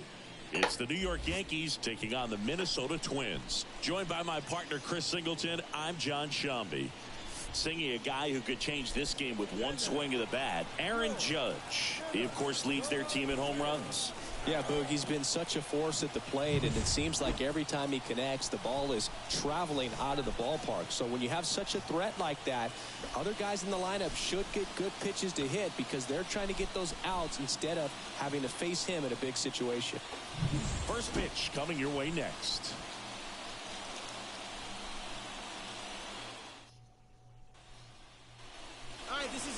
It's the New York Yankees taking on the Minnesota Twins. Joined by my partner, Chris Singleton, I'm John Shambi. Singing a guy who could change this game with one swing of the bat, Aaron Judge. He, of course, leads their team in home runs. Yeah, Boog, he's been such a force at the plate, and it seems like every time he connects, the ball is traveling out of the ballpark. So when you have such a threat like that, other guys in the lineup should get good pitches to hit because they're trying to get those outs instead of having to face him in a big situation. First pitch coming your way next.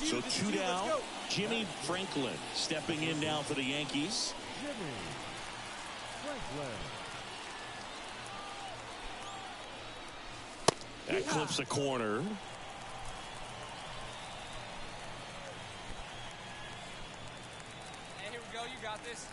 So 2 down. Jimmy Franklin stepping in now for the Yankees. Jimmy Franklin. That clips a corner. Hey, here we go. You got this.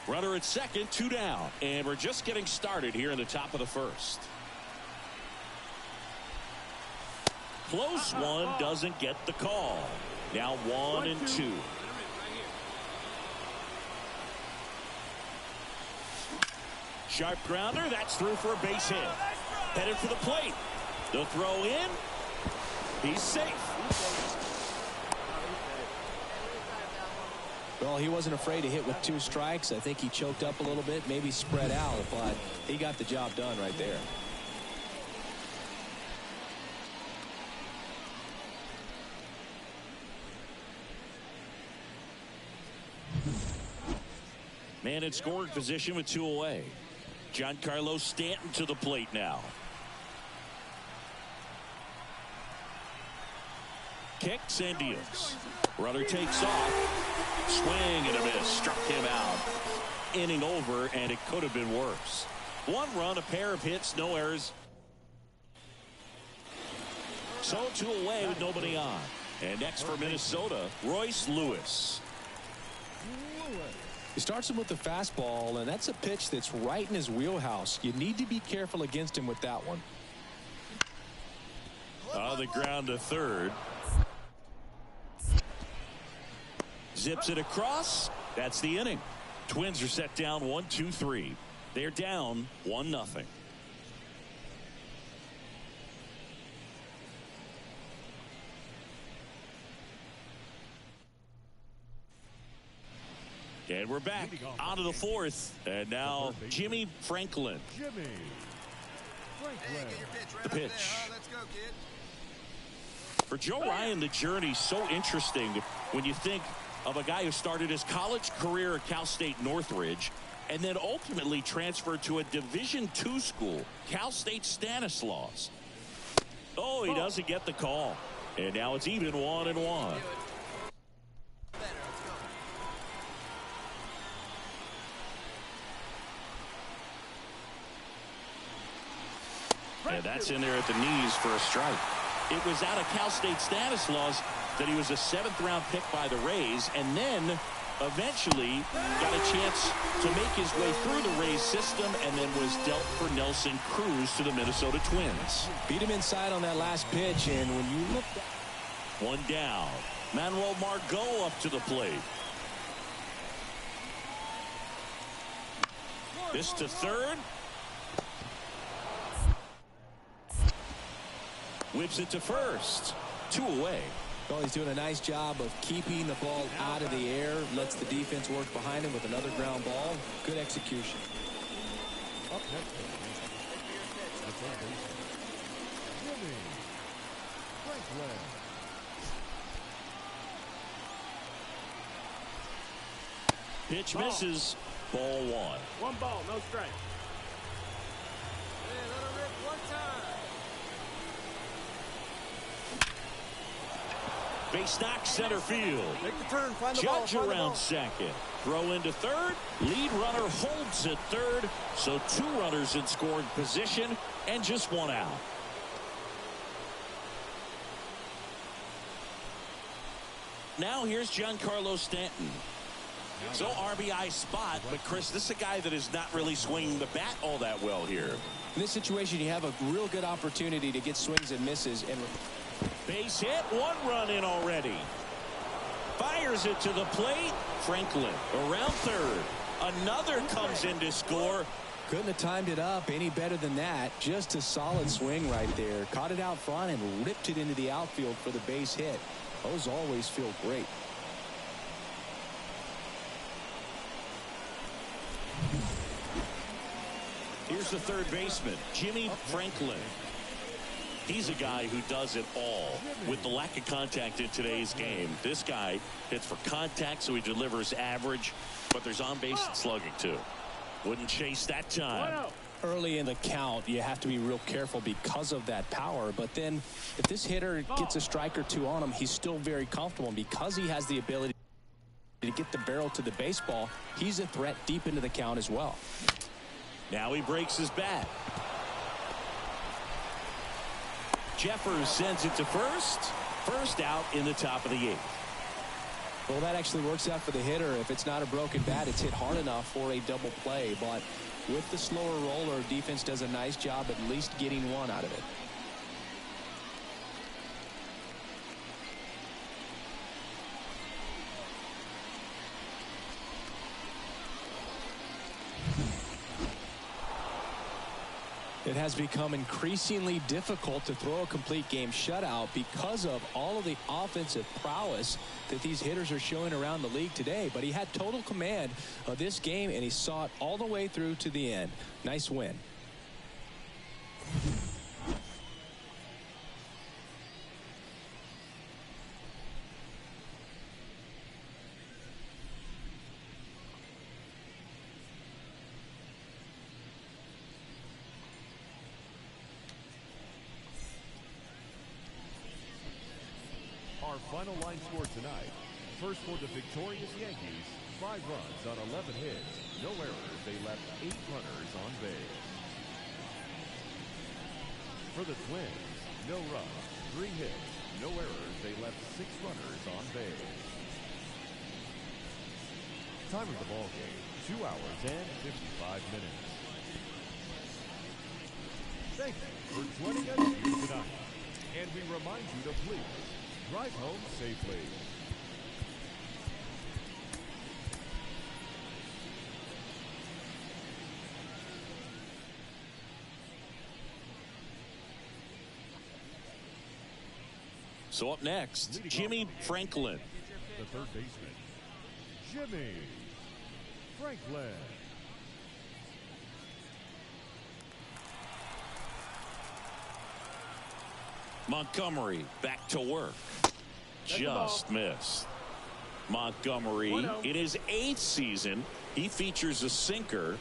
Runner at second, 2 down. And we're just getting started here in the top of the first. Close one, doesn't get the call. Now 1-2. Sharp grounder, that's through for a base hit. Headed for the plate. The throw in. He's safe. Well, he wasn't afraid to hit with 2 strikes. I think he choked up a little bit, maybe spread out, but he got the job done right there. Man in scoring position with 2 away. Giancarlo Stanton to the plate now. Kicks and deals. Runner takes off. Swing and a miss. Struck him out. Inning over, and it could have been worse. 1 run, a pair of hits, no errors. So 2 away with nobody on. And next for Minnesota, Royce Lewis. He starts him with the fastball, and that's a pitch that's right in his wheelhouse. You need to be careful against him with that one. On the ground to third. Zips it across. That's the inning. Twins are set down 1-2-3. They're down 1-0. And we're back on to the 4th. And now Jimmy Franklin. Jimmy Franklin. The pitch. Let's go, kid. For Joe Ryan, the journey's so interesting when you think of a guy who started his college career at Cal State Northridge and then ultimately transferred to a Division II school, Cal State Stanislaus. Oh, he doesn't get the call. And now it's even 1-1. And that's in there at the knees for a strike. It was out of Cal State Stanislaus that he was a 7th-round pick by the Rays, and then eventually got a chance to make his way through the Rays system and then was dealt for Nelson Cruz to the Minnesota Twins. Beat him inside on that last pitch, and when you look... 1 down. Manuel Margot up to the plate. This to third. Whips it to first. 2 away. Well, he's doing a nice job of keeping the ball out of the air. Lets the defense work behind him with another ground ball. Good execution. Up next. Jimmy Franklin. Pitch misses. Ball 1. 1 ball, no strike. Hey, let her rip 1 time. Base knock center field. Make the turn, find the ball. Judge around second. Throw into third. Lead runner holds at third. So 2 runners in scoring position and just 1 out. Now here's Giancarlo Stanton. So RBI spot, but Chris, this is a guy that is not really swinging the bat all that well here. In this situation, you have a real good opportunity to get swings and misses. And base hit, 1 run in already. Fires it to the plate. Franklin around third. Another comes in to score. Couldn't have timed it up any better than that. Just a solid swing right there. Caught it out front and ripped it into the outfield for the base hit. Those always feel great. Here's the third baseman, Jimmy Franklin. He's a guy who does it all with the lack of contact in today's game. This guy hits for contact, so he delivers average, but there's on-base slugging too. Wouldn't chase that time. Early in the count, you have to be real careful because of that power. But then if this hitter gets a strike or two on him, he's still very comfortable. And because he has the ability to get the barrel to the baseball, he's a threat deep into the count as well. Now he breaks his bat. Jeffers sends it to first. First out in the top of the 8th. Well, that actually works out for the hitter. If it's not a broken bat, it's hit hard enough for a double play. But with the slower roller, defense does a nice job at least getting one out of it. It has become increasingly difficult to throw a complete game shutout because of all of the offensive prowess that these hitters are showing around the league today. But he had total command of this game, and he saw it all the way through to the end. Nice win. Our final line score tonight. First for the victorious Yankees, 5 runs on 11 hits. No errors. They left 8 runners on base. For the Twins, no runs, 3 hits. No errors. They left 6 runners on base. Time of the ball game, 2 hours and 55 minutes. Thank you for joining us here tonight. And we remind you to please drive home safely. So up next, Jimmy Franklin. The third baseman, Jimmy Franklin. Montgomery back to work. Just missed. Montgomery in his 8th season, he features a sinker,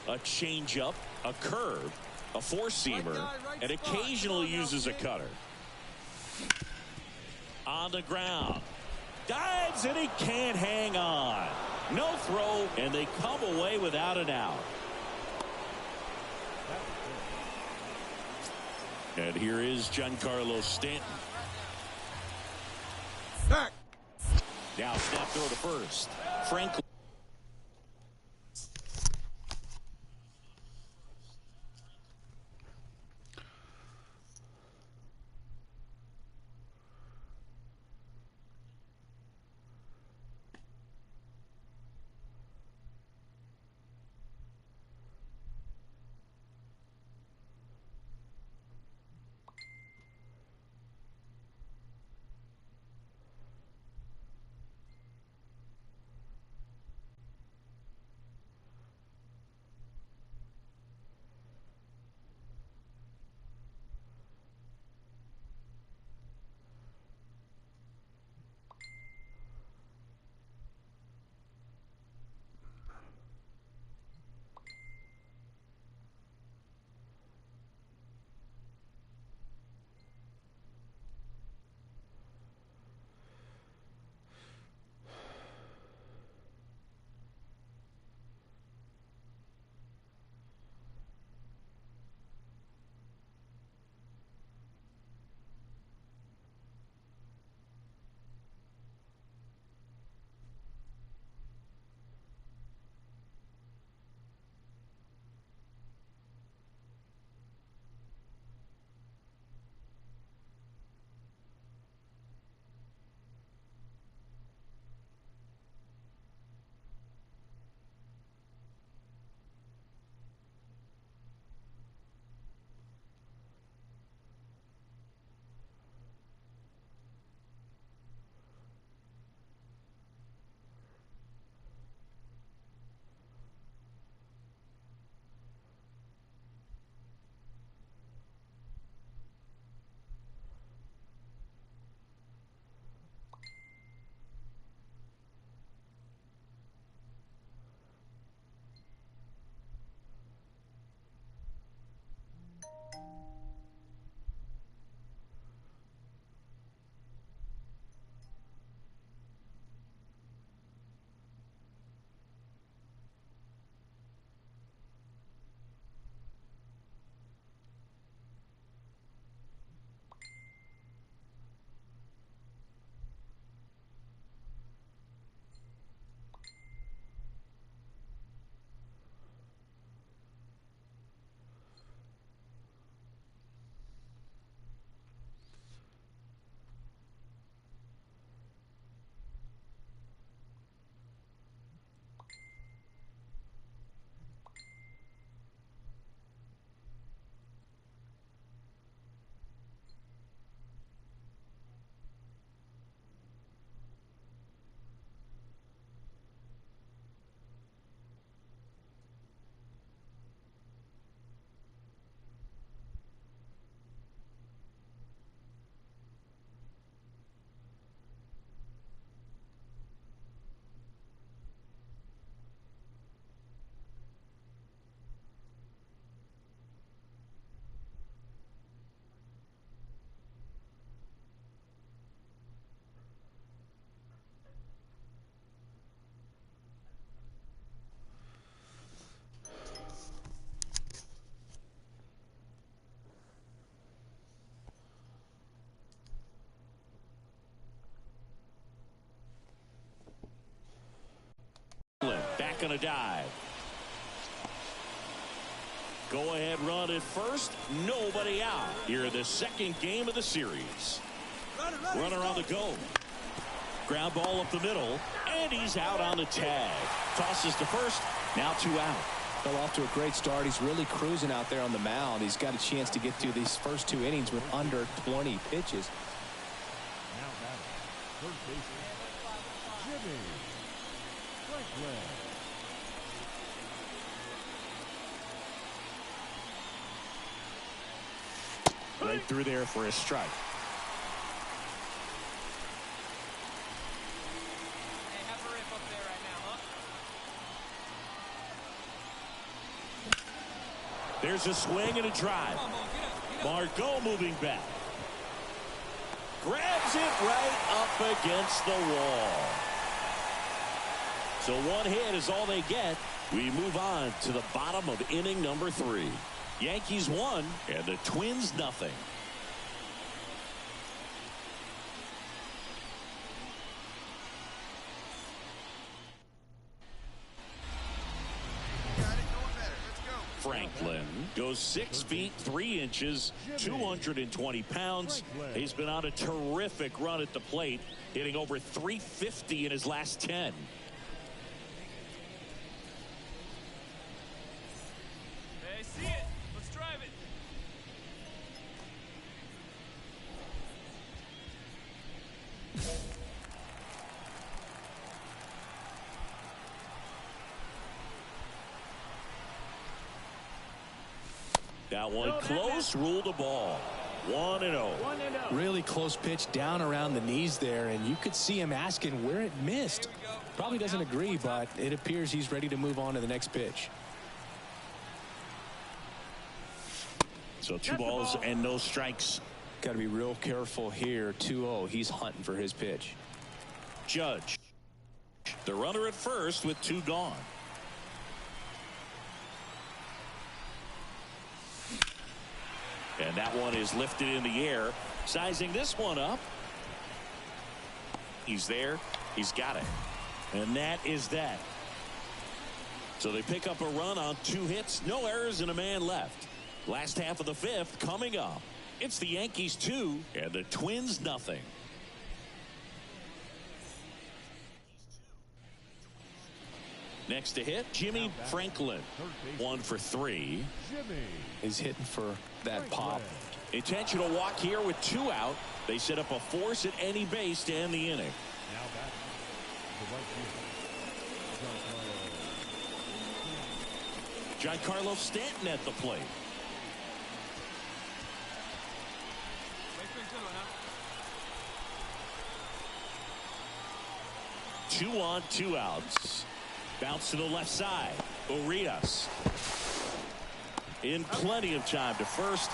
a changeup, a curve, a four-seamer, and occasionally uses a cutter. On the ground, dives, and he can't hang on. No throw, and they come away without an out. And here is Giancarlo Stanton. Back. Now snap throw to first. Franklin. back on a dive. Go ahead run at first. Nobody out here in the second game of the series. Runner on the go. Ground ball up the middle. And he's out on the tag. Tosses to first. Now 2 out. Fell off to a great start. He's really cruising out there on the mound. He's got a chance to get through these first 2 innings with under 20 pitches. Now batting, third baseman, Jimmy Franklin. Right through there for a strike. Hey, have a rip up there right now, huh? There's a swing and a drive. Margot moving back. Grabs it right up against the wall. So 1 hit is all they get. We move on to the bottom of inning number 3. Yankees 1 and the Twins nothing. Franklin goes 6 feet 3 inches, 220 pounds. He's been on a terrific run at the plate, hitting over .350 in his last 10. Hey, see it. Let's drive it. That one close, ruled a ball. 1-0. Really close pitch down around the knees there, and you could see him asking where it missed. Probably doesn't agree, but it appears he's ready to move on to the next pitch. So 2 balls and no strikes. Got to be real careful here. 2-0. He's hunting for his pitch. Judge, the runner at first with 2 gone. And that one is lifted in the air. Sizing this one up. He's there. He's got it. And that is that. So they pick up a run on 2 hits. No errors and a man left. Last half of the 5th coming up. It's the Yankees 2 and the Twins nothing. Next to hit, Jimmy Franklin. 1 for 3. He's hitting for that pop. Intentional walk here with 2 out. They set up a force at any base to end the inning. Now batting, the right fielder, Giancarlo Stanton at the plate. Two on, 2 outs. Bounce to the left side. Urias in plenty of time to first,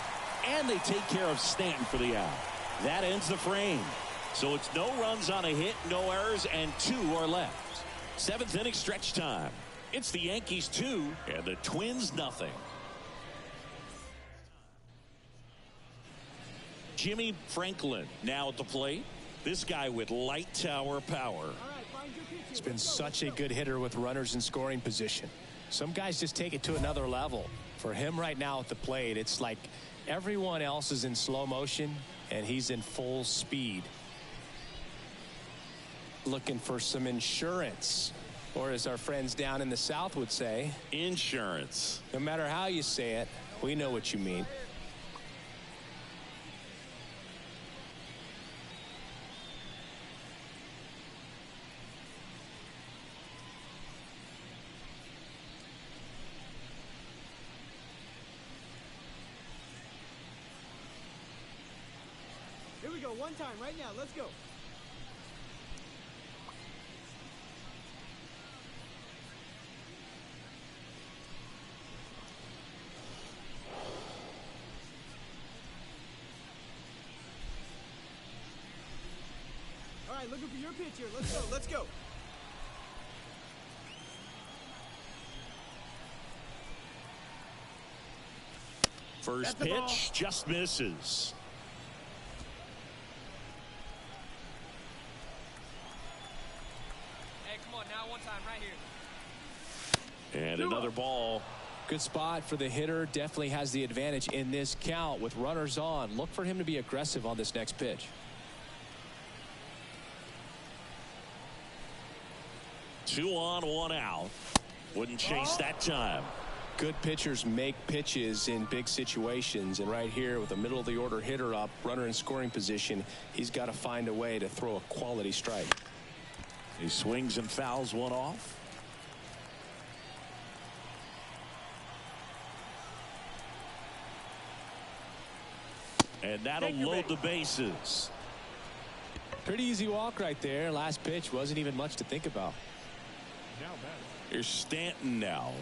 and they take care of Stanton for the out. That ends the frame. So it's no runs on a hit, no errors, and 2 are left. 7th inning stretch time. It's the Yankees 2 and the Twins nothing. Jimmy Franklin now at the plate. This guy with light tower power. He's been such a good hitter with runners in scoring position. Some guys just take it to another level. For him right now at the plate, it's like everyone else is in slow motion and he's in full speed. Looking for some insurance, or as our friends down in the South would say, insurance. No matter how you say it, we know what you mean. Here we go, one time, right now, let's go. All right, looking for your pitch here. Let's go, let's go. First pitch just misses. Hey, come on now, one time right here. And another ball. Good spot for the hitter. Definitely has the advantage in this count with runners on. Look for him to be aggressive on this next pitch. 2 on, 1 out. Wouldn't chase that time. Good pitchers make pitches in big situations, and right here with a middle of the order hitter up, runner in scoring position, he's got to find a way to throw a quality strike. He swings and fouls one off. And that'll load the bases. Pretty easy walk right there. Last pitch wasn't even much to think about. Here's Stanton now.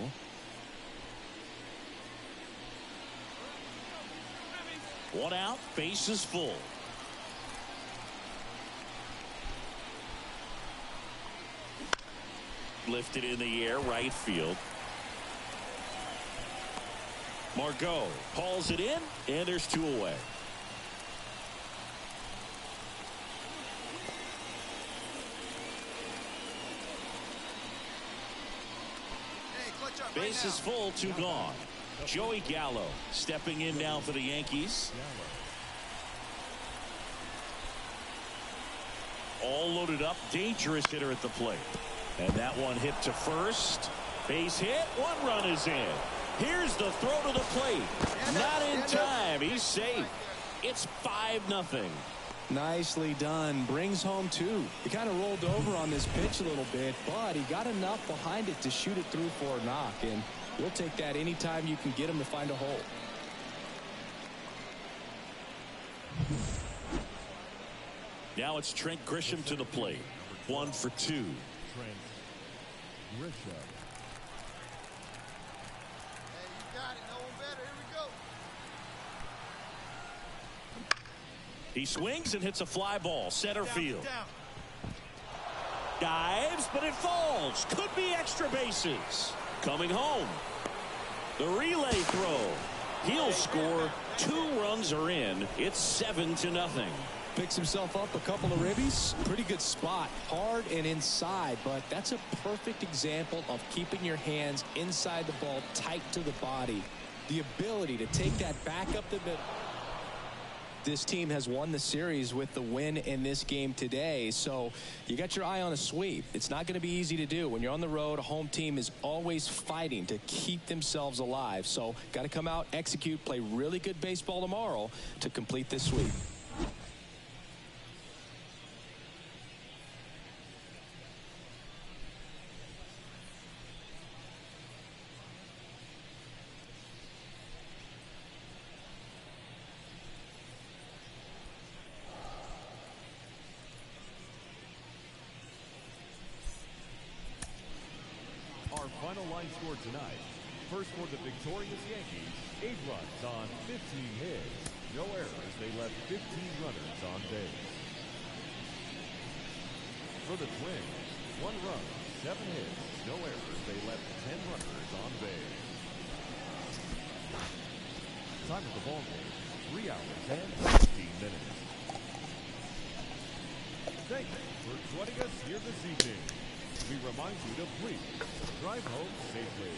One out, bases full. Lifted in the air, right field. Margot hauls it in, and there's 2 away. Bases full, 2 gone. Joey Gallo stepping in now for the Yankees. All loaded up, dangerous hitter at the plate. And that one hit to first. Base hit, 1 run is in. Here's the throw to the plate. Not in time, he's safe. It's 5-0. Nicely done. Brings home 2. He kind of rolled over on this pitch a little bit, but he got enough behind it to shoot it through for a knock, and we'll take that anytime you can get him to find a hole. Now it's Trent Grisham to the plate. 1 for 2. Trent Grisham. He swings and hits a fly ball, center field. Dives, but it falls. Could be extra bases. Coming home. The relay throw. He'll score. 2 runs are in. It's 7-0. Picks himself up a couple of ribbies. Pretty good spot. Hard and inside, but that's a perfect example of keeping your hands inside the ball, tight to the body. The ability to take that back up the middle. This team has won the series with the win in this game today, so you got your eye on a sweep. It's not going to be easy to do. When you're on the road, a home team is always fighting to keep themselves alive. So got to come out, execute, play really good baseball tomorrow to complete this sweep. Our final line score tonight. First for the victorious Yankees, 8 runs on 15 hits. No errors. They left 15 runners on base. For the Twins, 1 run, 7 hits. No errors. They left 10 runners on base. Time of the ball game, 3 hours and 16 minutes. Thank you for joining us here this evening. We remind you to please drive home safely.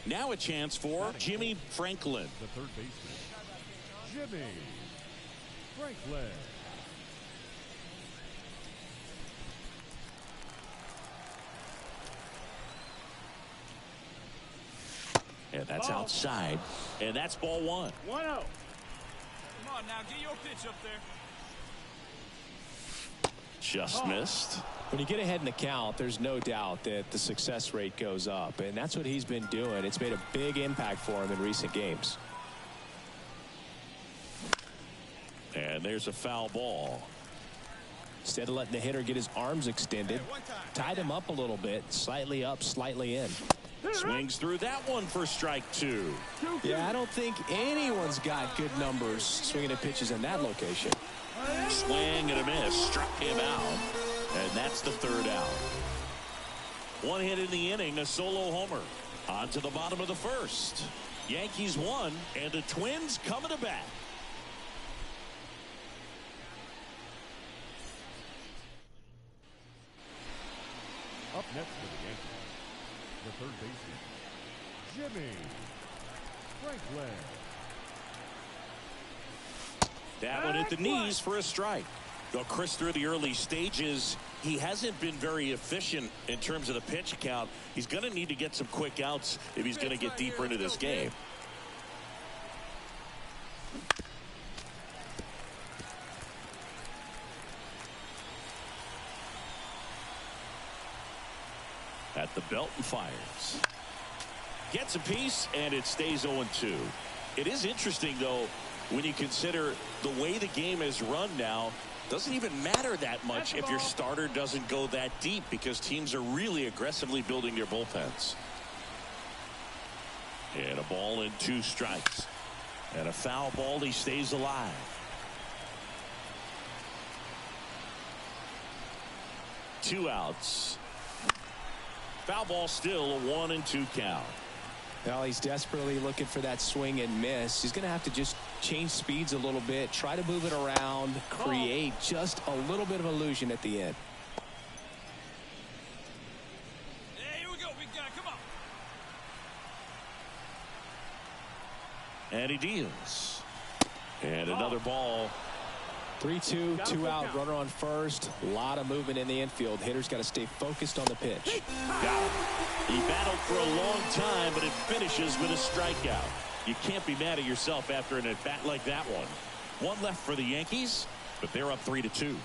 Now a chance for Jimmy Franklin. The third baseman. Jimmy Franklin. And that's outside. And that's ball 1. 1-0. Come on now, get your pitch up there. Just missed. When you get ahead in the count, there's no doubt that the success rate goes up, and that's what he's been doing. It's made a big impact for him in recent games. And there's a foul ball. Instead of letting the hitter get his arms extended, tied him up a little bit, slightly up, slightly in. Swings through that one for strike 2. Yeah, I don't think anyone's got good numbers swinging at pitches in that location. Swing and a miss. Struck him out. And that's the 3rd out. 1 hit in the inning, a solo homer. On to the bottom of the 1st. Yankees won, and the Twins coming to bat. Up next for the Yankees, the third baseman, Jimmy Franklin. That one hit the knees for a strike. Well, Chris, through the early stages, he hasn't been very efficient in terms of the pitch count. He's going to need to get some quick outs if he's going to get deeper into this game. At the belt and fires. Gets a piece, and it stays 0-2. It is interesting, though, when you consider the way the game is run now. Doesn't even matter that much if your starter doesn't go that deep, because teams are really aggressively building their bullpens. And a ball and 2 strikes. And a foul ball. He stays alive. Two outs. Foul ball, still a 1-2 count. Well, he's desperately looking for that swing and miss. He's going to have to just change speeds a little bit, try to move it around, create just a little bit of illusion at the end. Yeah, here we go, big guy. Come on. And he deals. And another ball. 3-2, 2 out, runner on first. A lot of movement in the infield. Hitter's got to stay focused on the pitch. Got it. He battled for a long time, but it finishes with a strikeout. You can't be mad at yourself after an at-bat like that one. One left for the Yankees, but they're up 3-2.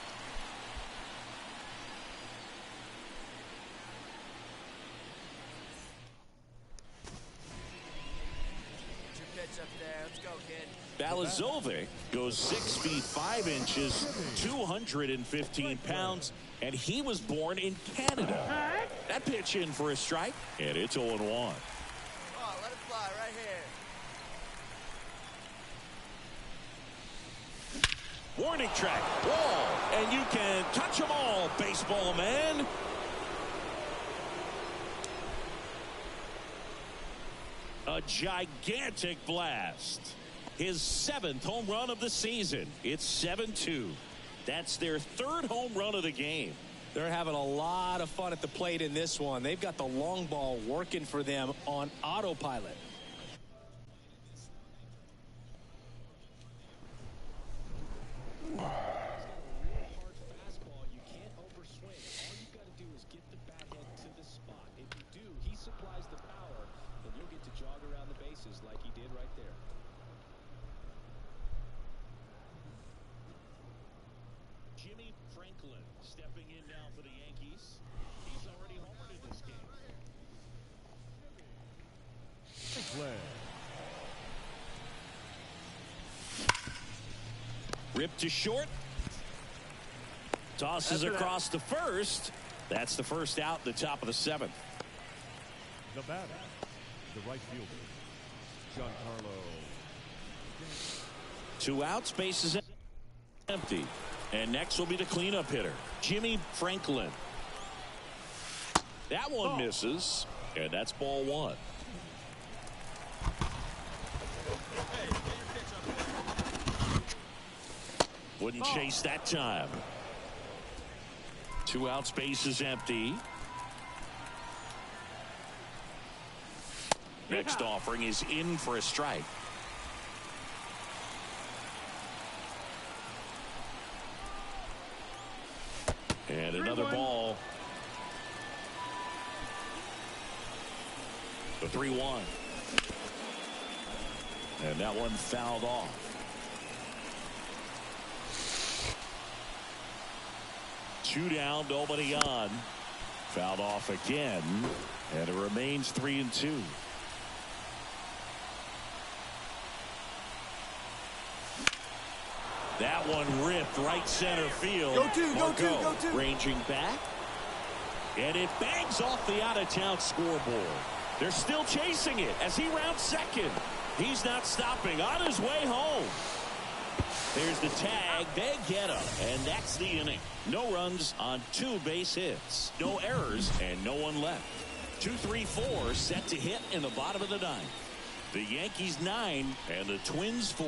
Balazovic goes 6 feet 5 inches, 215 pounds, and he was born in Canada. That pitch in for a strike, and it's 0-1. Oh, let it fly right here. Warning track, wall, and you can touch them all, baseball man. A gigantic blast. His 7th home run of the season. It's 7-2. That's their 3rd home run of the game. They're having a lot of fun at the plate in this one. They've got the long ball working for them on autopilot. Jimmy Franklin stepping in now for the Yankees. He's already homered in this game. Franklin. Ripped to short. Tosses across to first. That's the first out in the top of the 7th. The batter, the right fielder, Giancarlo. 2 outs, bases empty. And next will be the cleanup hitter, Jimmy Franklin. That one misses, and that's ball 1. Wouldn't chase that time. 2 outs, bases empty. Next offering is in for a strike. another ball. The 3-1. And that one fouled off. Two down, nobody on. Fouled off again. And it remains 3-2. That one ripped right center field. Go two. Ranging back. And it bangs off the out-of-town scoreboard. They're still chasing it as he rounds second. He's not stopping. On his way home. There's the tag. They get him. And that's the inning. No runs on 2 base hits. No errors and no one left. 2-3-4 set to hit in the bottom of the 9th. The Yankees 9 and the Twins 4.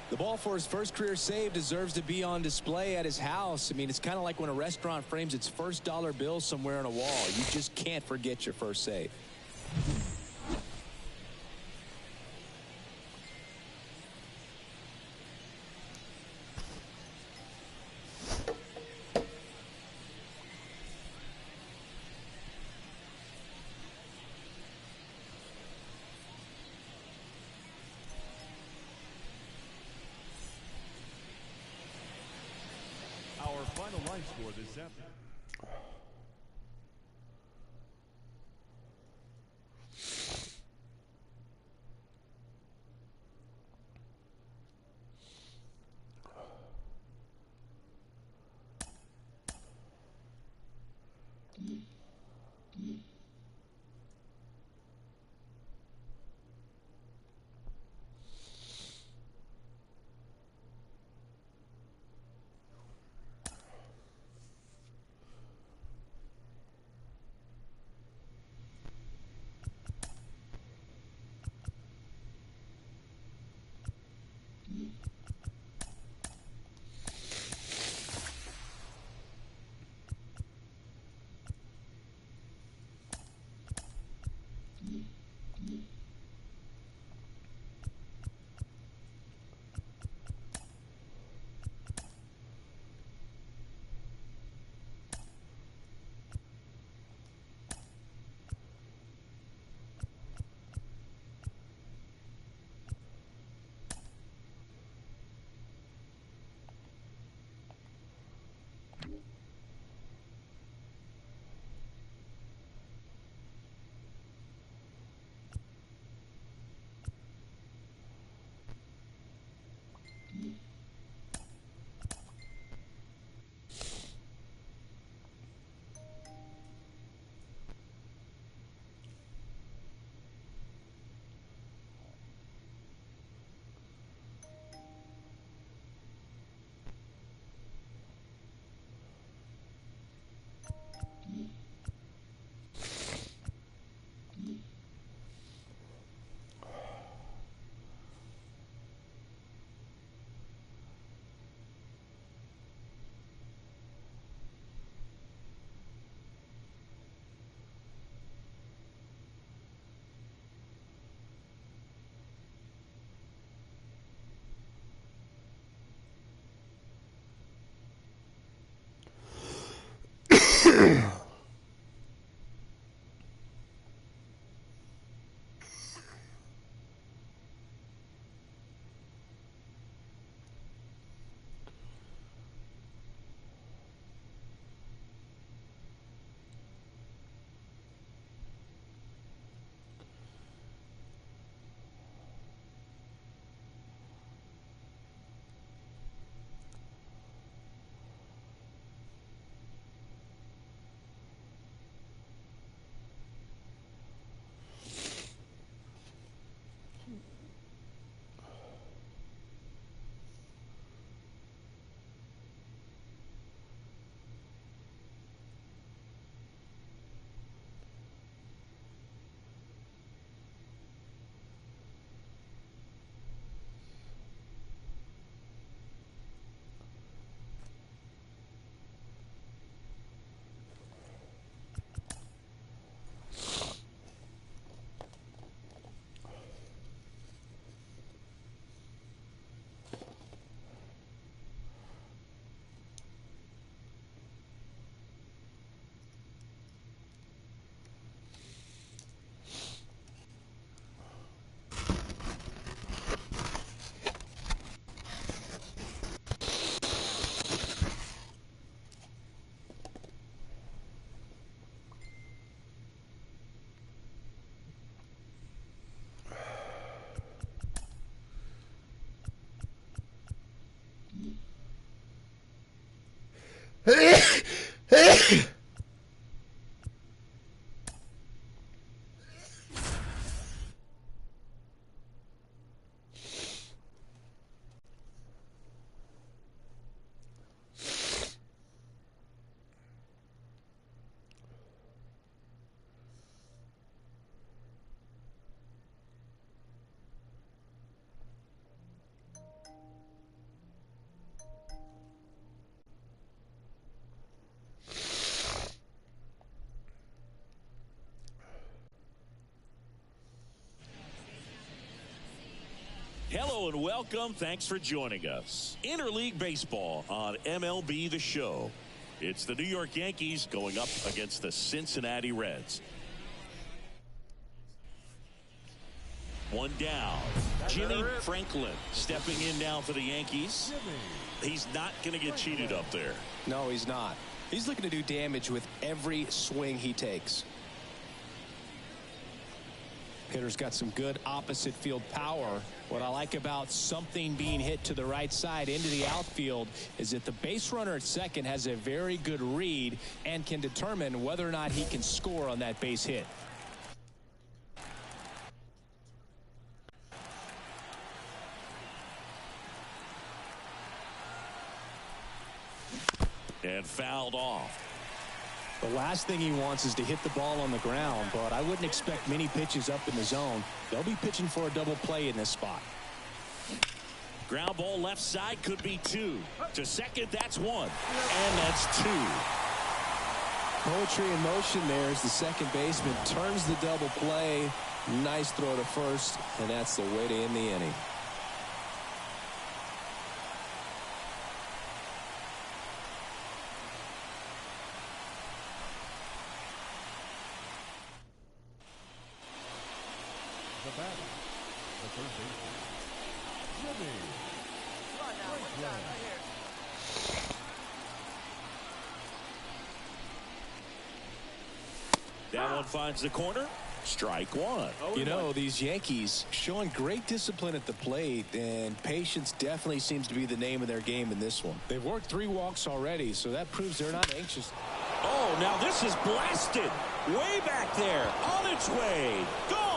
The ball for his first career save deserves to be on display at his house. I mean, it's kind of like when a restaurant frames its first dollar bill somewhere on a wall. You just can't forget your first save. Our final line score this afternoon. Hello and welcome. Thanks for joining us. Interleague Baseball on MLB The Show. It's the New York Yankees going up against the Cincinnati Reds. One down. Jimmy Franklin stepping in now for the Yankees. He's not going to get cheated up there. No, he's not. He's looking to do damage with every swing he takes. Hitter's got some good opposite field power. What I like about something being hit to the right side into the outfield is that the base runner at second has a very good read and can determine whether or not he can score on that base hit. And fouled off. The last thing he wants is to hit the ball on the ground, but I wouldn't expect many pitches up in the zone. They'll be pitching for a double play in this spot. Ground ball left side, could be two. To second, that's one. And that's two. Poetry in motion there as the second baseman turns the double play. Nice throw to first, and that's the way to end the inning. The batter, the third baseman, Jimmy Franklin. That one finds the corner. Strike one. You know, these Yankees showing great discipline at the plate, and patience definitely seems to be the name of their game in this one. They've worked 3 walks already, so that proves they're not anxious. Oh, now this is blasted. Way back there. On its way. Gone.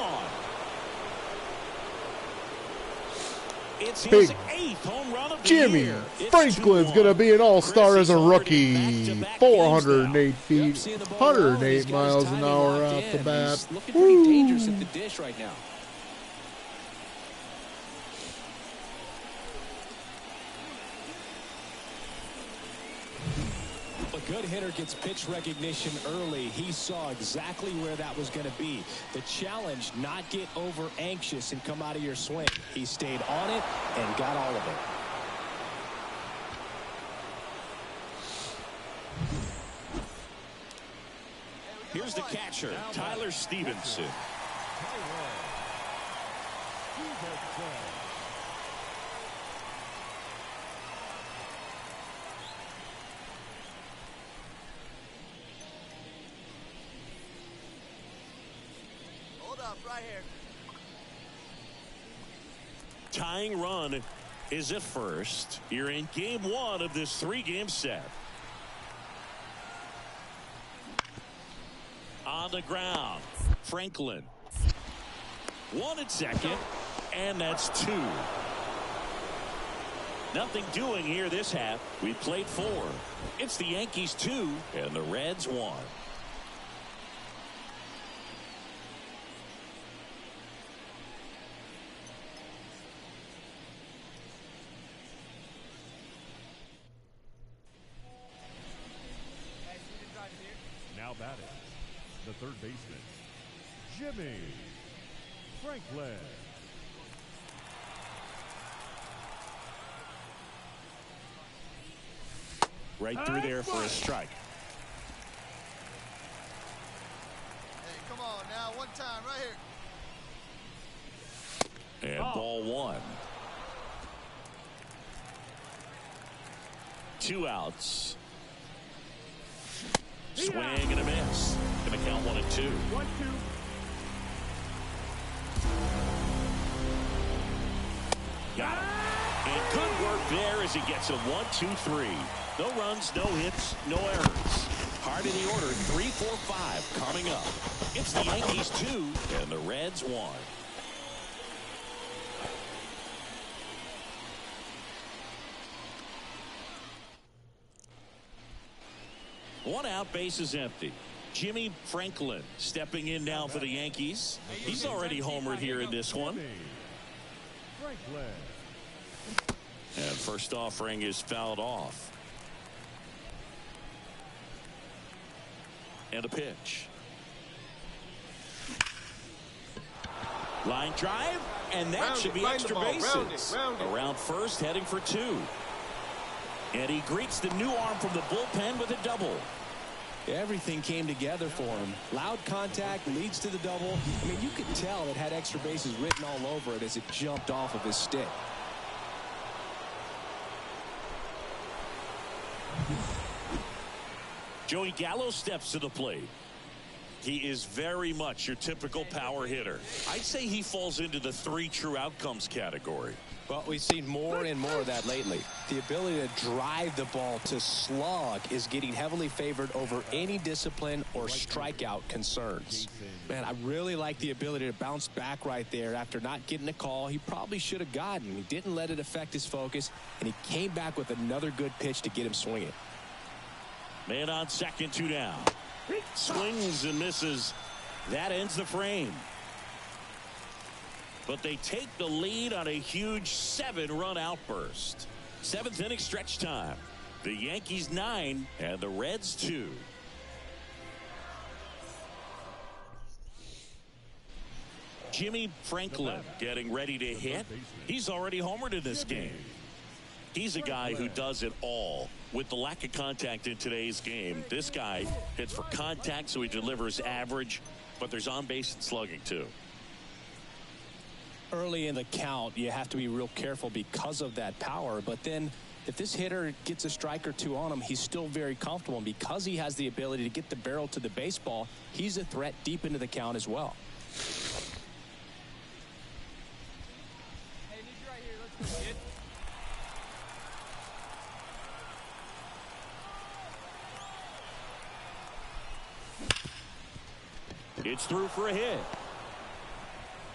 It's his 8th home run of the Jimmy year. Franklin's going to be an all-star as a rookie. 408 feet, 108 miles an hour off the bat. Looking pretty dangerous at the dish right now. A good hitter gets pitch recognition early. He saw exactly where that was going to be. The challenge, not get over anxious and come out of your swing. He stayed on it and got all of it. Here's the catcher, Tyler Stevenson. Right here. Tying run is at first. You're in game 1 of this 3-game set. On the ground, Franklin. 1 at second, and that's 2. Nothing doing here this half. We played 4. It's the Yankees 2 and the Reds 1. Now batting, the third baseman, Jimmy Franklin. Right through there for a strike. Hey, come on now, one time right here. And ball 1. 2 outs. Swing and a miss. Gonna count 1 and 2. 1-2. Got him. And good work there as he gets a 1-2-3. No runs, no hits, no errors. Hard in the order, 3-4-5 coming up. It's the Yankees 2 and the Reds 1. One out, base is empty. Jimmy Franklin stepping in now for the Yankees. He's already homered here in this one. Franklin. And first offering is fouled off. And a pitch. Line drive, and that should be extra bases. Around first, heading for 2. And he greets the new arm from the bullpen with a double. Everything came together for him. Loud contact leads to the double. I mean, you could tell it had extra bases written all over it as it jumped off of his stick. Joey Gallo steps to the plate. He is very much your typical power hitter. I'd say he falls into the 3 true outcomes category. Well, we've seen more and more of that lately. The ability to drive the ball to slug is getting heavily favored over any discipline or strikeout concerns. Man, I really like the ability to bounce back right there after not getting a call he probably should have gotten. He didn't let it affect his focus, and he came back with another good pitch to get him swinging. Man on second, 2 down. Swings and misses. That ends the frame. But they take the lead on a huge 7-run outburst. 7th inning stretch time. The Yankees 9 and the Reds 2. Jimmy Franklin getting ready to hit. He's already homered in this game. He's a guy who does it all. With the lack of contact in today's game, this guy hits for contact, so he delivers average, but there's on base and slugging too. Early in the count, you have to be real careful because of that power. But then if this hitter gets a strike or 2 on him, he's still very comfortable. And because he has the ability to get the barrel to the baseball, he's a threat deep into the count as well. Hey, leave you right here. Let's go, kid. It's through for a hit.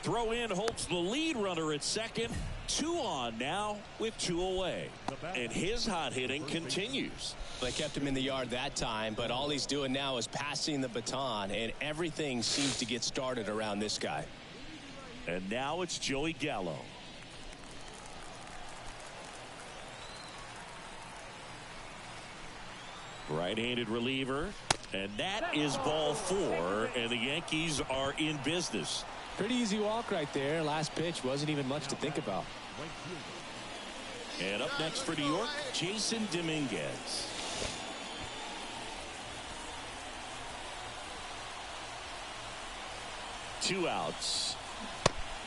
Throw in holds the lead runner at second. 2 on now with 2 away. And his hot hitting continues. They kept him in the yard that time, but all he's doing now is passing the baton, and everything seems to get started around this guy. And now it's Joey Gallo. Right-handed reliever. And that is ball 4, and the Yankees are in business. Pretty easy walk right there. Last pitch wasn't even much to think about. And up next for New York, Jason Dominguez. Two outs.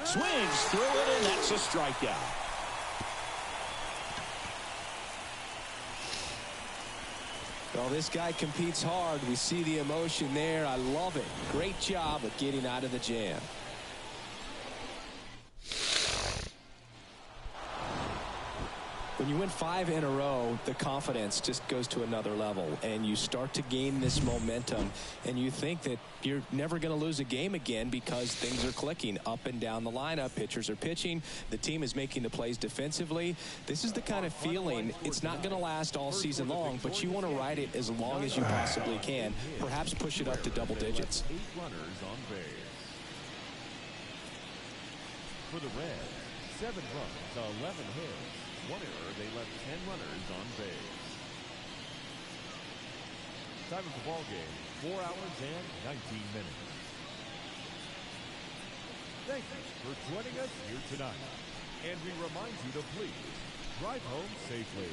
Swings through it, and that's a strikeout. Well, this guy competes hard. We see the emotion there. I love it. Great job of getting out of the jam. When you win 5 in a row, the confidence just goes to another level, and you start to gain this momentum, and you think that you're never going to lose a game again because things are clicking up and down the lineup. Pitchers are pitching. The team is making the plays defensively. This is the kind of feeling, it's not going to last all season long, but you want to ride it as long as you possibly can. Perhaps push it up to double digits. 8 runners on base. For the Reds, 7 runs, 11 hits. 1 error, they left 10 runners on base. Time of the ball game, 4 hours and 19 minutes. Thank you for joining us here tonight. And we remind you to please drive home safely.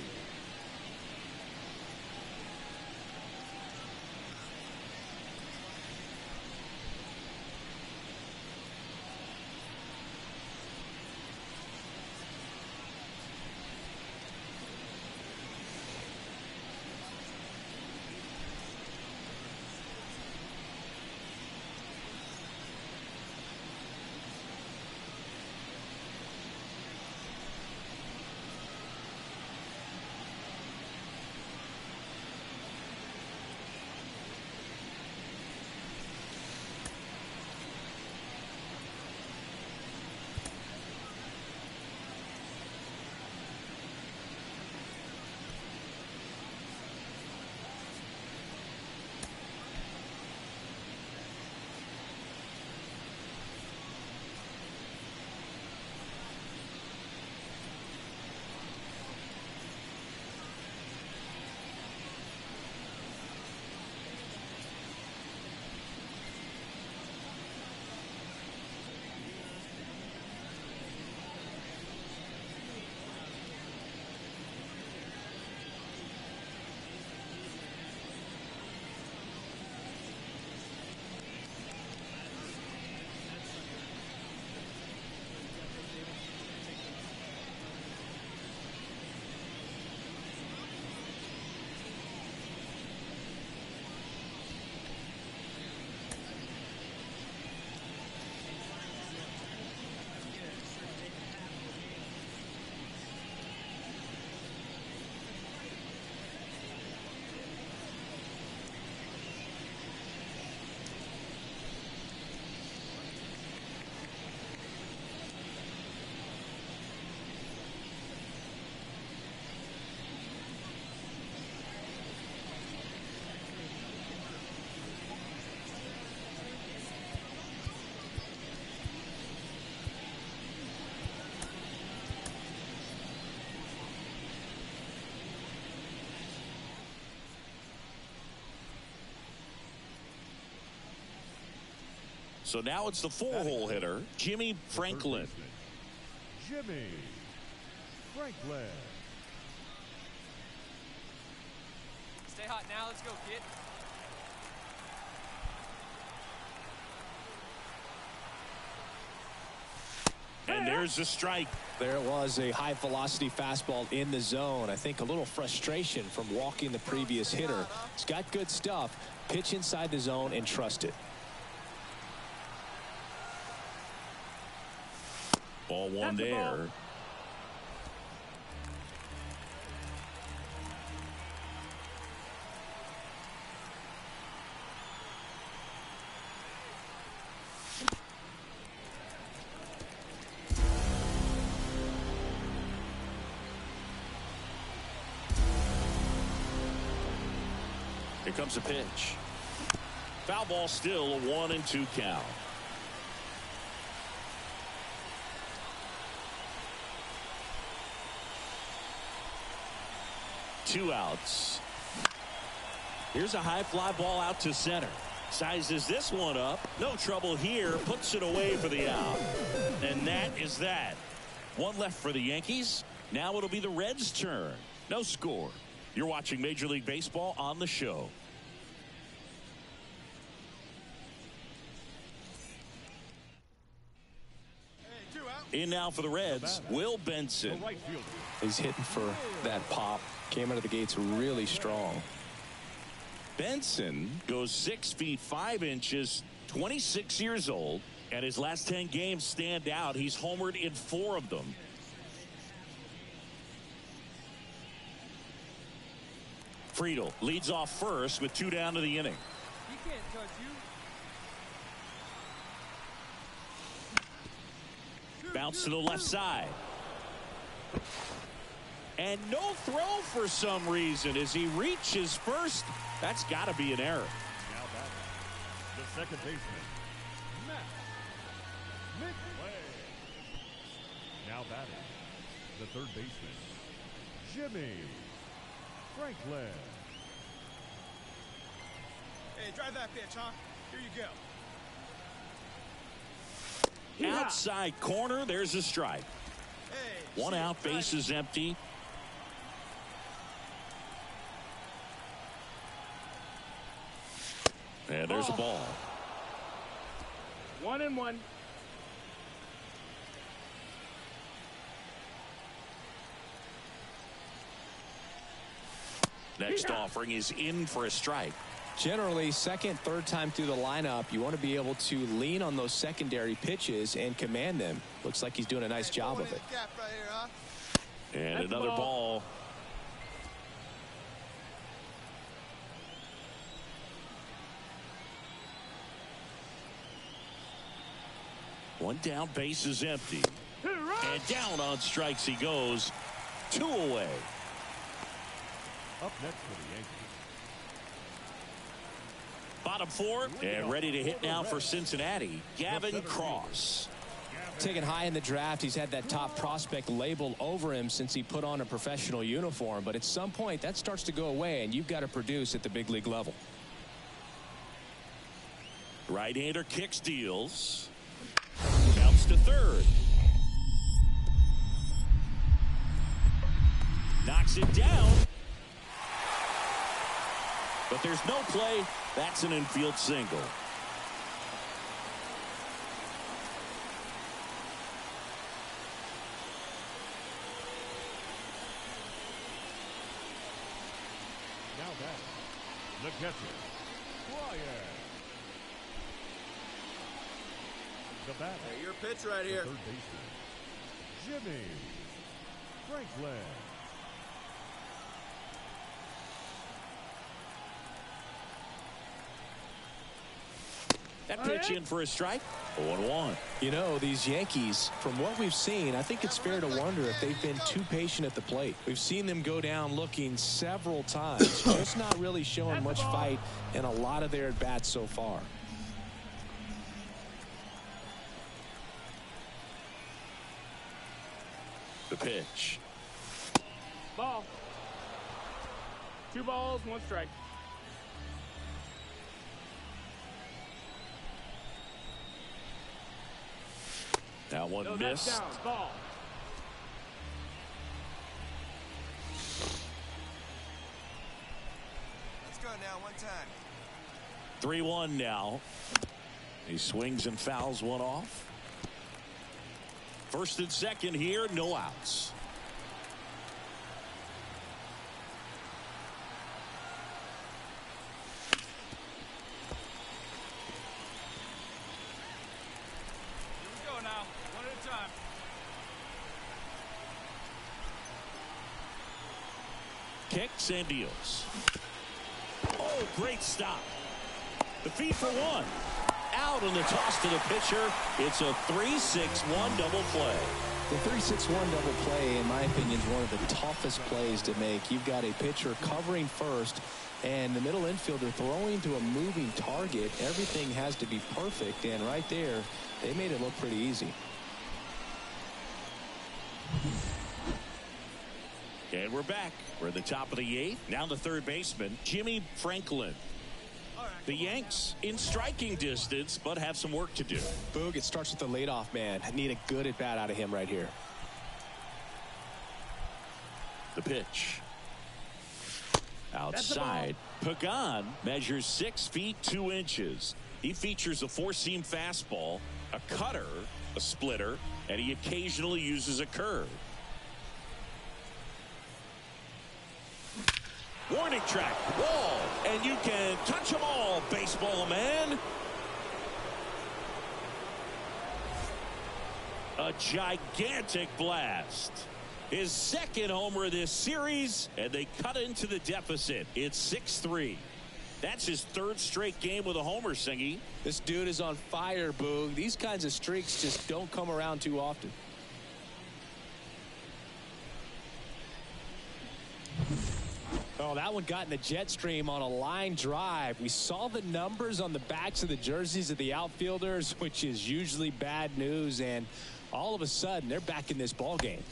So now it's the 4-hole hitter, Jimmy Franklin. Jimmy Franklin. Stay hot now. Let's go, kid. And there's a strike. There was a high velocity fastball in the zone. I think a little frustration from walking the previous hitter. He's got good stuff. Pitch inside the zone and trust it. Ball one there. Here comes a pitch. Foul ball, still a 1-2 count. Two outs. Here's a high fly ball out to center. Sizes this one up. No trouble here. Puts it away for the out. And that is that. One left for the Yankees. Now it'll be the Reds' turn. No score. You're watching Major League Baseball on the show. In now for the Reds, Will Benson. He's hitting for that pop. Came out of the gates really strong. Benson goes 6 feet 5 inches, 26 years old, and his last 10 games stand out. He's homered in 4 of them. Friedel leads off first with 2 down to the inning. He can't touch you. Bounce to the left side. And no throw for some reason as he reaches first. That's got to be an error. Now batting, the second baseman, Matt McLean. Now batting, the third baseman, Jimmy Franklin. Hey, drive that pitch, huh? Here you go. Outside corner, there's a strike. Hey, 1 out, base is empty. And there's a ball. 1-1. Next offering is in for a strike. Generally, second, third time through the lineup, you want to be able to lean on those secondary pitches and command them. Looks like he's doing a nice job of it. And another ball. One down, base is empty. And down on strikes he goes. 2 away. Up next for the Yankees. Bottom 4 and ready to hit now for Cincinnati, Gavin Cross. Taken high in the draft, he's had that top prospect label over him since he put on a professional uniform. But at some point, that starts to go away, and you've got to produce at the big league level. Right-hander kicks, deals. Bounce to third. Knocks it down. But there's no play. That's an infield single. Now back, the catcher, Brian. The batter. Hey, your pitch right here. Third baseman, Jimmy Franklin. That pitch in for a strike. 0-1. You know, these Yankees, from what we've seen, I think it's fair to wonder if they've been too patient at the plate. We've seen them go down looking several times, just not really showing much fight in a lot of their at-bats so far. The pitch. Ball. 2 balls, 1 strike. That one missed. Down, ball. Let's go now, one time. 3-1 now. He swings and fouls one off. First and second here, no outs. Here we go now, one at a time. Kicks and deals. Oh, great stop. The feed for one. Out on the toss to the pitcher. It's a 3-6-1 double play. The 3-6-1 double play, in my opinion, is one of the toughest plays to make. You've got a pitcher covering first and the middle infielder throwing to a moving target. Everything has to be perfect, and right there, they made it look pretty easy. And we're back. We're at the top of the 8th. Now the third baseman, Jimmy Franklin. The Yanks in striking distance, but have some work to do. Boog, it starts with the leadoff man. I need a good at bat out of him right here. The pitch. Outside. Pagan measures 6 feet 2 inches. He features a 4-seam fastball, a cutter, a splitter, and he occasionally uses a curve. Warning track, wall, and you can touch them all, baseball man. A gigantic blast. His second homer of this series, and they cut into the deficit. It's 6-3. That's his third straight game with a homer, Singy. This dude is on fire, Boog. These kinds of streaks just don't come around too often. Oh, that one got in the jet stream on a line drive. We saw the numbers on the backs of the jerseys of the outfielders, which is usually bad news, and all of a sudden they're back in this ball game.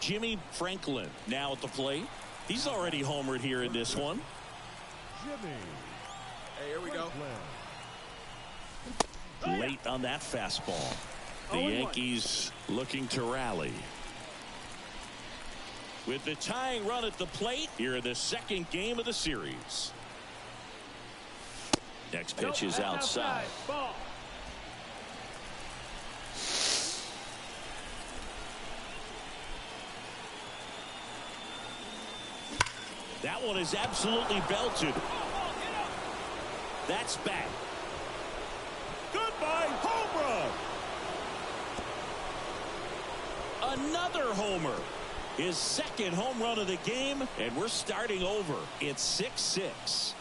Jimmy Franklin now at the plate. He's already homered here in this one. Jimmy. Hey, here we go. Late on that fastball. The Yankees looking to rally. With the tying run at the plate here in the second game of the series. Next pitch is outside. Ball. That one is absolutely belted. That's back. Goodbye, home run. Another homer. His second home run of the game, and we're starting over. It's 6-6.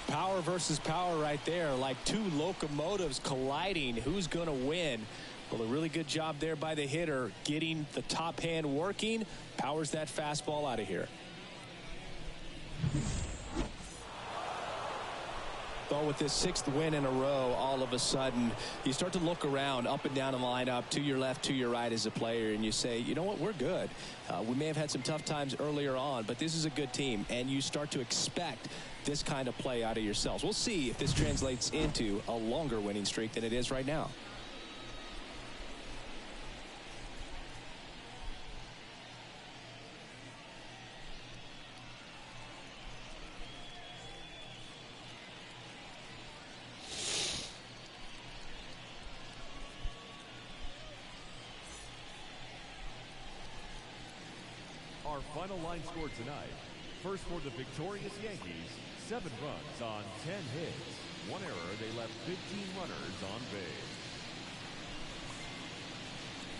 Power versus power right there, like two locomotives colliding. Who's going to win? Well, a really good job there by the hitter, getting the top hand working. Powers that fastball out of here. But with this 6th win in a row, all of a sudden, you start to look around up and down the lineup, to your left, to your right as a player, and you say, you know what, we're good. We may have had some tough times earlier on, but this is a good team, and you start to expect this kind of play out of yourselves. We'll see if this translates into a longer winning streak than it is right now. Our final line score tonight. First for the victorious Yankees, 7 runs on 10 hits. 1 error, they left 15 runners on base.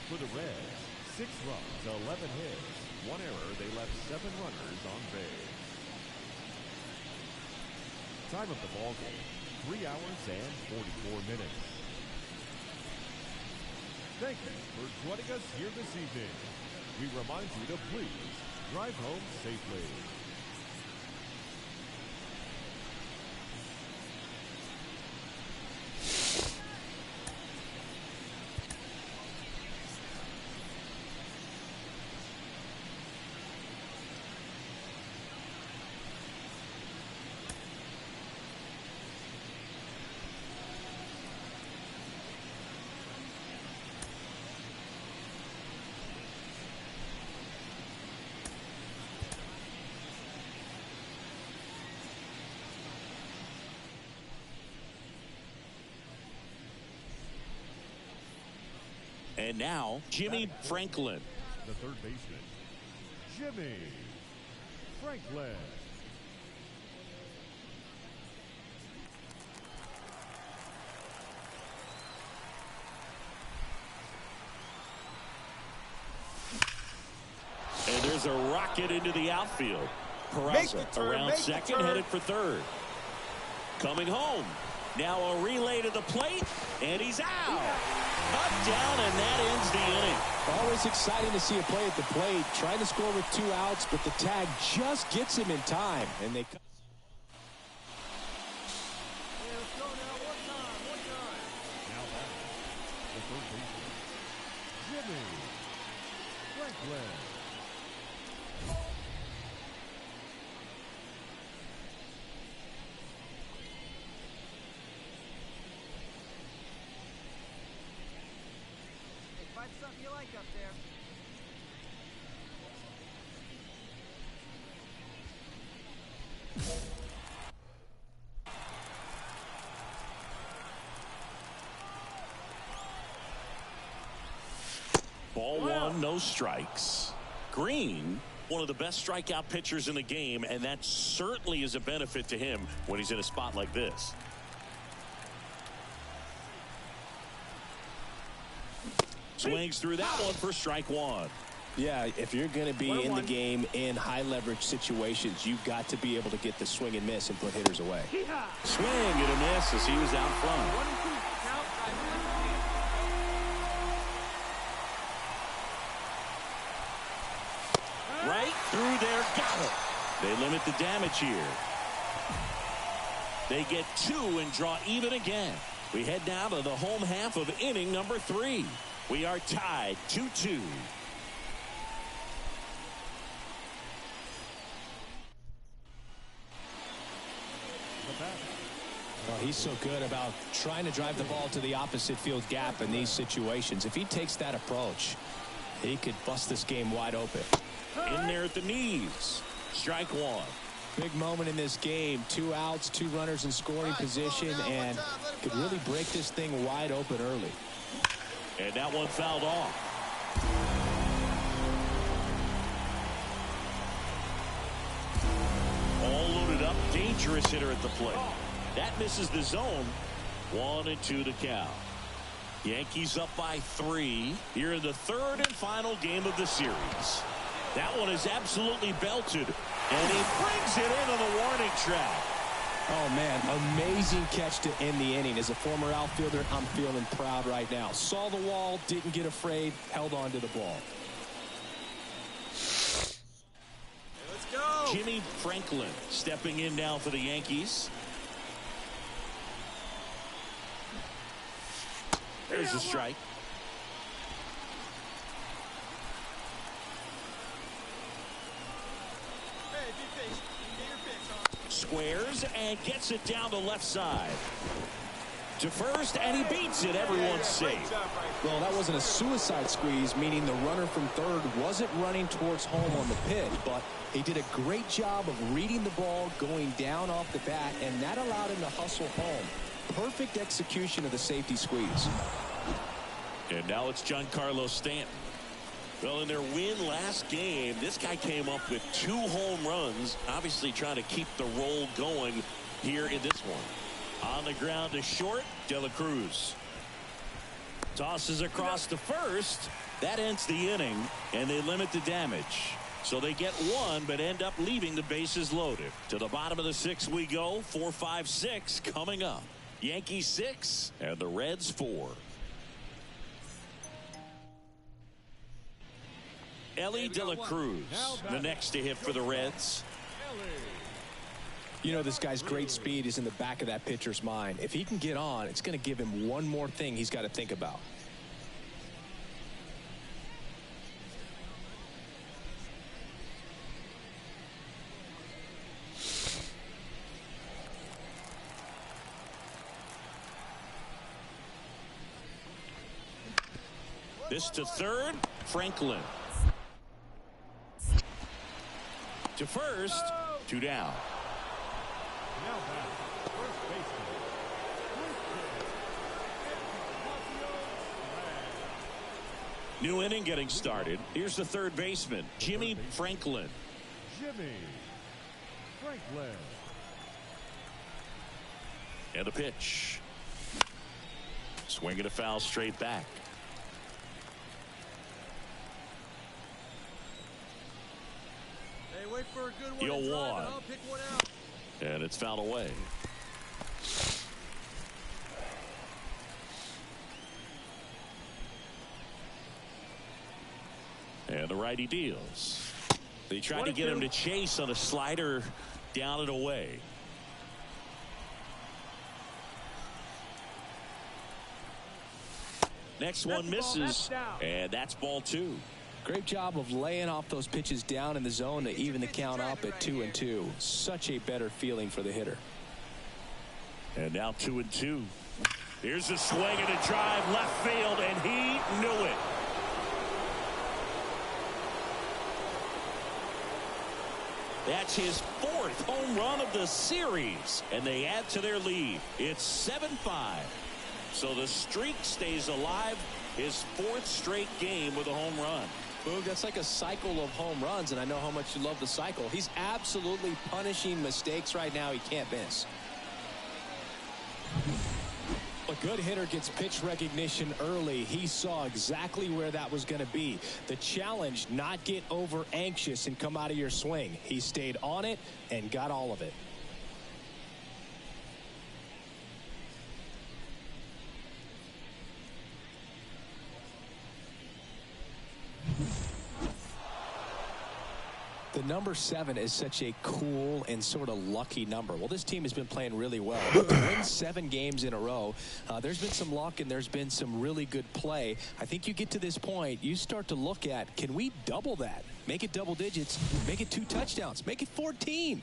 For the Reds, 6 runs, 11 hits. 1 error, they left 7 runners on base. Time of the ball game, 3 hours and 44 minutes. Thank you for joining us here this evening. We remind you to please drive home safely. And now, Jimmy Franklin. The third baseman, Jimmy Franklin. And there's a rocket into the outfield. Peraza around second, headed for third. Coming home. Now a relay to the plate, and he's out. Up, down, and that ends the inning. Always exciting to see a play at the plate. Trying to score with 2 outs, but the tag just gets him in time. And they... Let's go now. One time. Now back, the third baseman, Jimmy Franklin. Find something you like up there. Ball one, no strikes. Green, one of the best strikeout pitchers in the game, and that certainly is a benefit to him when he's in a spot like this. Swings through that one for strike one. Yeah, if you're going to be in the game in high leverage situations, you've got to be able to get the swing and miss and put hitters away. Swing and a miss as he was out front. Right through there, got it. They limit the damage here. They get 2 and draw even again. We head down to the home half of inning number 3. We are tied 2-2. Well, he's so good about trying to drive the ball to the opposite field gap in these situations. If he takes that approach, he could bust this game wide open. In there at the knees. Strike one. Big moment in this game. 2 outs, 2 runners in scoring position, and could really break this thing wide open early. And that one fouled off. All loaded up. Dangerous hitter at the plate. That misses the zone. 1-2 the count. Yankees up by 3 here in the third and final game of the series. That one is absolutely belted, and he brings it into the warning track. Oh, man, amazing catch to end the inning. As a former outfielder, I'm feeling proud right now. Saw the wall, didn't get afraid, held on to the ball. Let's go. Jimmy Franklin stepping in now for the Yankees. There's the strike. Squares and gets it down the left side. To first, and he beats it. Everyone's safe. Well, that wasn't a suicide squeeze, meaning the runner from third wasn't running towards home on the pitch, but he did a great job of reading the ball, going down off the bat, and that allowed him to hustle home. Perfect execution of the safety squeeze. And now it's Giancarlo Stanton. Well, in their win last game, this guy came up with 2 home runs, obviously trying to keep the roll going here in this one. On the ground to short, De La Cruz. Tosses across to first. That ends the inning, and they limit the damage. So they get 1, but end up leaving the bases loaded. To the bottom of the 6th we go. 4-5-6 coming up. Yankees 6 and the Reds 4. Ellie De La Cruz, the next to hit for the Reds. You know, this guy's great speed is in the back of that pitcher's mind. If he can get on, it's going to give him one more thing he's got to think about. This to third, Franklin. To first, 2 down. Now back, first baseman. New inning getting started. Here's the third baseman, Jimmy Franklin. Jimmy Franklin. And a pitch. Swinging a foul straight back. Hey, wait for a good one. 0-1. I'll pick one out. And it's fouled away. And the righty deals. They tried to get him to chase on a slider down and away. Next one misses, and that's ball 2. Great job of laying off those pitches down in the zone to even the count up at 2-2. Such a better feeling for the hitter. And now 2-2. Here's a swing and a drive left field, and he knew it. That's his 4th home run of the series, and they add to their lead. It's 7-5. So the streak stays alive. His 4th straight game with a home run. Boog, that's like a cycle of home runs, and I know how much you love the cycle. He's absolutely punishing mistakes right now he can't miss. A good hitter gets pitch recognition early. He saw exactly where that was going to be. The challenge, not get over anxious and come out of your swing. He stayed on it and got all of it. The number 7 is such a cool and sort of lucky number. Well, this team has been playing really well. To win 7 games in a row, there's been some luck and there's been some really good play. I think you get to this point, you start to look at, can we double that? Make it double digits, make it 2 touchdowns, make it 14.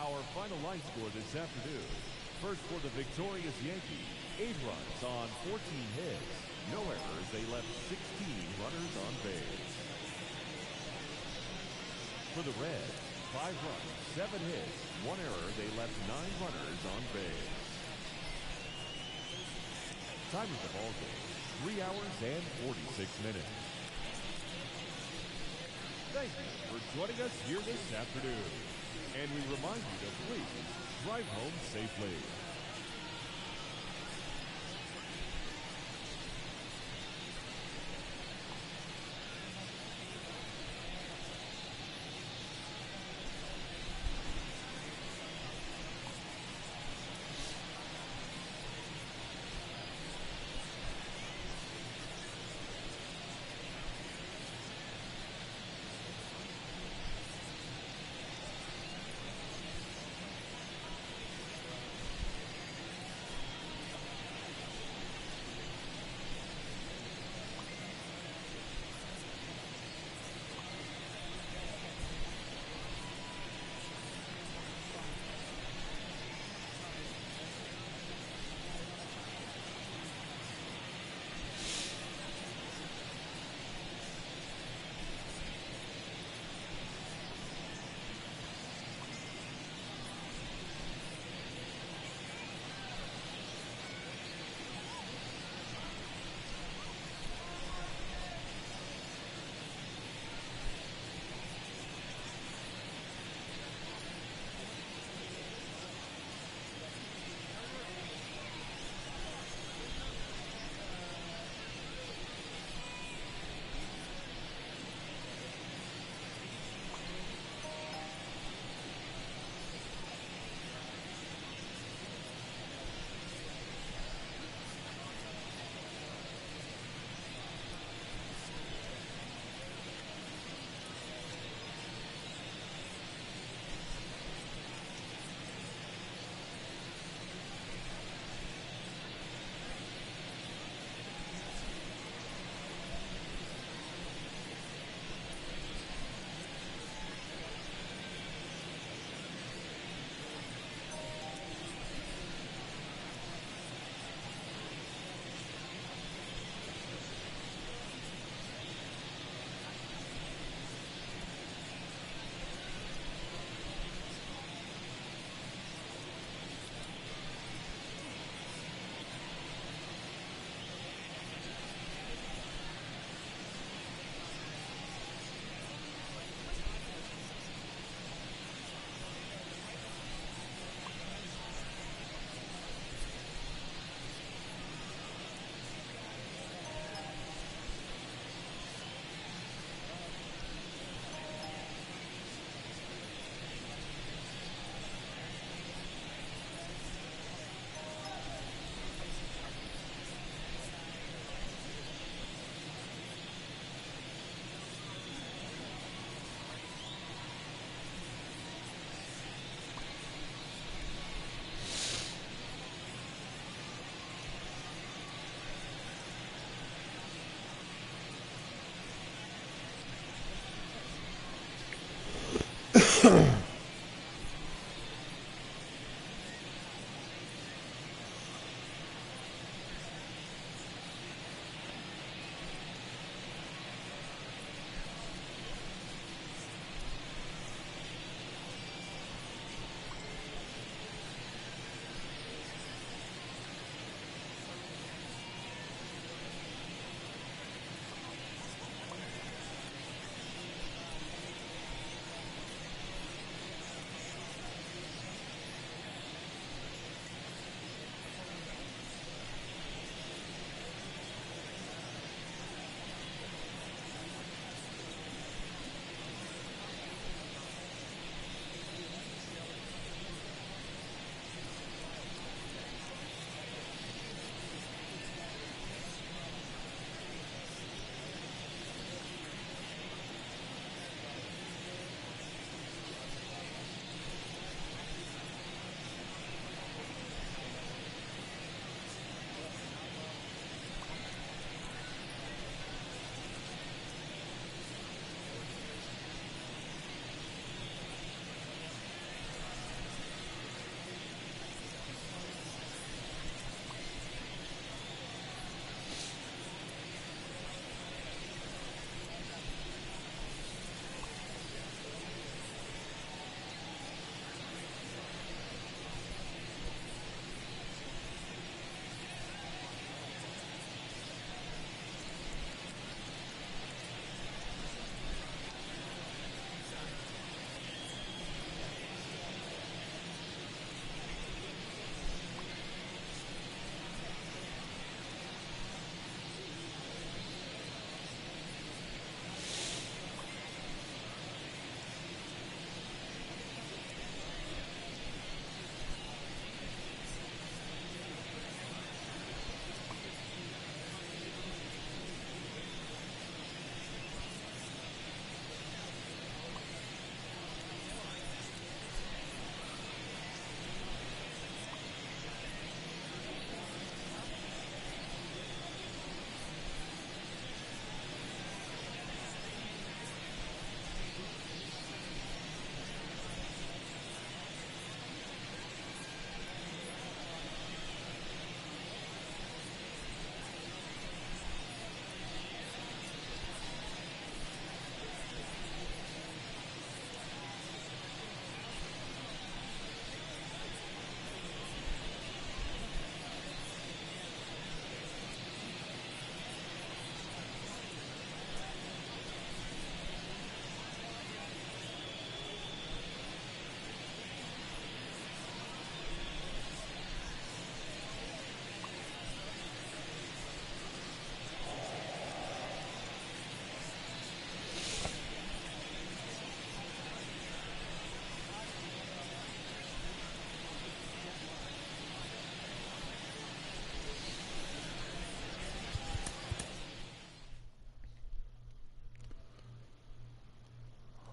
Our final line score this afternoon. First for the victorious Yankees, 8 runs on 14 hits. No errors. They left 16 runners on base. For the Reds, 5 runs, 7 hits, 1 error. They left 9 runners on base. Time of the ball game, 3 hours and 46 minutes. Thank you for joining us here this afternoon. And we remind you to please drive home safely.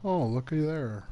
Oh, looky there.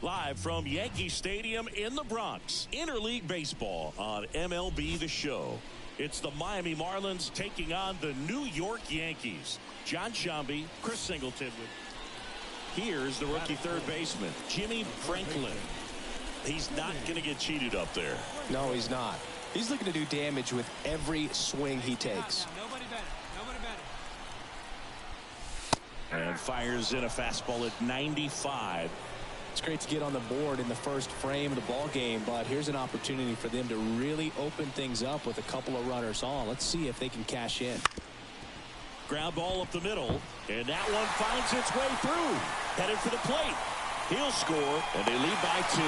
Live from Yankee Stadium in the Bronx, interleague baseball on MLB The Show. It's the Miami Marlins taking on the New York Yankees. John Shambi, Chris Singleton. Here's the rookie third baseman, Jimmy Franklin. He's not going to get cheated up there. No, he's not. He's looking to do damage with every swing he takes. Nobody better. Nobody better. And fires in a fastball at 95. It's great to get on the board in the first frame of the ball game, but here's an opportunity for them to really open things up with a couple of runners on. Let's see if they can cash in. Ground ball up the middle, and that one finds its way through. Headed for the plate. He'll score, and they lead by 2.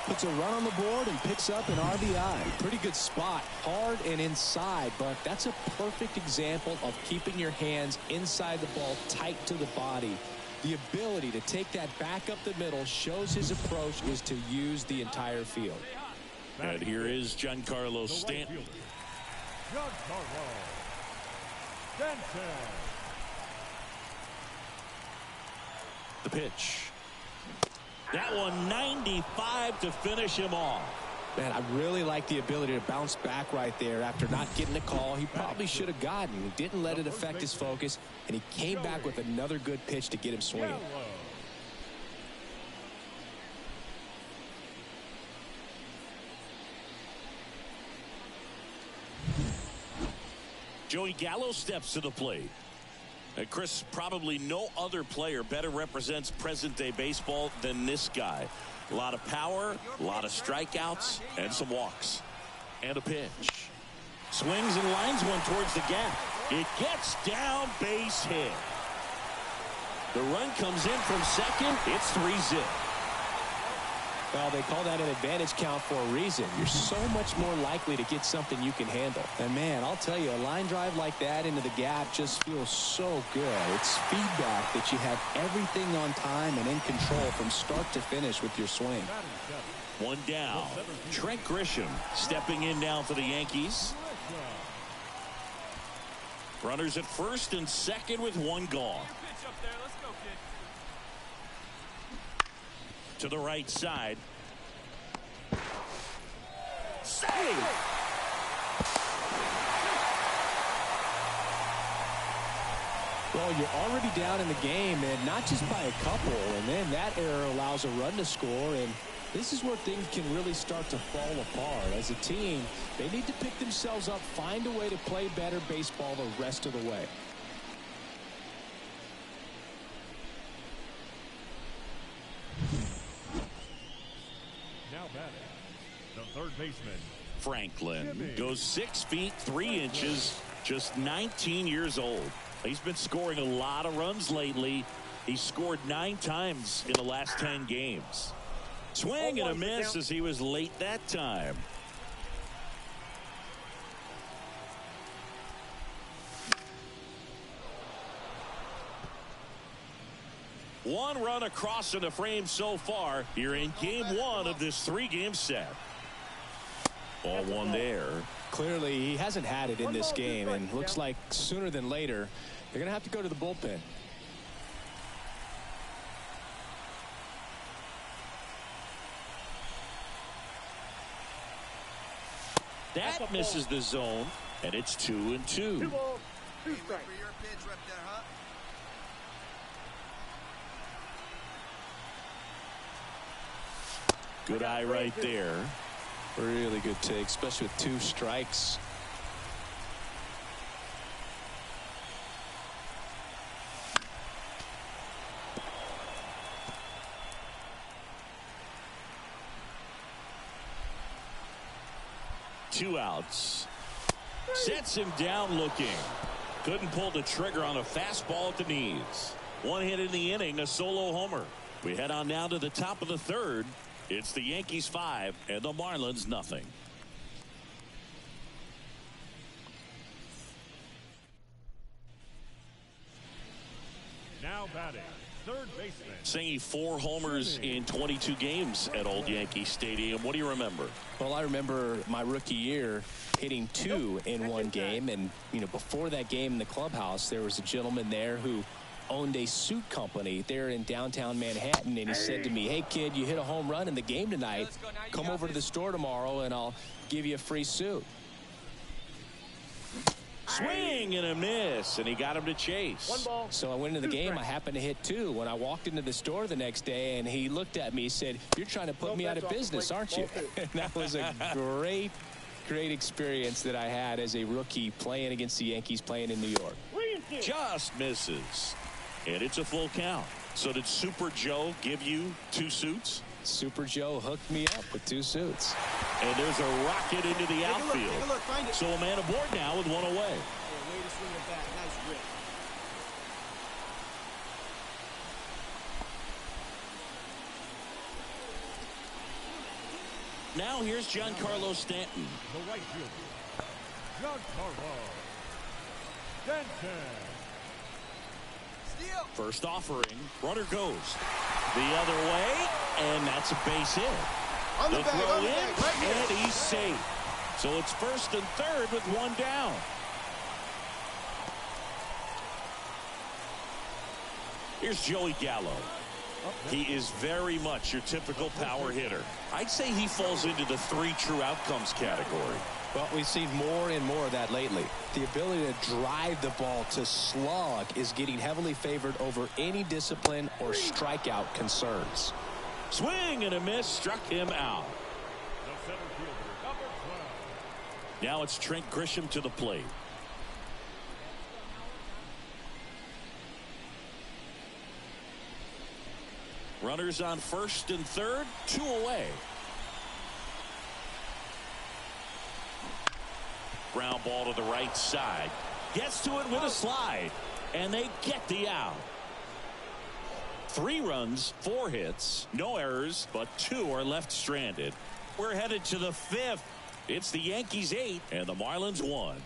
Puts a run on the board and picks up an RBI. Pretty good spot, hard and inside, but that's a perfect example of keeping your hands inside the ball, tight to the body. The ability to take that back up the middle shows his approach is to use the entire field. And here is Giancarlo Stanton. Giancarlo Stanton. The pitch. That one 95 to finish him off. Man, I really like the ability to bounce back right there after not getting the call he probably should have gotten. He didn't let it affect his focus, and he came back with another good pitch to get him swinging. Joey Gallo steps to the plate. And Chris, probably no other player better represents present-day baseball than this guy. A lot of power, a lot of strikeouts, and some walks. And a pitch. Swings and lines one towards the gap. It gets down, base hit. The run comes in from second. It's 3-zip. Well, they call that an advantage count for a reason. You're so much more likely to get something you can handle. And, man, I'll tell you, a line drive like that into the gap just feels so good. It's feedback that you have everything on time and in control from start to finish with your swing. One down. Trent Grisham stepping in now for the Yankees. Runners at first and second with one gone. To the right side. Save! Well, you're already down in the game, and not just by a couple, and then that error allows a run to score, and this is where things can really start to fall apart. As a team, they need to pick themselves up, find a way to play better baseball the rest of the way. Now batting, the third baseman, Franklin Jimmy. goes 6 feet 3 inches, just 19 years old. He's been scoring a lot of runs lately. He scored 9 times in the last 10 games. Swing and a miss as he was late that time. One run across in the frame so far here in game 1 of this 3-game set. Ball one there. Clearly, he hasn't had it in this game, and looks like sooner than later, they're going to have to go to the bullpen. That misses the zone, and it's 2-2. Good eye right there. Really good take, especially with 2 strikes. Two outs. Sets him down looking. Couldn't pull the trigger on a fastball at the knees. One hit in the inning, a solo homer. We head on now to the top of the third. It's the Yankees 5 and the Marlins nothing. now batting, third baseman. Saying 4 homers in 22 games at Old Yankee Stadium. What do you remember? Well, I remember my rookie year hitting 2 in one game, and before that game in the clubhouse, there was a gentleman there who owned a suit company there in downtown Manhattan, and he said to me, "Hey, kid, you hit a home run in the game tonight. Come over to the store tomorrow, and I'll give you a free suit." Swing and a miss, and he got him to chase. One ball. So I went into the game. I happened to hit 2. When I walked into the store the next day, and he looked at me, he said, "You're trying to put me out of business, aren't you?" And that was a great experience that I had as a rookie playing against the Yankees, playing in New York. Just misses, and it's a full count. So did Super Joe give you 2 suits? Super Joe hooked me up with 2 suits. And there's a rocket into the outfield. Take a look, find it. So a man aboard now with 1 away. Yeah, way to swing it back. Nice rip. Now here's Giancarlo Stanton. The right fielder, Giancarlo Stanton. Steal. First offering, runner goes the other way, and that's a base hit. On the The bag, throw on the in, bag, right here. and he's safe. So it's first and third with 1 down. Here's Joey Gallo. He is very much your typical power hitter. I'd say he falls into the 3 true outcomes category. Well, we've seen more and more of that lately. The ability to drive the ball to slug is getting heavily favored over any discipline or strikeout concerns. Swing and a miss, struck him out. The center fielder, number 12. Now it's Trent Grisham to the plate. Runners on first and third, 2 away. Ground ball to the right side. Gets to it with a slide. And they get the out. 3 runs, 4 hits, no errors, but 2 are left stranded. We're headed to the 5th. It's the Yankees 8 and the Marlins 1.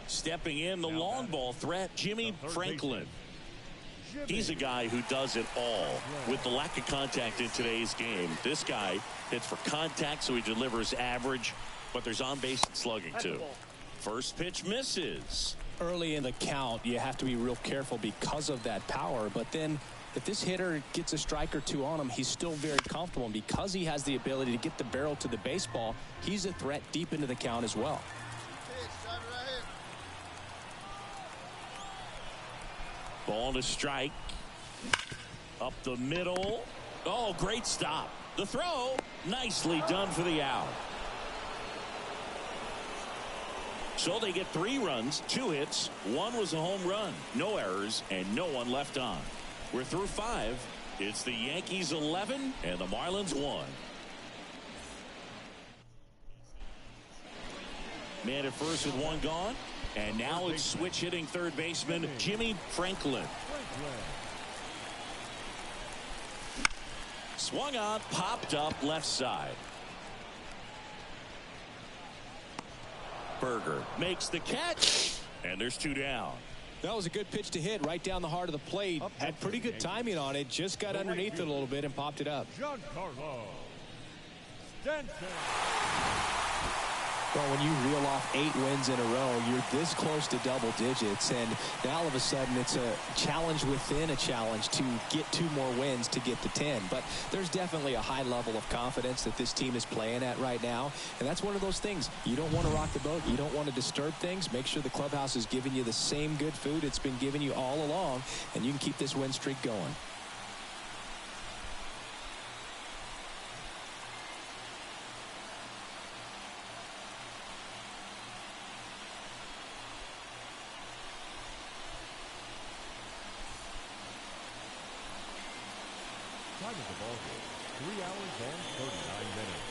Stepping in, the long ball threat, Jimmy Franklin. He's a guy who does it all. With the lack of contact in today's game, this guy hits for contact, so he delivers average, but there's on-base slugging too. First pitch misses. Early in the count, you have to be real careful because of that power, but then if this hitter gets a strike or 2 on him, he's still very comfortable, and because he has the ability to get the barrel to the baseball, he's a threat deep into the count as well. Ball to strike. Up the middle. Oh, great stop. The throw, nicely done for the out. So they get 3 runs, 2 hits. 1 was a home run, no errors, and no one left on. We're through 5. It's the Yankees 11 and the Marlins 1. Man at first with 1 gone. And now it's switch hitting third baseman Jimmy Franklin. Swung on, popped up left side. Berger makes the catch, and there's 2 down. That was a good pitch to hit right down the heart of the plate. Had pretty good timing on it. Just got underneath it a little bit and popped it up. Giancarlo Stanton. Well, when you reel off 8 wins in a row, you're this close to double digits, and now all of a sudden it's a challenge within a challenge to get 2 more wins to get to 10. But there's definitely a high level of confidence that this team is playing at right now, and that's one of those things. You don't want to rock the boat. You don't want to disturb things. Make sure the clubhouse is giving you the same good food it's been giving you all along, and you can keep this win streak going. Time of the ball game, 3 hours and 39 minutes.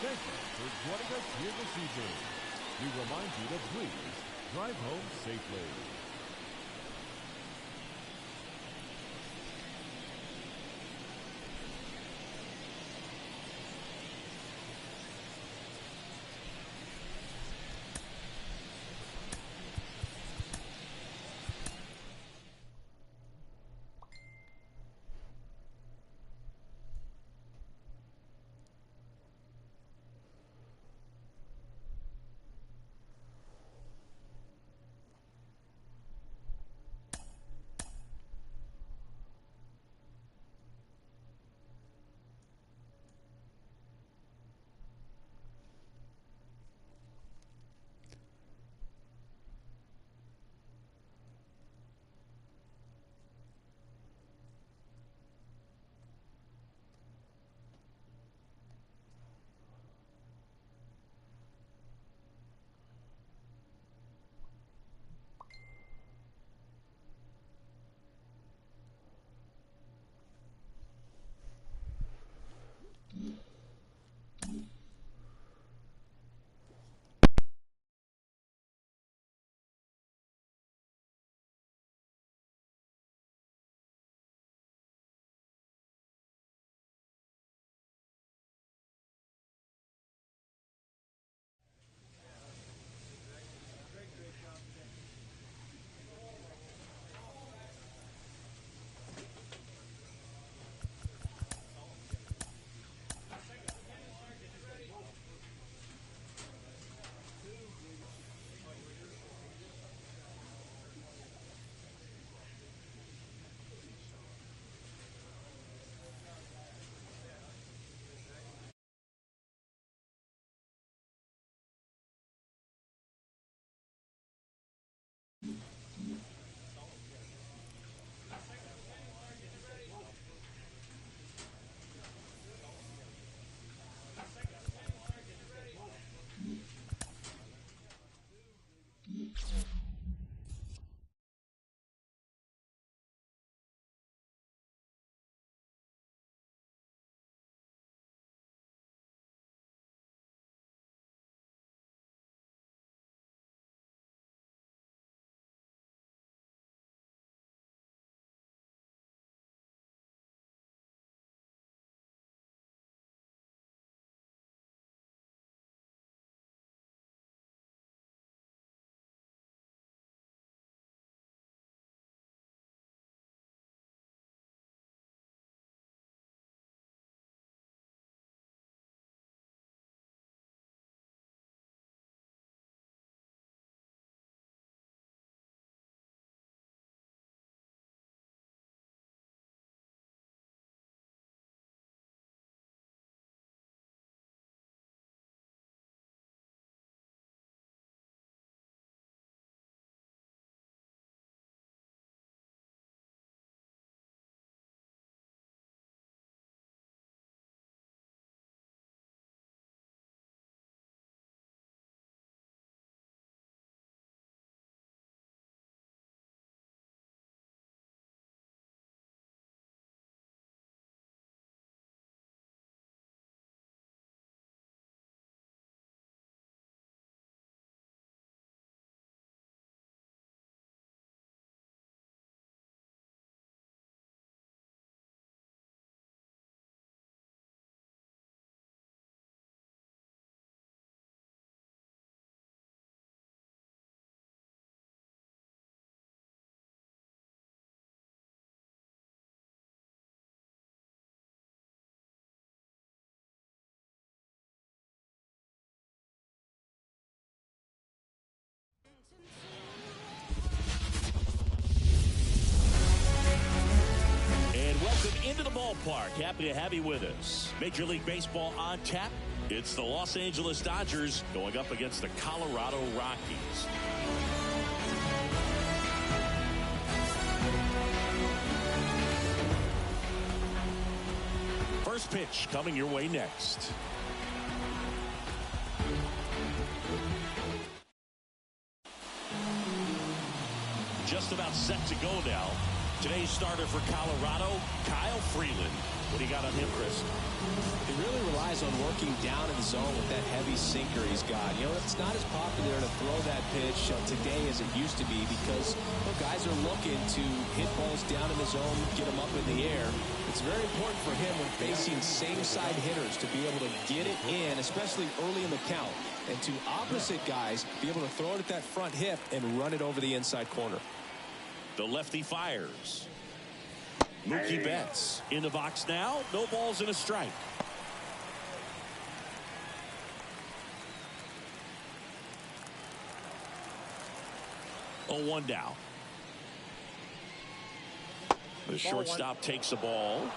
Thank you for joining us here this evening. We remind you to please drive home safely. Park. Happy to have you with us. Major League Baseball on tap. It's the Los Angeles Dodgers going up against the Colorado Rockies. First pitch coming your way next. Just about set to go now. Today's starter for Colorado, Kyle Freeland. What do you got on him, Chris? He really relies on working down in the zone with that heavy sinker he's got. You know, it's not as popular to throw that pitch today as it used to be because guys are looking to hit balls down in the zone, get them up in the air. It's very important for him when facing same-side hitters to be able to get it in, especially early in the count, and to opposite guys be able to throw it at that front hip and run it over the inside corner. The lefty fires. Mookie Betts in the box now. No balls and a strike. Oh, 1 down. The shortstop takes the ball.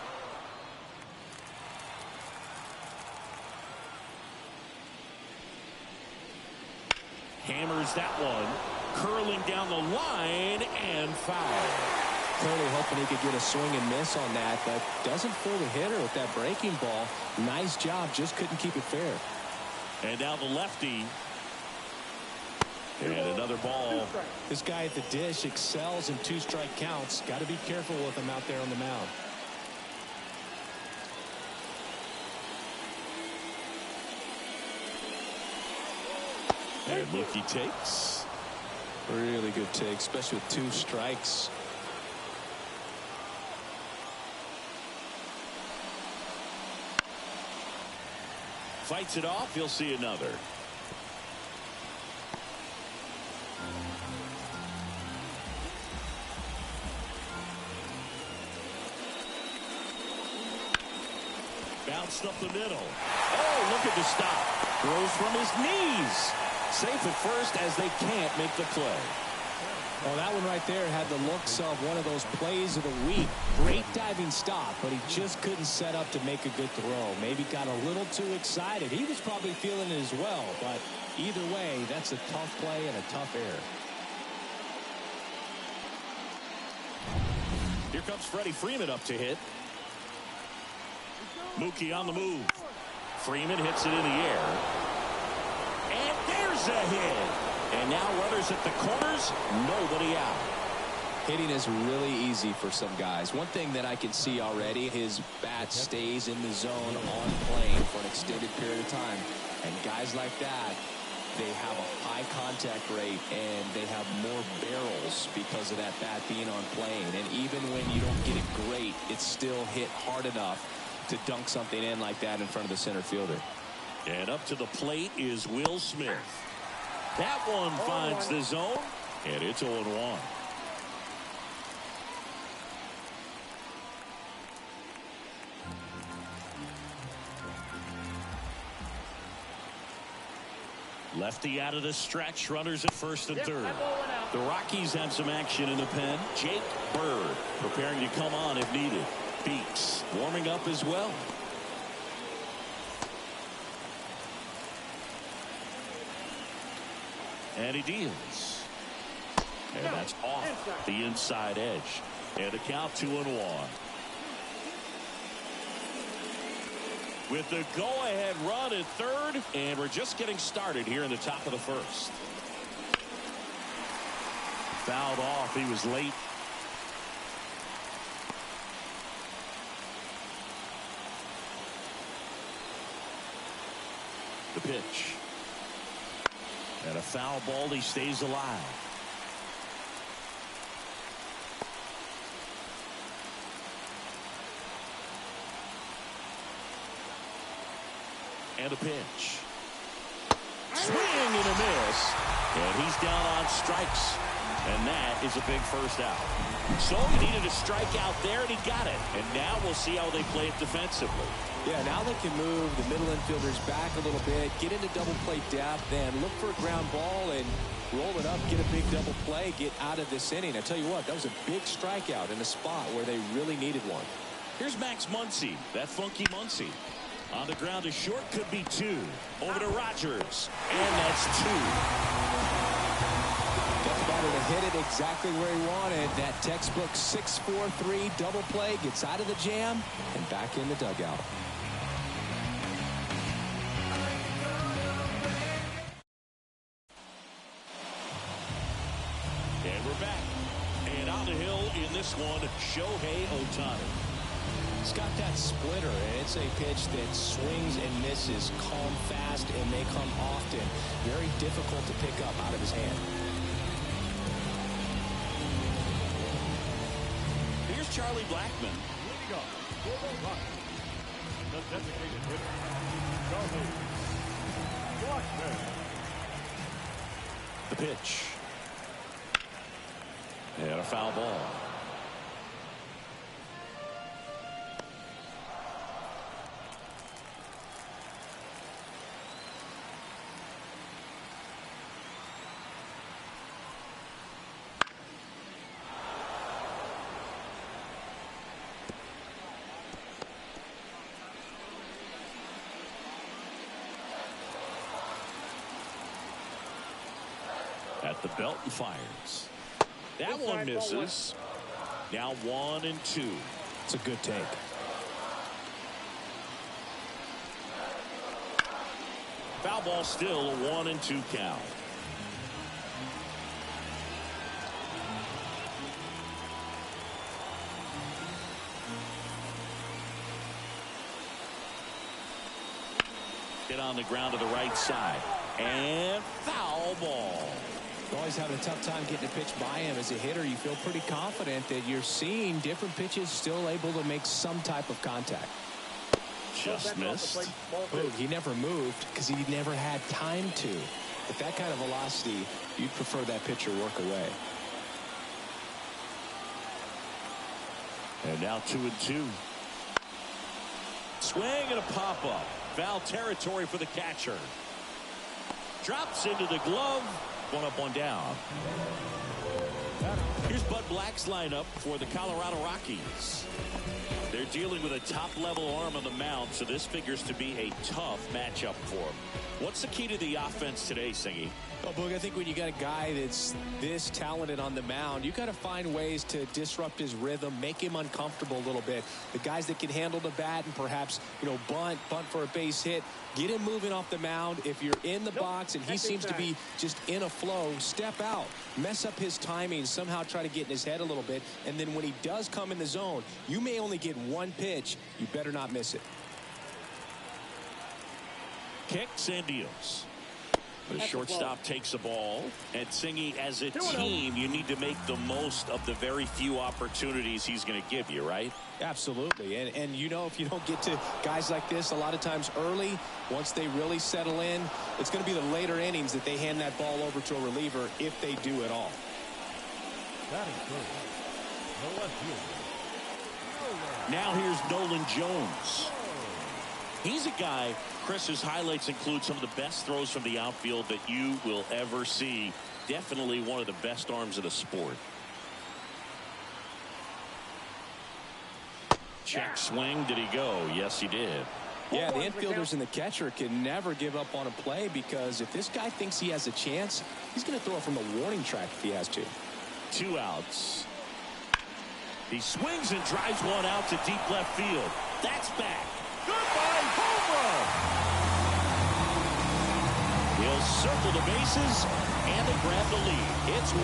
Hammers that one. Curling down the line and foul. Clearly hoping he could get a swing and miss on that, but doesn't fool the hitter with that breaking ball. Nice job, just couldn't keep it fair. And now the lefty. And another ball. This guy at the dish excels in 2-strike counts. Got to be careful with him out there on the mound. And Mookie takes. Really good take, especially with 2 strikes. Fights it off. You'll see another. Bounced up the middle. Oh, look at the stop. Throws from his knees. Safe at first as they can't make the play. Well, that one right there had the looks of one of those plays of the week. Great diving stop, but he just couldn't set up to make a good throw. Maybe got a little too excited. He was probably feeling it as well, but either way, that's a tough play and a tough error. Here comes Freddie Freeman up to hit. Mookie on the move. Freeman hits it in the air. And there's a hit. And now runners at the corners, nobody out. Hitting is really easy for some guys. One thing that I can see already, his bat stays in the zone on plane for an extended period of time. And guys like that, they have a high contact rate and they have more barrels because of that bat being on plane. And even when you don't get it great, it's still hit hard enough to dunk something in like that in front of the center fielder. And up to the plate is Will Smith. That one finds the zone, and it's 0-1. Lefty out of the stretch, runners at first and third. The Rockies have some action in the pen. Jake Bird preparing to come on if needed. Beeks warming up as well. And he deals. And that's off the inside edge. And the count 2-1. With the go-ahead run at third, and we're just getting started here in the top of the first. Fouled off. He was late. The pitch. And a foul ball. He stays alive. And a pitch. Swing and a miss. And he's down on strikes. And that is a big first out. So he needed a strikeout there, and he got it. And now we'll see how they play it defensively. Yeah, now they can move the middle infielders back a little bit, get into double play depth, and look for a ground ball and roll it up, get a big double play, get out of this inning. I tell you what, that was a big strikeout in a spot where they really needed one. Here's Max Muncy, that funky Muncy. On the ground to short, could be 2. Over to Rogers, and that's 2. Got the batter to hit it exactly where he wanted. That textbook 6-4-3 double play, gets out of the jam and back in the dugout. And we're back. And on the hill in this one, Shohei Ohtani. He's got that splitter, and it's a pitch that swings and misses, come fast, and they come often. Very difficult to pick up out of his hand. Here's Charlie Blackmon. Leading off for the Rockies, the designated hitter, Charlie Blackmon. The pitch. And a foul ball. At the belt and fires. That one misses. Now 1-2. It's a good take. Foul ball, still a 1-2 count. Hit on the ground to the right side. And foul ball. Always having a tough time getting a pitch by him. As a hitter, you feel pretty confident that you're seeing different pitches still able to make some type of contact. Just missed. He never moved because he never had time to. With that kind of velocity, you'd prefer that pitcher work away. And now 2-2. Swing and a pop-up. Foul territory for the catcher. Drops into the glove. 1 up, 1 down. Here's Bud Black's lineup for the Colorado Rockies. They're dealing with a top-level arm on the mound, so this figures to be a tough matchup for them. What's the key to the offense today, Singy? Well, Boog, I think when you got a guy that's this talented on the mound, you got to find ways to disrupt his rhythm, make him uncomfortable a little bit. The guys that can handle the bat and perhaps, bunt for a base hit, get him moving off the mound. If you're in the box and he seems to be just in a flow, step out, mess up his timing, somehow try to get in his head a little bit. And then when he does come in the zone, you may only get one pitch. You better not miss it. Kicks and deals. The shortstop takes the ball. And Singy, as a team, you need to make the most of the very few opportunities he's going to give you, right? Absolutely. And if you don't get to guys like this a lot of times early, once they really settle in, it's going to be the later innings that they hand that ball over to a reliever if they do at all. That is good. The left fielder. Now here's Nolan Jones. He's a guy, Chris's highlights include some of the best throws from the outfield that you will ever see. Definitely one of the best arms of the sport. Check swing. Did he go? Yes, he did. Yeah, the infielders and the catcher can never give up on a play, because if this guy thinks he has a chance, he's going to throw it from the warning track if he has to. 2 outs. He swings and drives one out to deep left field. That's back. Goodbye, home run. He'll circle the bases, and they grab the lead. It's 1-0.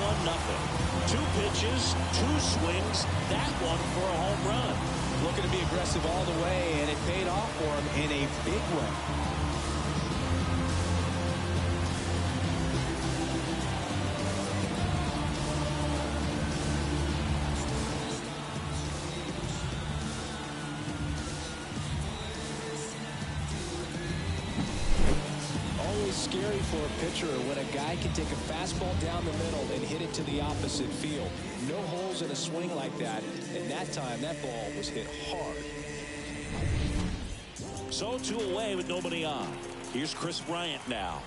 2 pitches, 2 swings. That one for a home run. Looking to be aggressive all the way, and it paid off for him in a big way. Scary for a pitcher when a guy can take a fastball down the middle and hit it to the opposite field. No holes in a swing like that, and that time that ball was hit hard. So 2 away with nobody on. Here's Chris Bryant now.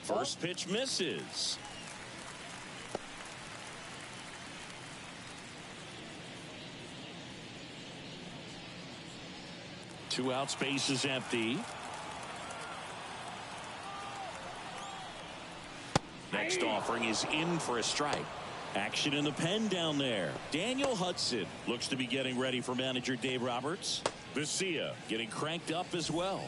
First pitch misses. 2 outs, base is empty. Next offering is in for a strike. Action in the pen down there. Daniel Hudson looks to be getting ready for manager Dave Roberts. Vesia getting cranked up as well.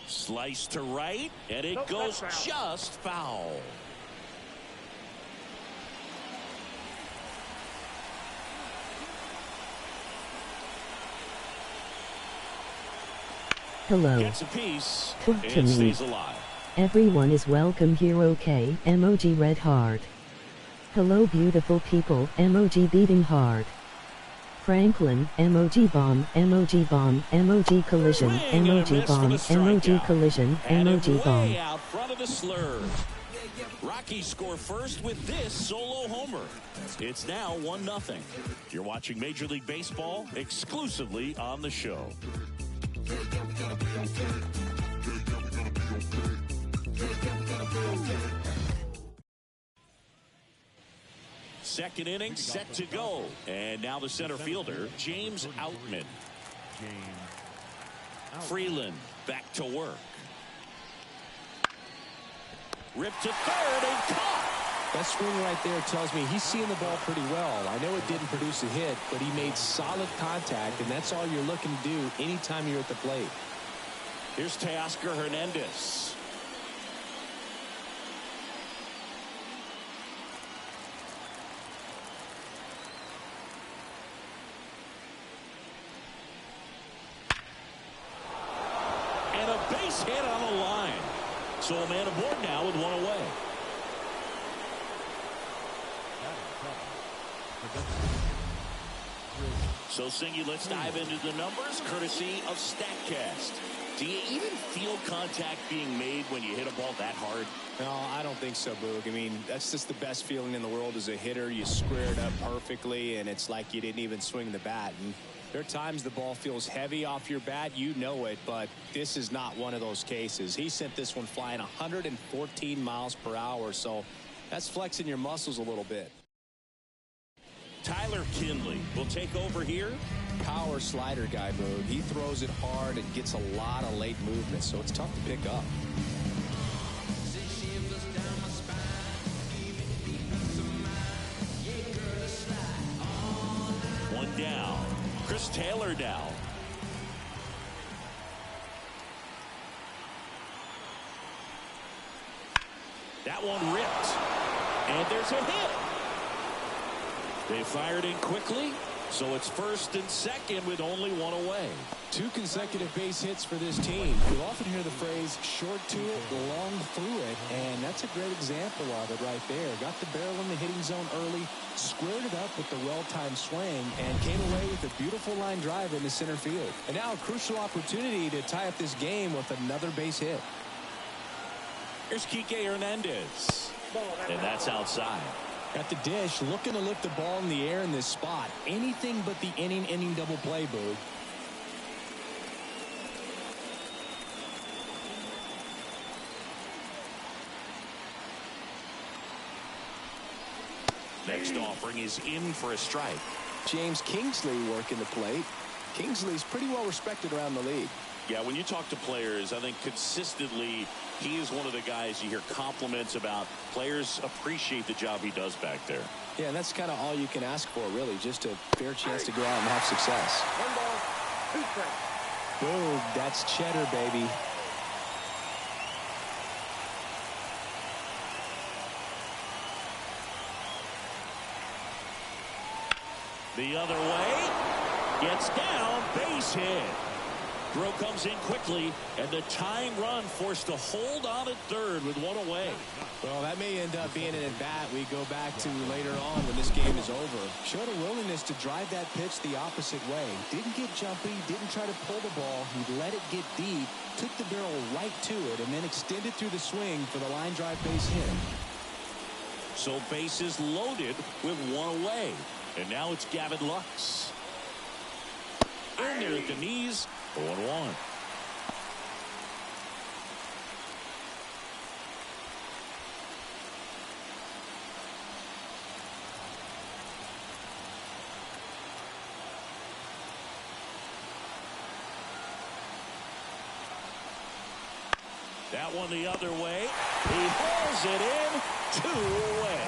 Slice to right, and it goes just foul. Hello. Gets a piece. Talk to and me. stays alive. Everyone is welcome here, okay? Emoji red heart. Hello beautiful people, emoji beating heart. Franklin, emoji bomb, emoji collision, emoji bomb, emoji collision, emoji bomb. Way out front of the slur. Rockies score first with this solo homer. It's now 1-0. You're watching Major League Baseball exclusively on the show. Second inning set to go. And now the center fielder, James Outman. Freeland back to work. Ripped to third and caught. That swing right there tells me he's seeing the ball pretty well. I know it didn't produce a hit, but he made solid contact, and that's all you're looking to do anytime you're at the plate. Here's Teoscar Hernandez. And a base hit on the line. So a man aboard now with one away. So, Singy, let's dive into the numbers, courtesy of StatCast. Do you even feel contact being made when you hit a ball that hard? No, I don't think so, Boog. I mean, that's just the best feeling in the world as a hitter. You square it up perfectly, and it's like you didn't even swing the bat. And there are times the ball feels heavy off your bat. You know it, but this is not one of those cases. He sent this one flying 114 miles per hour, so that's flexing your muscles a little bit. Tyler Kinley will take over here. Power slider guy, Boog. He throws it hard and gets a lot of late movement, so it's tough to pick up. One down. Chris Taylor down. That one ripped. And there's a hit. They fired in quickly, so it's first and second with only one away. 2 consecutive base hits for this team. You'll often hear the phrase short to it, long through it, and that's a great example of it right there. Got the barrel in the hitting zone early, squared it up with the well-timed swing, and came away with a beautiful line drive into center field. And now a crucial opportunity to tie up this game with another base hit. Here's Kike Hernandez, and that's outside. At the dish, looking to lift the ball in the air in this spot. Anything but the inning double play, Boog. Next offering is in for a strike. James Kingsley working the plate. Kingsley's pretty well respected around the league. Yeah, when you talk to players, I think consistently he is one of the guys you hear compliments about. Players appreciate the job he does back there. Yeah, and that's kind of all you can ask for, really, just a fair chance to go out and have success. 1 ball, 2 strikes. Boom, that's cheddar, baby. The other way, gets down, base hit. Throw comes in quickly, and the tying run forced to hold on at third with one away. Well, that may end up being an at-bat we go back to later on when this game is over. Showed a willingness to drive that pitch the opposite way. Didn't get jumpy, didn't try to pull the ball. He let it get deep, took the barrel right to it, and then extended through the swing for the line drive base hit. So bases loaded with one away. And now it's Gavin Lux. In there at the knees, 0-1. That one the other way. He hauls it in, 2 away.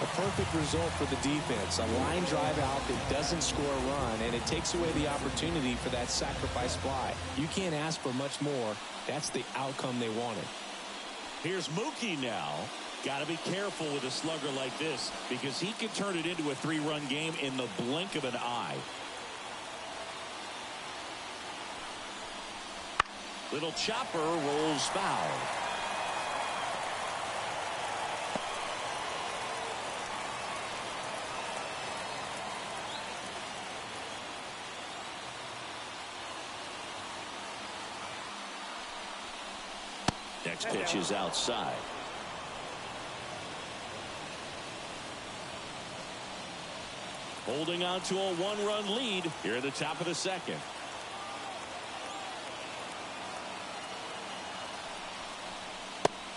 A perfect result for the defense. A line drive out that doesn't score a run, and it takes away the opportunity for that sacrifice fly. You can't ask for much more. That's the outcome they wanted. Here's Mookie now. Got to be careful with a slugger like this because he can turn it into a 3-run game in the blink of an eye. Little chopper rolls foul. Next pitch is outside. Holding on to a 1-run lead here at the top of the second.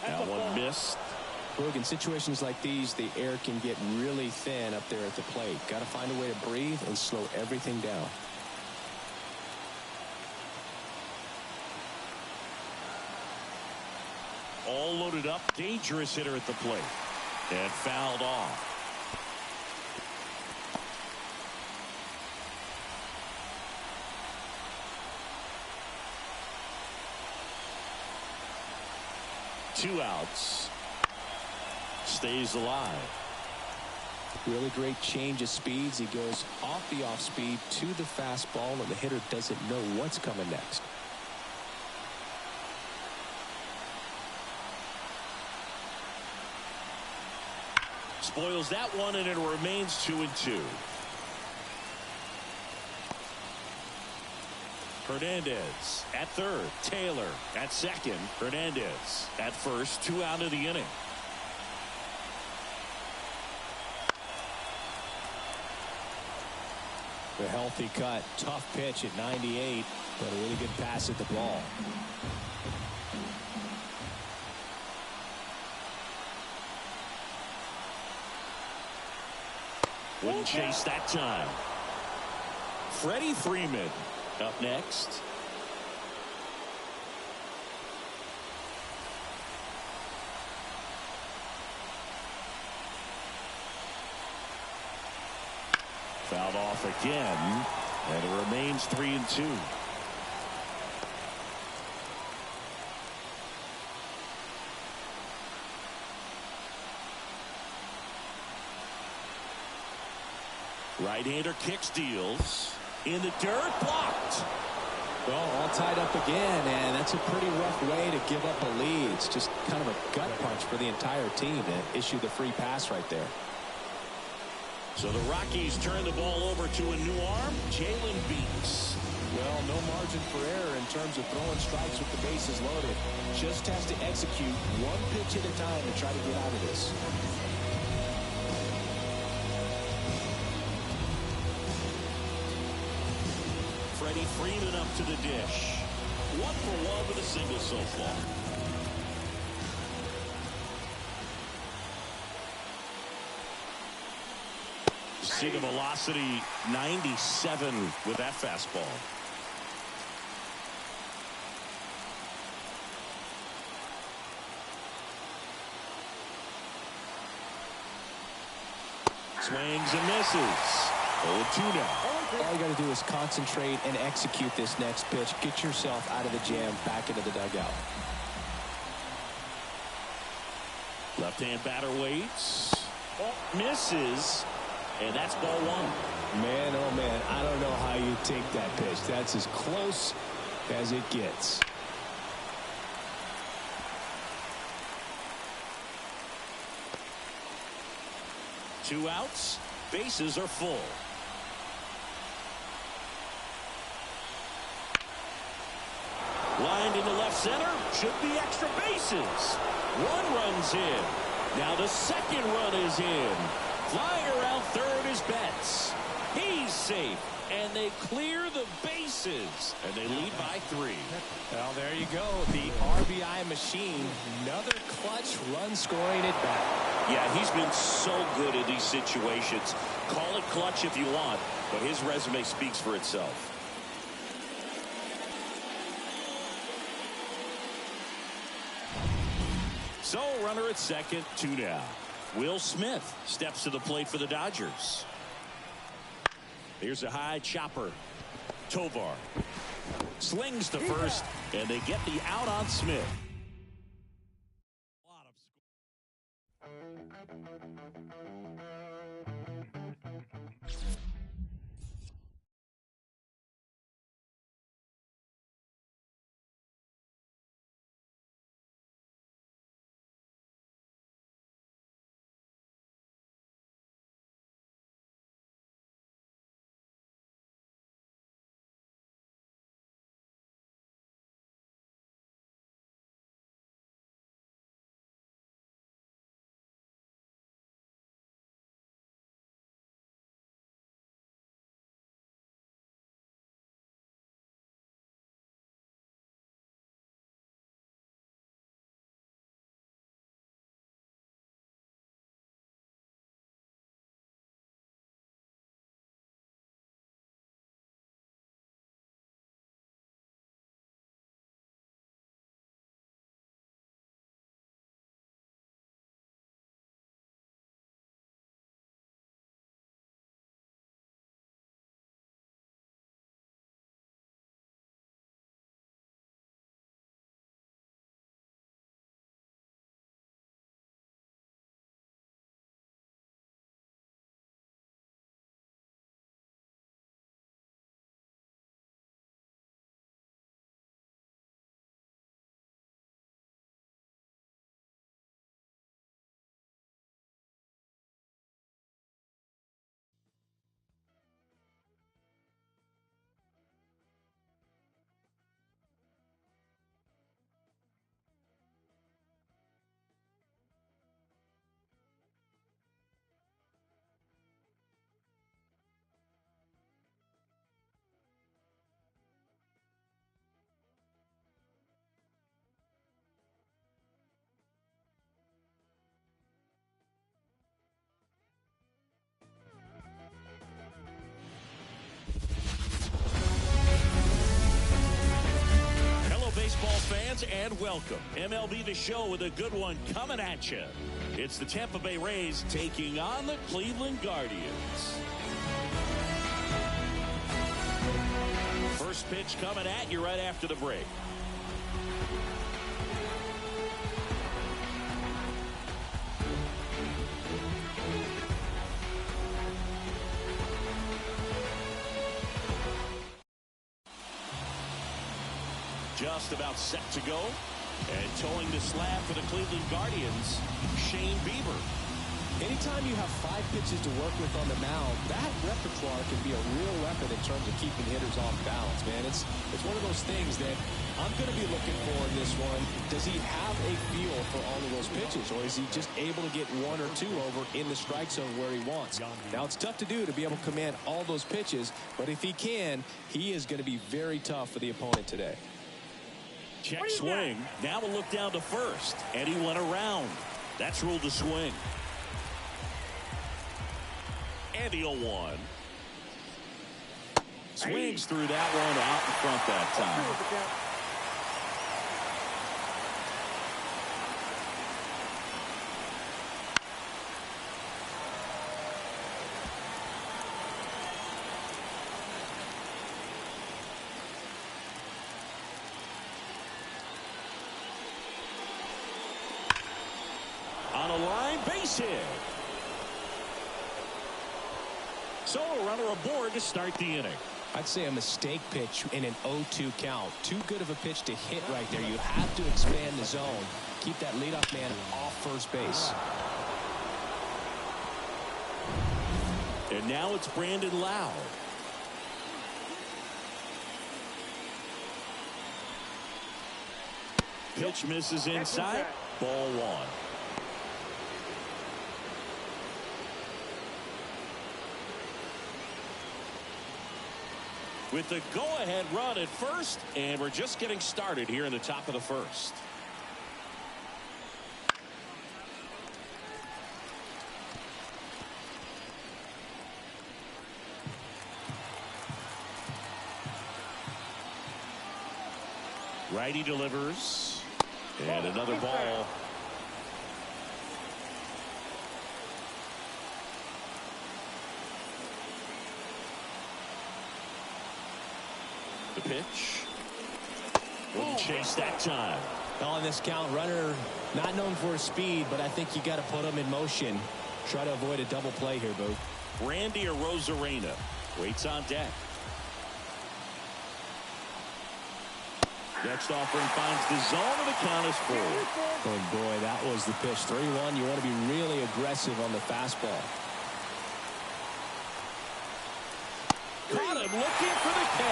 That one missed. Look, in situations like these, the air can get really thin up there at the plate. Got to find a way to breathe and slow everything down. All loaded up. Dangerous hitter at the plate. And fouled off. Two outs. Stays alive. Really great change of speeds. He goes off the off speed to the fastball, and the hitter doesn't know what's coming next. Spoils that one, and it remains 2-2. Hernandez at third. Taylor at second. Hernandez at first. 2 out of the inning. The healthy cut. Tough pitch at 98, but a really good pass at the ball. Wouldn't chase that time. Freddie Freeman up next. Fouled off again, and it remains 3-2. Right-hander kick steals. In the dirt, blocked. Well, all tied up again, and that's a pretty rough way to give up a lead. It's just kind of a gut punch for the entire team to issue the free pass right there. So the Rockies turn the ball over to a new arm, Jalen Beeks. Well, no margin for error in terms of throwing strikes with the bases loaded. Just has to execute one pitch at a time to try to get out of this. Freddie Freeman up to the dish. 1 for 1 with a single so far. See the velocity 97 with that fastball. Swings and misses. 0-2 now. All you got to do is concentrate and execute this next pitch. Get yourself out of the jam, back into the dugout. Left-hand batter waits. Misses. And that's ball 1. Man, oh man, I don't know how you take that pitch. That's as close as it gets. Two outs. Bases are full. Lined into left center. Should be extra bases. 1 run's in. Now the second run is in. Flying around third is Betts. He's safe. And they clear the bases. And they lead by 3. Well, there you go. The RBI machine. Another clutch run scoring at bat. Yeah, he's been so good in these situations. Call it clutch if you want, but his resume speaks for itself. So runner at second, 2 down. Will Smith steps to the plate for the Dodgers. Here's a high chopper. Tovar slings to first, and they get the out on Smith. Baseball fans, and welcome. MLB The Show with a good one coming at you. It's the Tampa Bay Rays taking on the Cleveland Guardians. First pitch coming at you right after the break. Just about set to go. And towing the slab for the Cleveland Guardians, Shane Bieber. Anytime you have 5 pitches to work with on the mound, that repertoire can be a real weapon in terms of keeping hitters off balance, man. It's one of those things that I'm going to be looking for in this one. Does he have a feel for all of those pitches, or is he just able to get 1 or 2 over in the strike zone where he wants? Now, it's tough to do to be able to command all those pitches, but if he can, he is going to be very tough for the opponent today. Check swing. Now a look down to first, and he went around. That's ruled a swing. And the 0-1. Swings through that one out in front that time. On a line, base hit. So a runner aboard to start the inning. I'd say a mistake pitch in an 0-2 count. Too good of a pitch to hit right there. You have to expand the zone. Keep that leadoff man off first base. And now it's Brandon Lowe. Pitch misses inside. Ball 1. With the go-ahead run at first, and we're just getting started here in the top of the first. Righty delivers, and another ball. The pitch. Wouldn't chase that time. On this count, runner not known for his speed, but I think you got to put him in motion. Try to avoid a double play here, Boo. Randy Arozarena waits on deck. Next offering finds the zone, and the count is 4. Oh, boy, that was the pitch. 3-1. You want to be really aggressive on the fastball. Caught him looking for the K.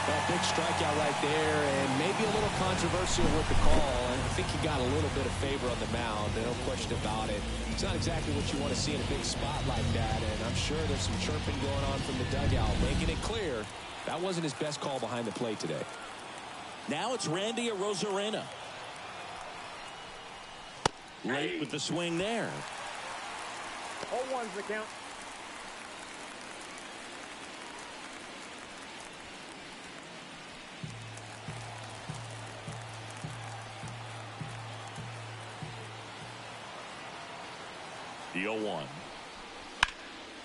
That big strikeout right there, and maybe a little controversial with the call. And I think he got a little bit of favor on the mound. No question about it. It's not exactly what you want to see in a big spot like that, and I'm sure there's some chirping going on from the dugout, making it clear that wasn't his best call behind the plate today. Now it's Randy Arozarena. Late with the swing there. 0-1's the count. The 0-1.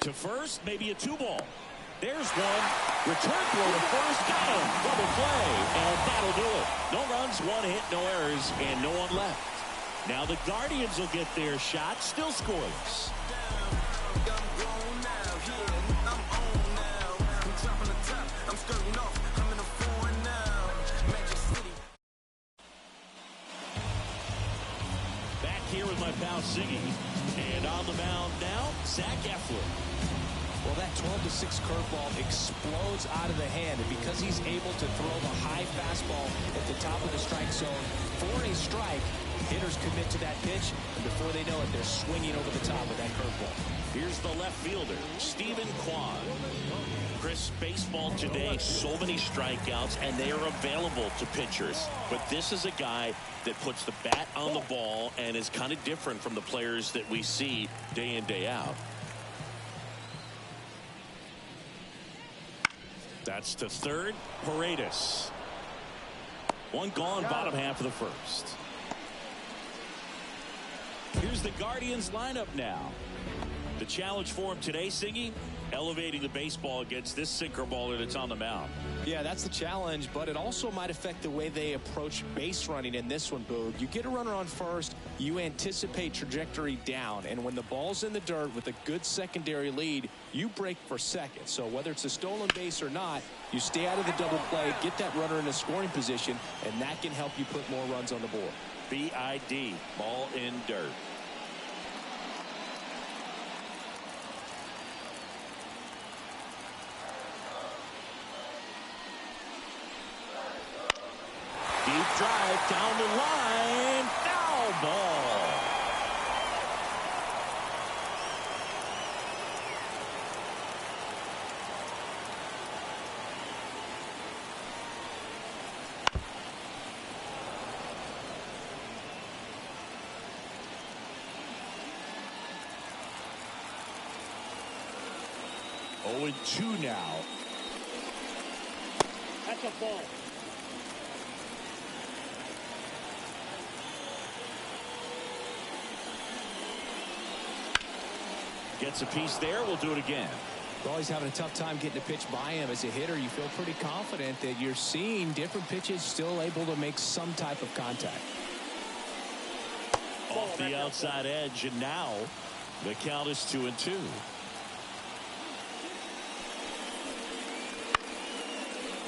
To first, maybe a 2-ball. There's one. Return throw to first. Got him. Double play. And that'll do it. No runs, 1 hit, no errors, and no one left. Now the Guardians will get their shot. Still scoreless. Back here with my pal Siggy. And on the mound now, Zach Eflin. Well, that 12-6 curveball explodes out of the hand, and because he's able to throw the high fastball at the top of the strike zone for a strike, hitters commit to that pitch, and before they know it, they're swinging over the top of that curveball. Here's the left fielder, Stephen Kwan. Chris, baseball today, so many strikeouts, and they are available to pitchers. But this is a guy that puts the bat on the ball and is kind of different from the players that we see day in, day out. That's to third, Paredes. One gone, bottom half of the first. Here's the Guardians lineup now. The challenge for him today, Siggy, elevating the baseball against this sinker baller that's on the mound. Yeah, that's the challenge, but it also might affect the way they approach base running in this one, Boog. You get a runner on first, you anticipate trajectory down, and when the ball's in the dirt with a good secondary lead, you break for second. So whether it's a stolen base or not, you stay out of the double play, get that runner in a scoring position, and that can help you put more runs on the board. BID, ball in dirt. Deep drive down the line. Foul ball. Oh, and 2 now. That's a ball. Gets a piece there. We'll do it again. You're always having a tough time getting a pitch by him. As a hitter, you feel pretty confident that you're seeing different pitches still able to make some type of contact. Off the outside edge, and now the count is 2-2.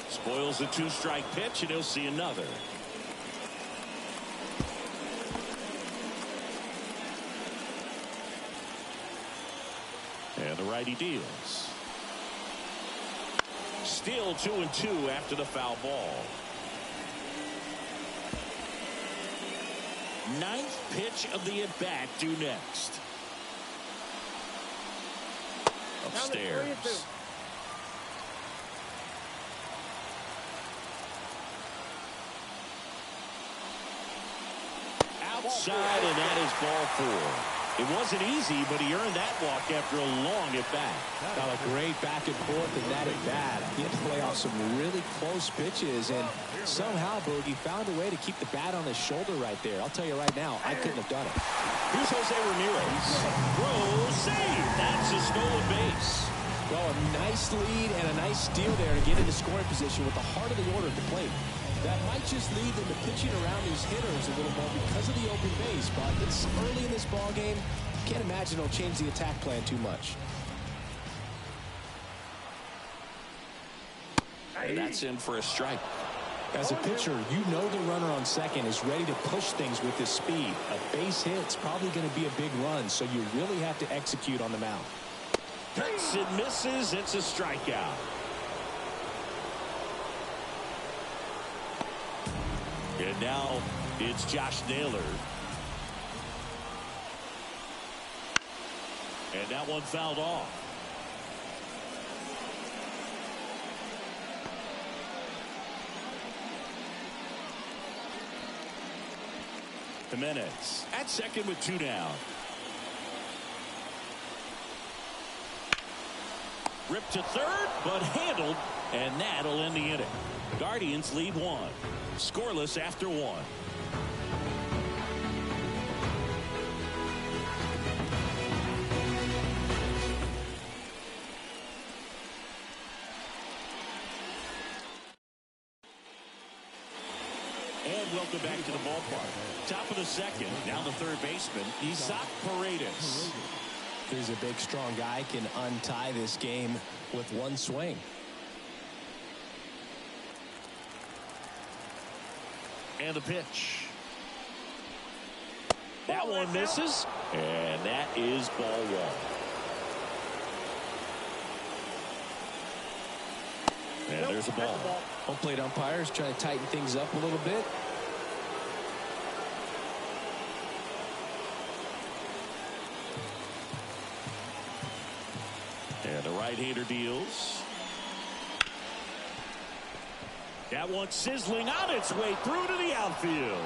Spoils the 2-strike pitch, and he'll see another. And the righty deals. Still 2-2 after the foul ball. 9th pitch of the at-bat due next. Upstairs. Outside, and that is ball 4. It wasn't easy, but he earned that walk after a long at-bat. Got a great back and forth in that at-bat. He had to play off some really close pitches, and somehow, Boogie found a way to keep the bat on his shoulder right there. I'll tell you right now, I couldn't have done it. Here's Jose Ramirez. Throw, save. That's a stolen base. Well, a nice lead and a nice steal there to get into scoring position with the heart of the order at the plate. That might just lead them to pitching around these hitters a little more because of the open base, but it's early in this ball game. Can't imagine it'll change the attack plan too much. And that's in for a strike. As a pitcher, you know the runner on second is ready to push things with his speed. A base hit's probably going to be a big run, so you really have to execute on the mound. Hits and misses. It's a strikeout. And now it's Josh Naylor. And that one fouled off. Jimenez at second with 2 down. Ripped to third, but handled, and that'll end the inning. Guardians lead 1. Scoreless after 1. And welcome back to the ballpark. Top of the second, now the third baseman, Isaac Paredes. Here's a big, strong guy, can untie this game with one swing. And the pitch. That one misses, and that is ball 1. And there's a ball. Home plate umpires trying to tighten things up a little bit. And the right-hander deals. That one sizzling on its way through to the outfield.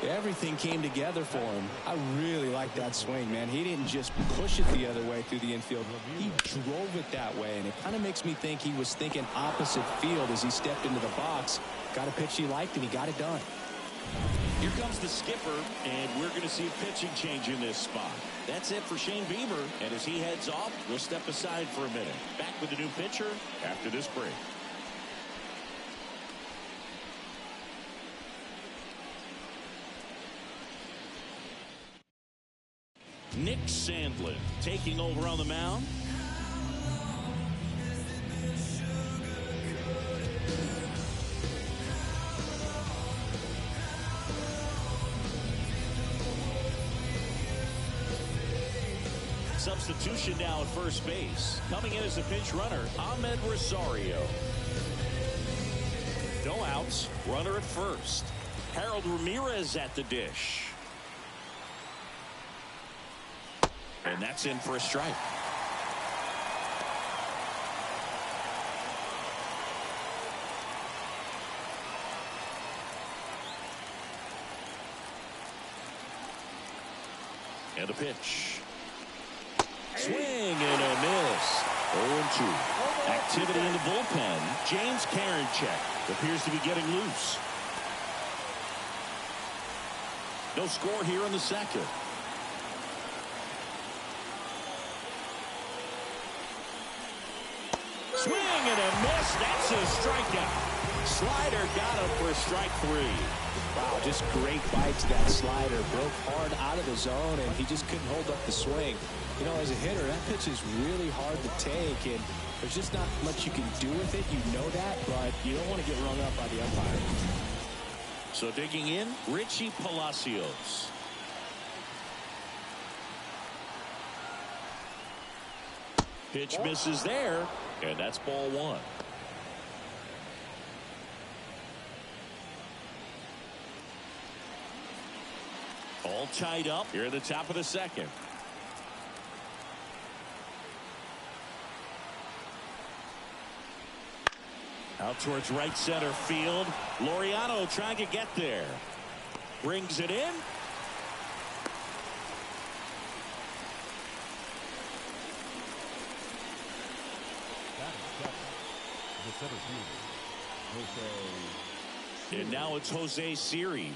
Everything came together for him. I really like that swing, man. He didn't just push it the other way through the infield. He drove it that way, and it kind of makes me think he was thinking opposite field as he stepped into the box. Got a pitch he liked, and he got it done. Here comes the skipper, and we're going to see a pitching change in this spot. That's it for Shane Bieber, and as he heads off, we'll step aside for a minute. Back with the new pitcher after this break. Nick Sandlin taking over on the mound. Substitution now at first base. Coming in as a pinch runner, Ahmed Rosario. No outs, runner at first. Harold Ramirez at the dish. And that's in for a strike. And a pitch. Swing and a miss. 0-2. Activity in the bullpen. James Karinchak appears to be getting loose. No score here in the second. Swing and a miss. That's a strikeout. Slider got him for strike 3. Wow, just great bite to that slider. Broke hard out of the zone, and he just couldn't hold up the swing. You know, as a hitter, that pitch is really hard to take, and there's just not much you can do with it. You know that, but you don't want to get rung up by the umpire. So digging in, Richie Palacios. Pitch misses there, and that's ball 1. All tied up here at the top of the second. Out towards right center field. Laureano trying to get there. Brings it in. And now it's Jose Siri.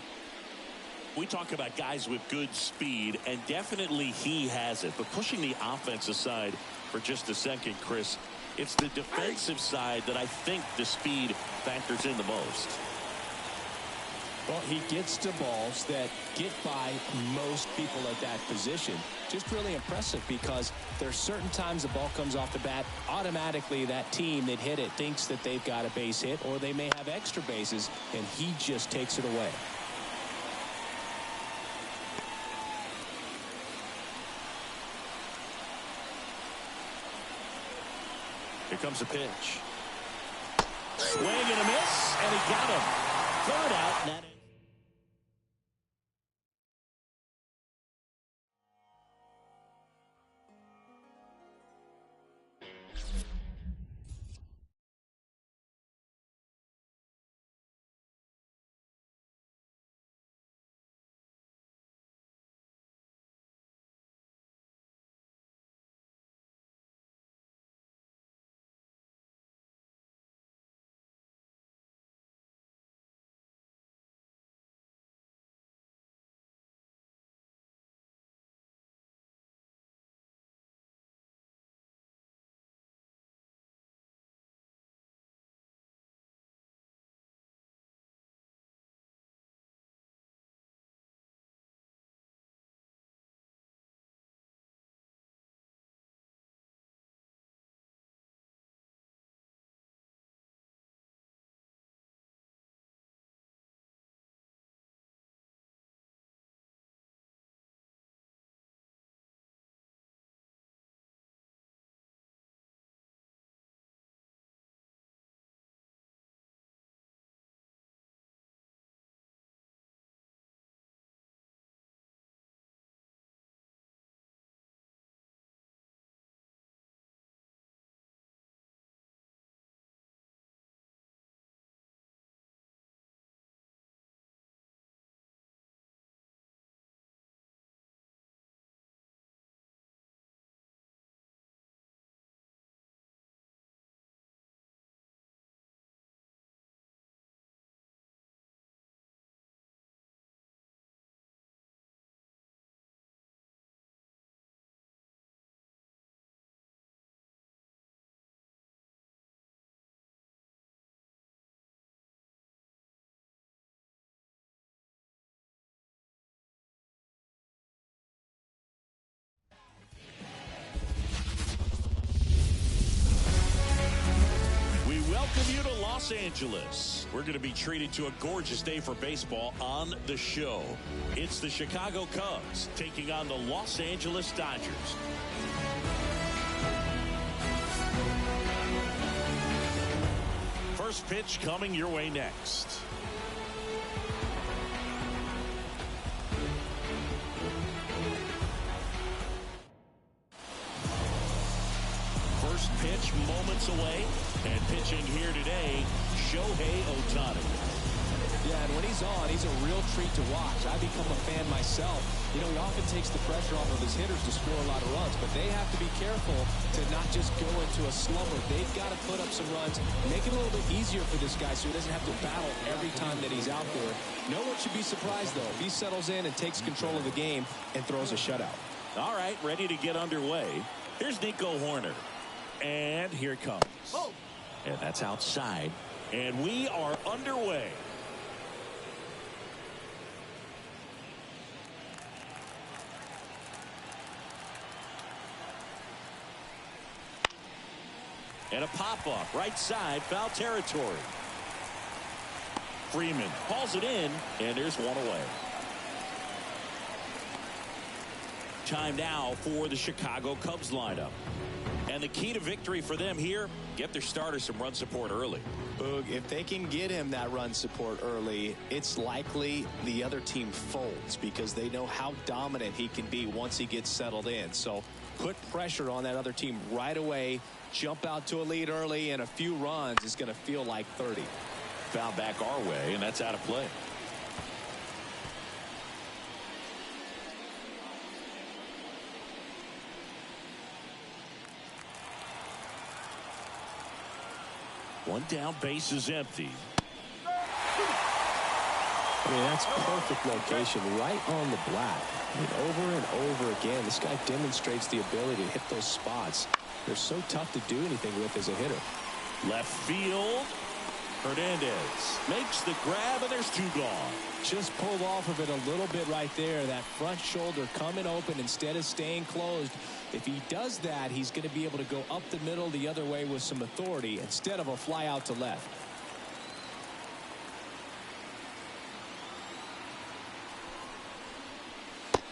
We talk about guys with good speed, and definitely he has it. But pushing the offense aside for just a second, Chris, it's the defensive side that I think the speed factors in the most. Well, he gets to balls that get by most people at that position. Just really impressive because there's certain times the ball comes off the bat, automatically that team that hit it thinks that they've got a base hit, or they may have extra bases, and he just takes it away. Here comes a pitch. Swing and a miss, and he got him. Third out. And that welcome you to Los Angeles. We're going to be treated to a gorgeous day for baseball on the show. It's the Chicago Cubs taking on the Los Angeles Dodgers. First pitch coming your way next. First pitch moments away, and pitching here today, Shohei Ohtani. Yeah, and when he's on, he's a real treat to watch. I become a fan myself. You know, he often takes the pressure off of his hitters to score a lot of runs, but they have to be careful to not just go into a slumber. They've got to put up some runs, make it a little bit easier for this guy so he doesn't have to battle every time that he's out there. No one should be surprised, though, if he settles in and takes control of the game and throws a shutout. All right, ready to get underway. Here's Nico Horner. And here it comes. Oh. And that's outside. And we are underway. And a pop-up, right side, foul territory. Freeman hauls it in, and there's one away. Time now for the Chicago Cubs lineup. And the key to victory for them here, get their starter some run support early. Boog, if they can get him that run support early, it's likely the other team folds because they know how dominant he can be once he gets settled in. So put pressure on that other team right away, jump out to a lead early, and a few runs is going to feel like 30. Foul back our way, and that's out of play. One down, base is empty. I mean, that's perfect location, right on the black. I mean, over and over again, this guy demonstrates the ability to hit those spots. They're so tough to do anything with as a hitter. Left field. Hernandez makes the grab, and there's 2 gone. Just pulled off of it a little bit right there. That front shoulder coming open instead of staying closed. If he does that, he's going to be able to go up the middle the other way with some authority instead of a fly out to left.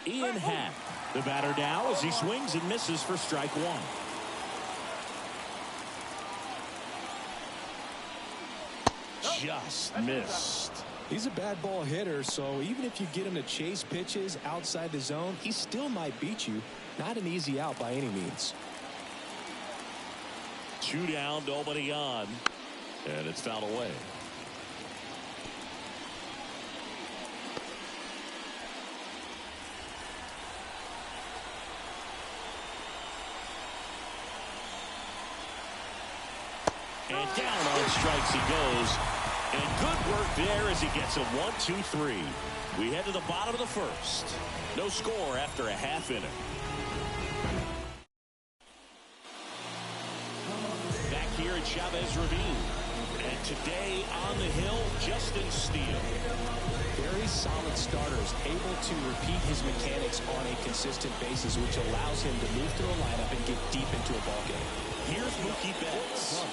Ian Happ, the batter now, as he swings and misses for strike 1. Just missed. He's a bad ball hitter, so even if you get him to chase pitches outside the zone, he still might beat you. Not an easy out by any means. 2 down, nobody on, and it's fouled away. And down on strikes he goes. And good work there as he gets a 1-2-3. We head to the bottom of the first. No score after a half inning. Back here at Chavez Ravine. And today on the hill, Justin Steele. Very solid starters, able to repeat his mechanics on a consistent basis, which allows him to move through a lineup and get deep into a ball game. Here's Mookie Betts.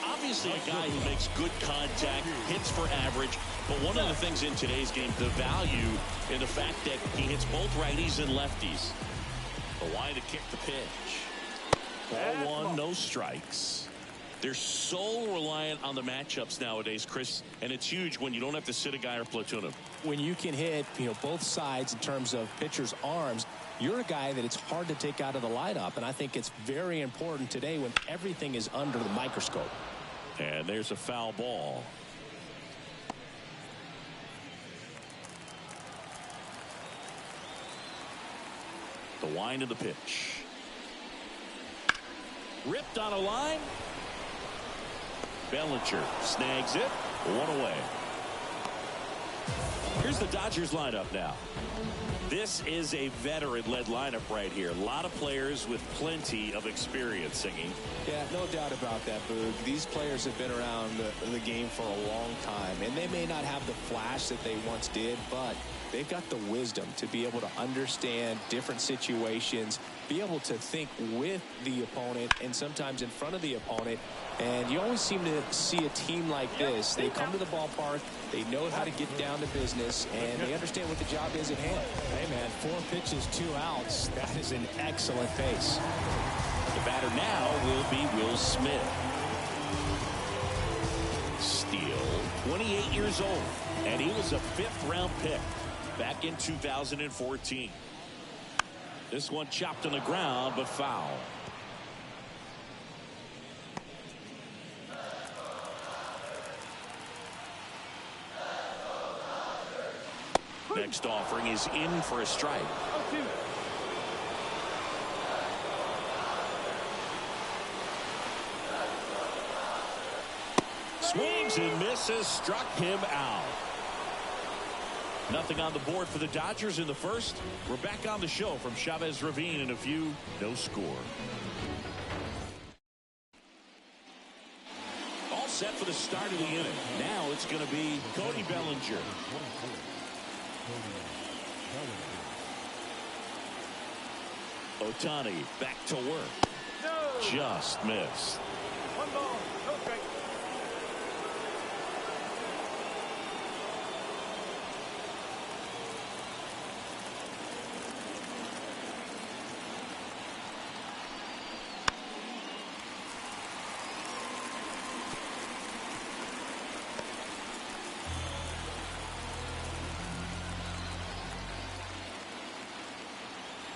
Obviously a guy who makes good contact, hits for average, but one of the things in today's game, the value in the fact that he hits both righties and lefties. The line to kick the pitch. Ball 1, no strikes. They're so reliant on the matchups nowadays, Chris, and it's huge when you don't have to sit a guy or platoon him. When you can hit, both sides in terms of pitchers' arms, you're a guy that it's hard to take out of the lineup, and I think it's very important today when everything is under the microscope. And there's a foul ball. The wind of the pitch. Ripped on a line. Bellinger snags it. 1 away. Here's the Dodgers lineup now. This is a veteran-led lineup right here. A lot of players with plenty of experience singing. Yeah, no doubt about that, Boog. These players have been around the game for a long time, and they may not have the flash that they once did, but they've got the wisdom to be able to understand different situations, be able to think with the opponent and sometimes in front of the opponent. And you always seem to see a team like this. They come to the ballpark, they know how to get down to business, and they understand what the job is at hand. Hey, man, 4 pitches, 2 outs. That is an excellent pace. The batter now will be Will Smith. Steele, 28 years old, and he was a 5th-round pick back in 2014. This one chopped on the ground, but foul. Next offering is in for a strike. Swings and misses, struck him out. Nothing on the board for the Dodgers in the first. We're back on the show from Chavez Ravine in a few. No score. All set for the start of the inning. Now it's going to be Cody Bellinger. Ohtani back to work. Just missed. 1 ball, no strike.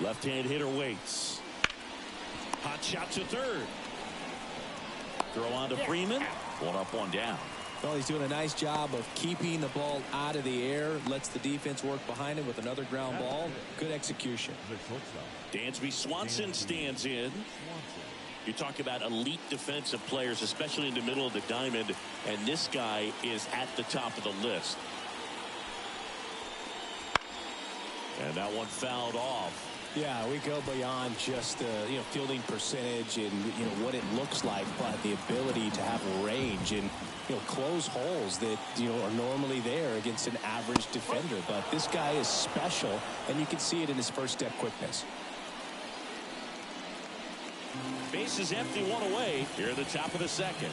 Left-hand hitter waits. Hot shot to third. Throw on to Freeman. 1 up, 1 down. Well, he's doing a nice job of keeping the ball out of the air. Lets the defense work behind him with another ground ball. Good execution. Dansby Swanson stands in. You talk about elite defensive players, especially in the middle of the diamond, and this guy is at the top of the list. And that one fouled off. Yeah, we go beyond just the fielding percentage and what it looks like, but the ability to have range and close holes that are normally there against an average defender. But this guy is special, and you can see it in his first step quickness. Base is empty, one away here at the top of the second.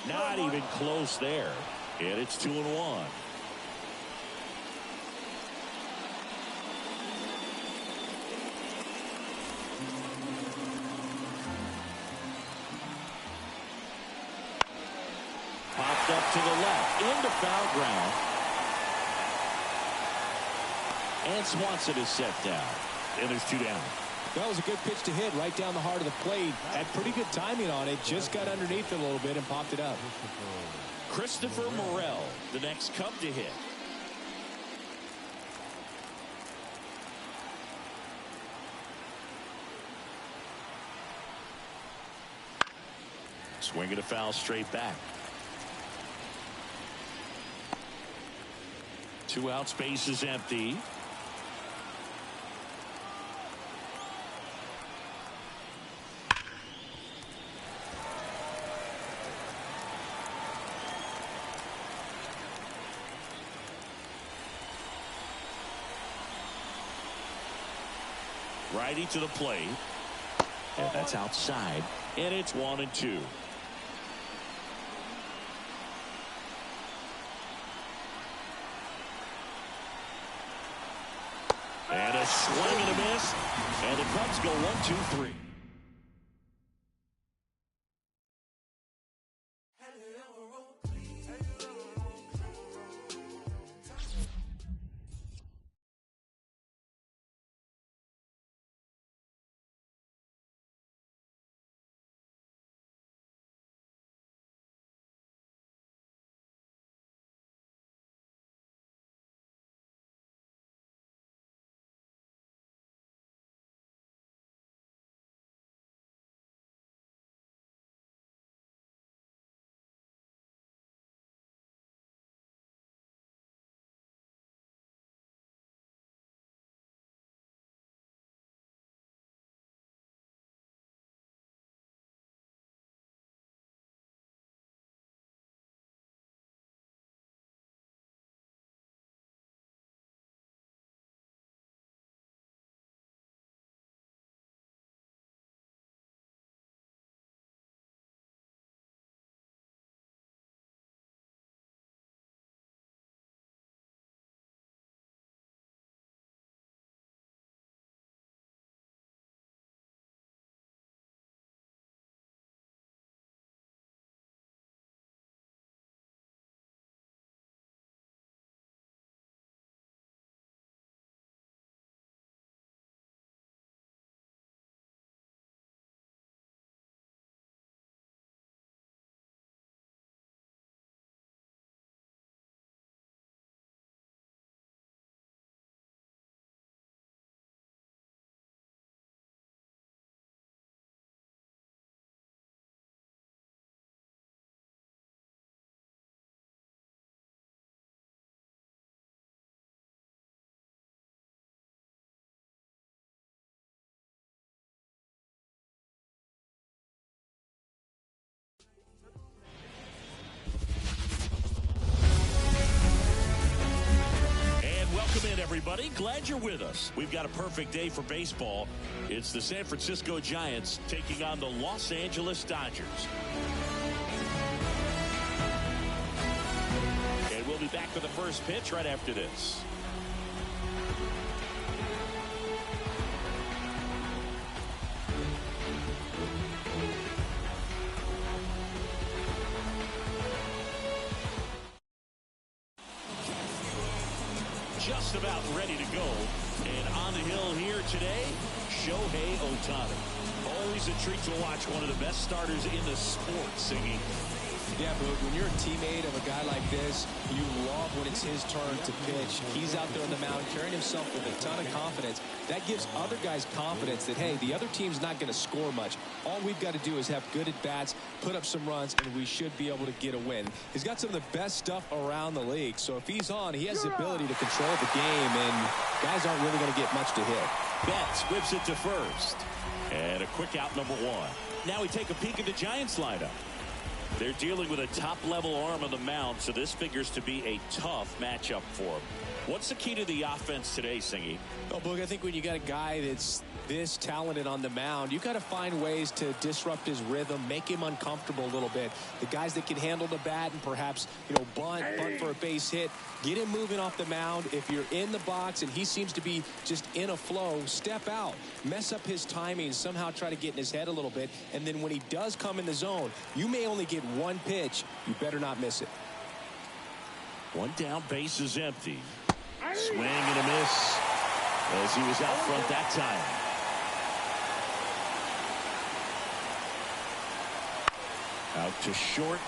Not even close there, and it's 2-1. Popped up to the left, into foul ground. And Swanson is set down. And there's 2 down. That was a good pitch to hit right down the heart of the plate. Had pretty good timing on it. Just got underneath it a little bit and popped it up. Christopher Morel, the next Cub to hit. Swinging a foul straight back. 2 outs, base is empty. Righty to the plate. And that's outside. And it's 1-2. And a swing and a miss. And the Cubs go 1-2-3. Welcome in, everybody. Glad you're with us. We've got a perfect day for baseball. It's the San Francisco Giants taking on the Los Angeles Dodgers. And we'll be back for the first pitch right after this. Just about ready to go. And on the hill here today, Shohei Ohtani. Always a treat to watch one of the best starters in the sport singing Yeah, but when you're a teammate of a guy like this, you love when it's his turn to pitch. He's out there on the mound carrying himself with a ton of confidence. That gives other guys confidence that, hey, the other team's not going to score much. All we've got to do is have good at-bats, put up some runs, and we should be able to get a win. He's got some of the best stuff around the league, so if he's on, he has the ability to control the game, and guys aren't really going to get much to hit. Betts whips it to first. And a quick out, number one. Now we take a peek at the Giants lineup. They're dealing with a top-level arm on the mound, so this figures to be a tough matchup for them. What's the key to the offense today, Singy? Oh, Boog, I think when you got a guy that's this talented on the mound, you got to find ways to disrupt his rhythm, make him uncomfortable a little bit. The guys that can handle the bat and perhaps, bunt for a base hit, get him moving off the mound. If you're in the box and he seems to be just in a flow, step out, mess up his timing, somehow try to get in his head a little bit. And then when he does come in the zone, you may only get one pitch. You better not miss it. One down, base is empty. Swing and a miss as he was out front that time. Out to short.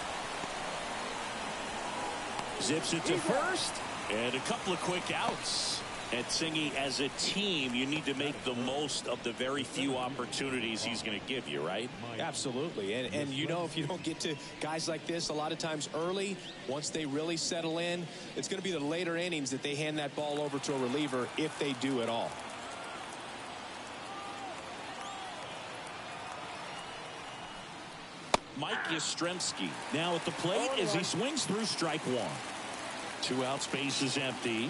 Zips it to first. And a couple of quick outs. And Singy, as a team, you need to make the most of the very few opportunities he's going to give you, right? Absolutely. And if you don't get to guys like this a lot of times early, once they really settle in, it's going to be the later innings that they hand that ball over to a reliever if they do at all. Mike Yastrzemski now at the plate as he swings through strike one. 2 outs, base is empty.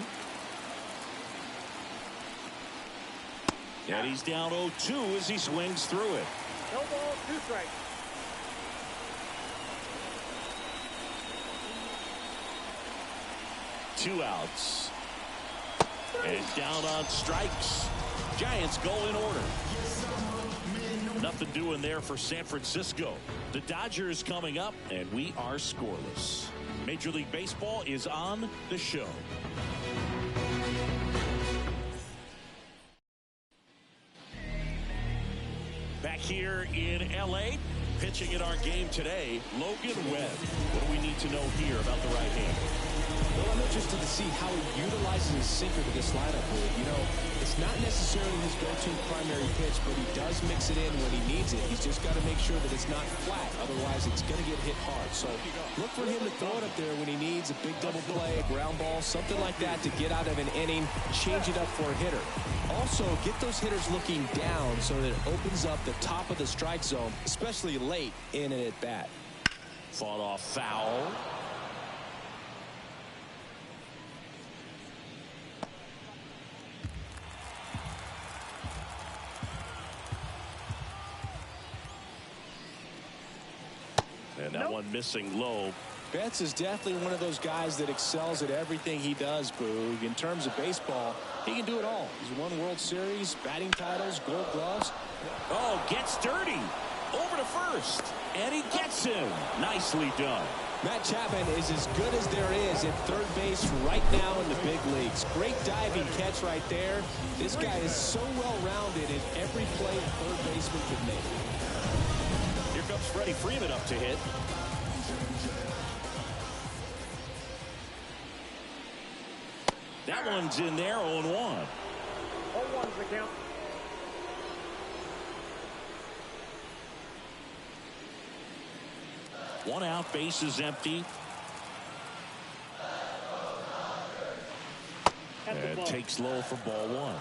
And he's down 0-2 as he swings through it. No ball, 2 strikes. Two outs. And down on strikes. Giants go in order. Nothing doing there for San Francisco. The Dodgers coming up, and we are scoreless. Major League Baseball is on the show. Back here in L.A., pitching in our game today, Logan Webb. What do we need to know here about the right hand? Well, I'm interested to see how he utilizes his sinker to this lineup. It's not necessarily his go-to primary pitch, but he does mix it in when he needs it. He's just got to make sure that it's not flat. Otherwise, it's going to get hit hard. So look for him to throw it up there when he needs a big double play, a ground ball, something like that to get out of an inning, change it up for a hitter. Also, get those hitters looking down so that it opens up the top of the strike zone, especially late in an at-bat. Fought off foul. And that one missing low. Betts is definitely one of those guys that excels at everything he does, Boog. In terms of baseball, he can do it all. He's won World Series, batting titles, Gold Gloves. Oh, gets dirty. Over to first. And he gets him. Nicely done. Matt Chapman is as good as there is at third base right now in the big leagues. Great diving catch right there. This guy is so well-rounded in every play a third baseman could make. Here comes Freddie Freeman up to hit. That one's in there, 0-1. 0-1's the count. One out, base is empty. And takes low for ball one.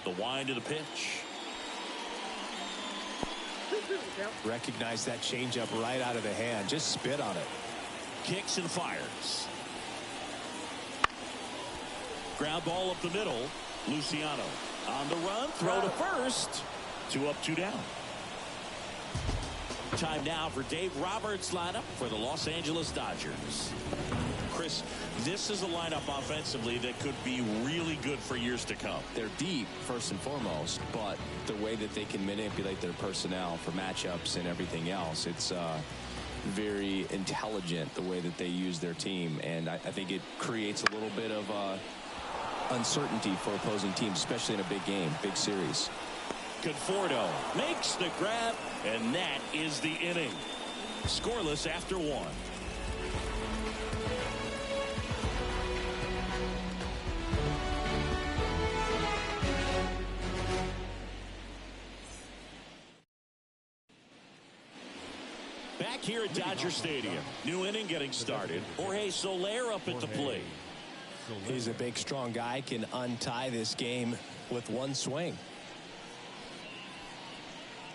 The wind of the pitch. Recognize that changeup right out of the hand. Just spit on it. Kicks and fires. Ground ball up the middle. Luciano on the run. Throw to first. 2 up, 2 down. Time now for Dave Roberts' lineup for the Los Angeles Dodgers. Chris, this is a lineup offensively that could be really good for years to come. They're deep, first and foremost, but the way that they can manipulate their personnel for matchups and everything else, it's very intelligent the way that they use their team, and I think it creates a little bit of uncertainty for opposing teams, especially in a big game, big series. Conforto makes the grab, and that is the inning. Scoreless after 1. Back here at Dodger Stadium. New inning getting started. Jorge Soler up at the plate. He's a big, strong guy, can untie this game with one swing.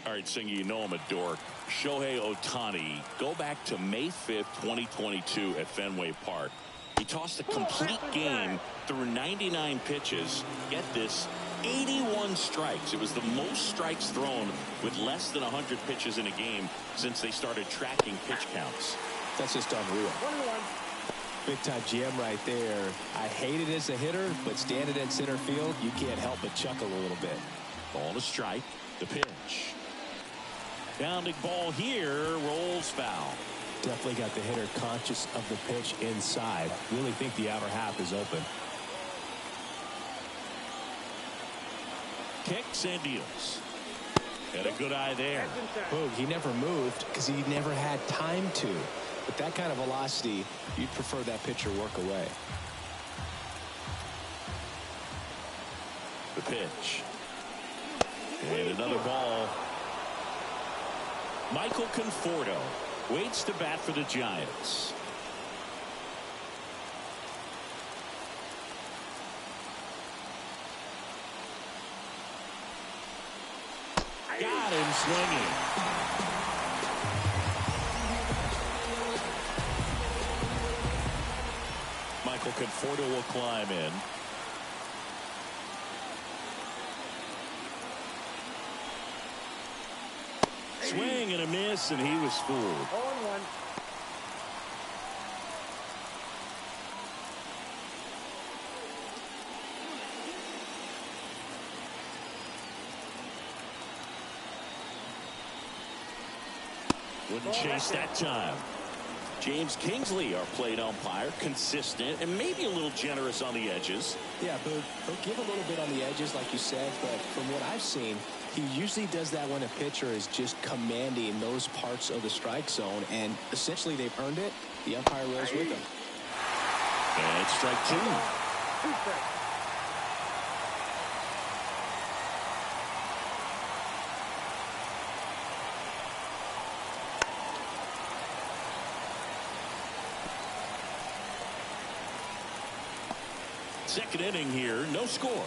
All right, Singy, you know I'm a dork. Shohei Ohtani, go back to May 5th, 2022 at Fenway Park. He tossed a complete game through 99 pitches. Get this, 81 strikes. It was the most strikes thrown with less than 100 pitches in a game since they started tracking pitch counts. That's just unreal. Big time GM right there. I hate it as a hitter, but standing in center field, you can't help but chuckle a little bit. Ball to strike. The pitch. Bounding ball here, rolls foul. Definitely got the hitter conscious of the pitch inside. Really think the outer half is open. Kicks and deals. Got a good eye there. Boog, he never moved because he never had time to. With that kind of velocity, you'd prefer that pitcher work away. The pitch. And another ball. Michael Conforto waits to bat for the Giants. Got him swinging. Michael Conforto will climb in. Swing and a miss, and he was fooled. 0-1. Wouldn't chase that time. James Kingsley, our plate umpire, consistent and maybe a little generous on the edges. Yeah, but he'll give a little bit on the edges, like you said, but from what I've seen, he usually does that when a pitcher is just commanding those parts of the strike zone, and essentially they've earned it. The umpire rolls with them. And it's strike 2. 2 strikes. Second inning here, no score.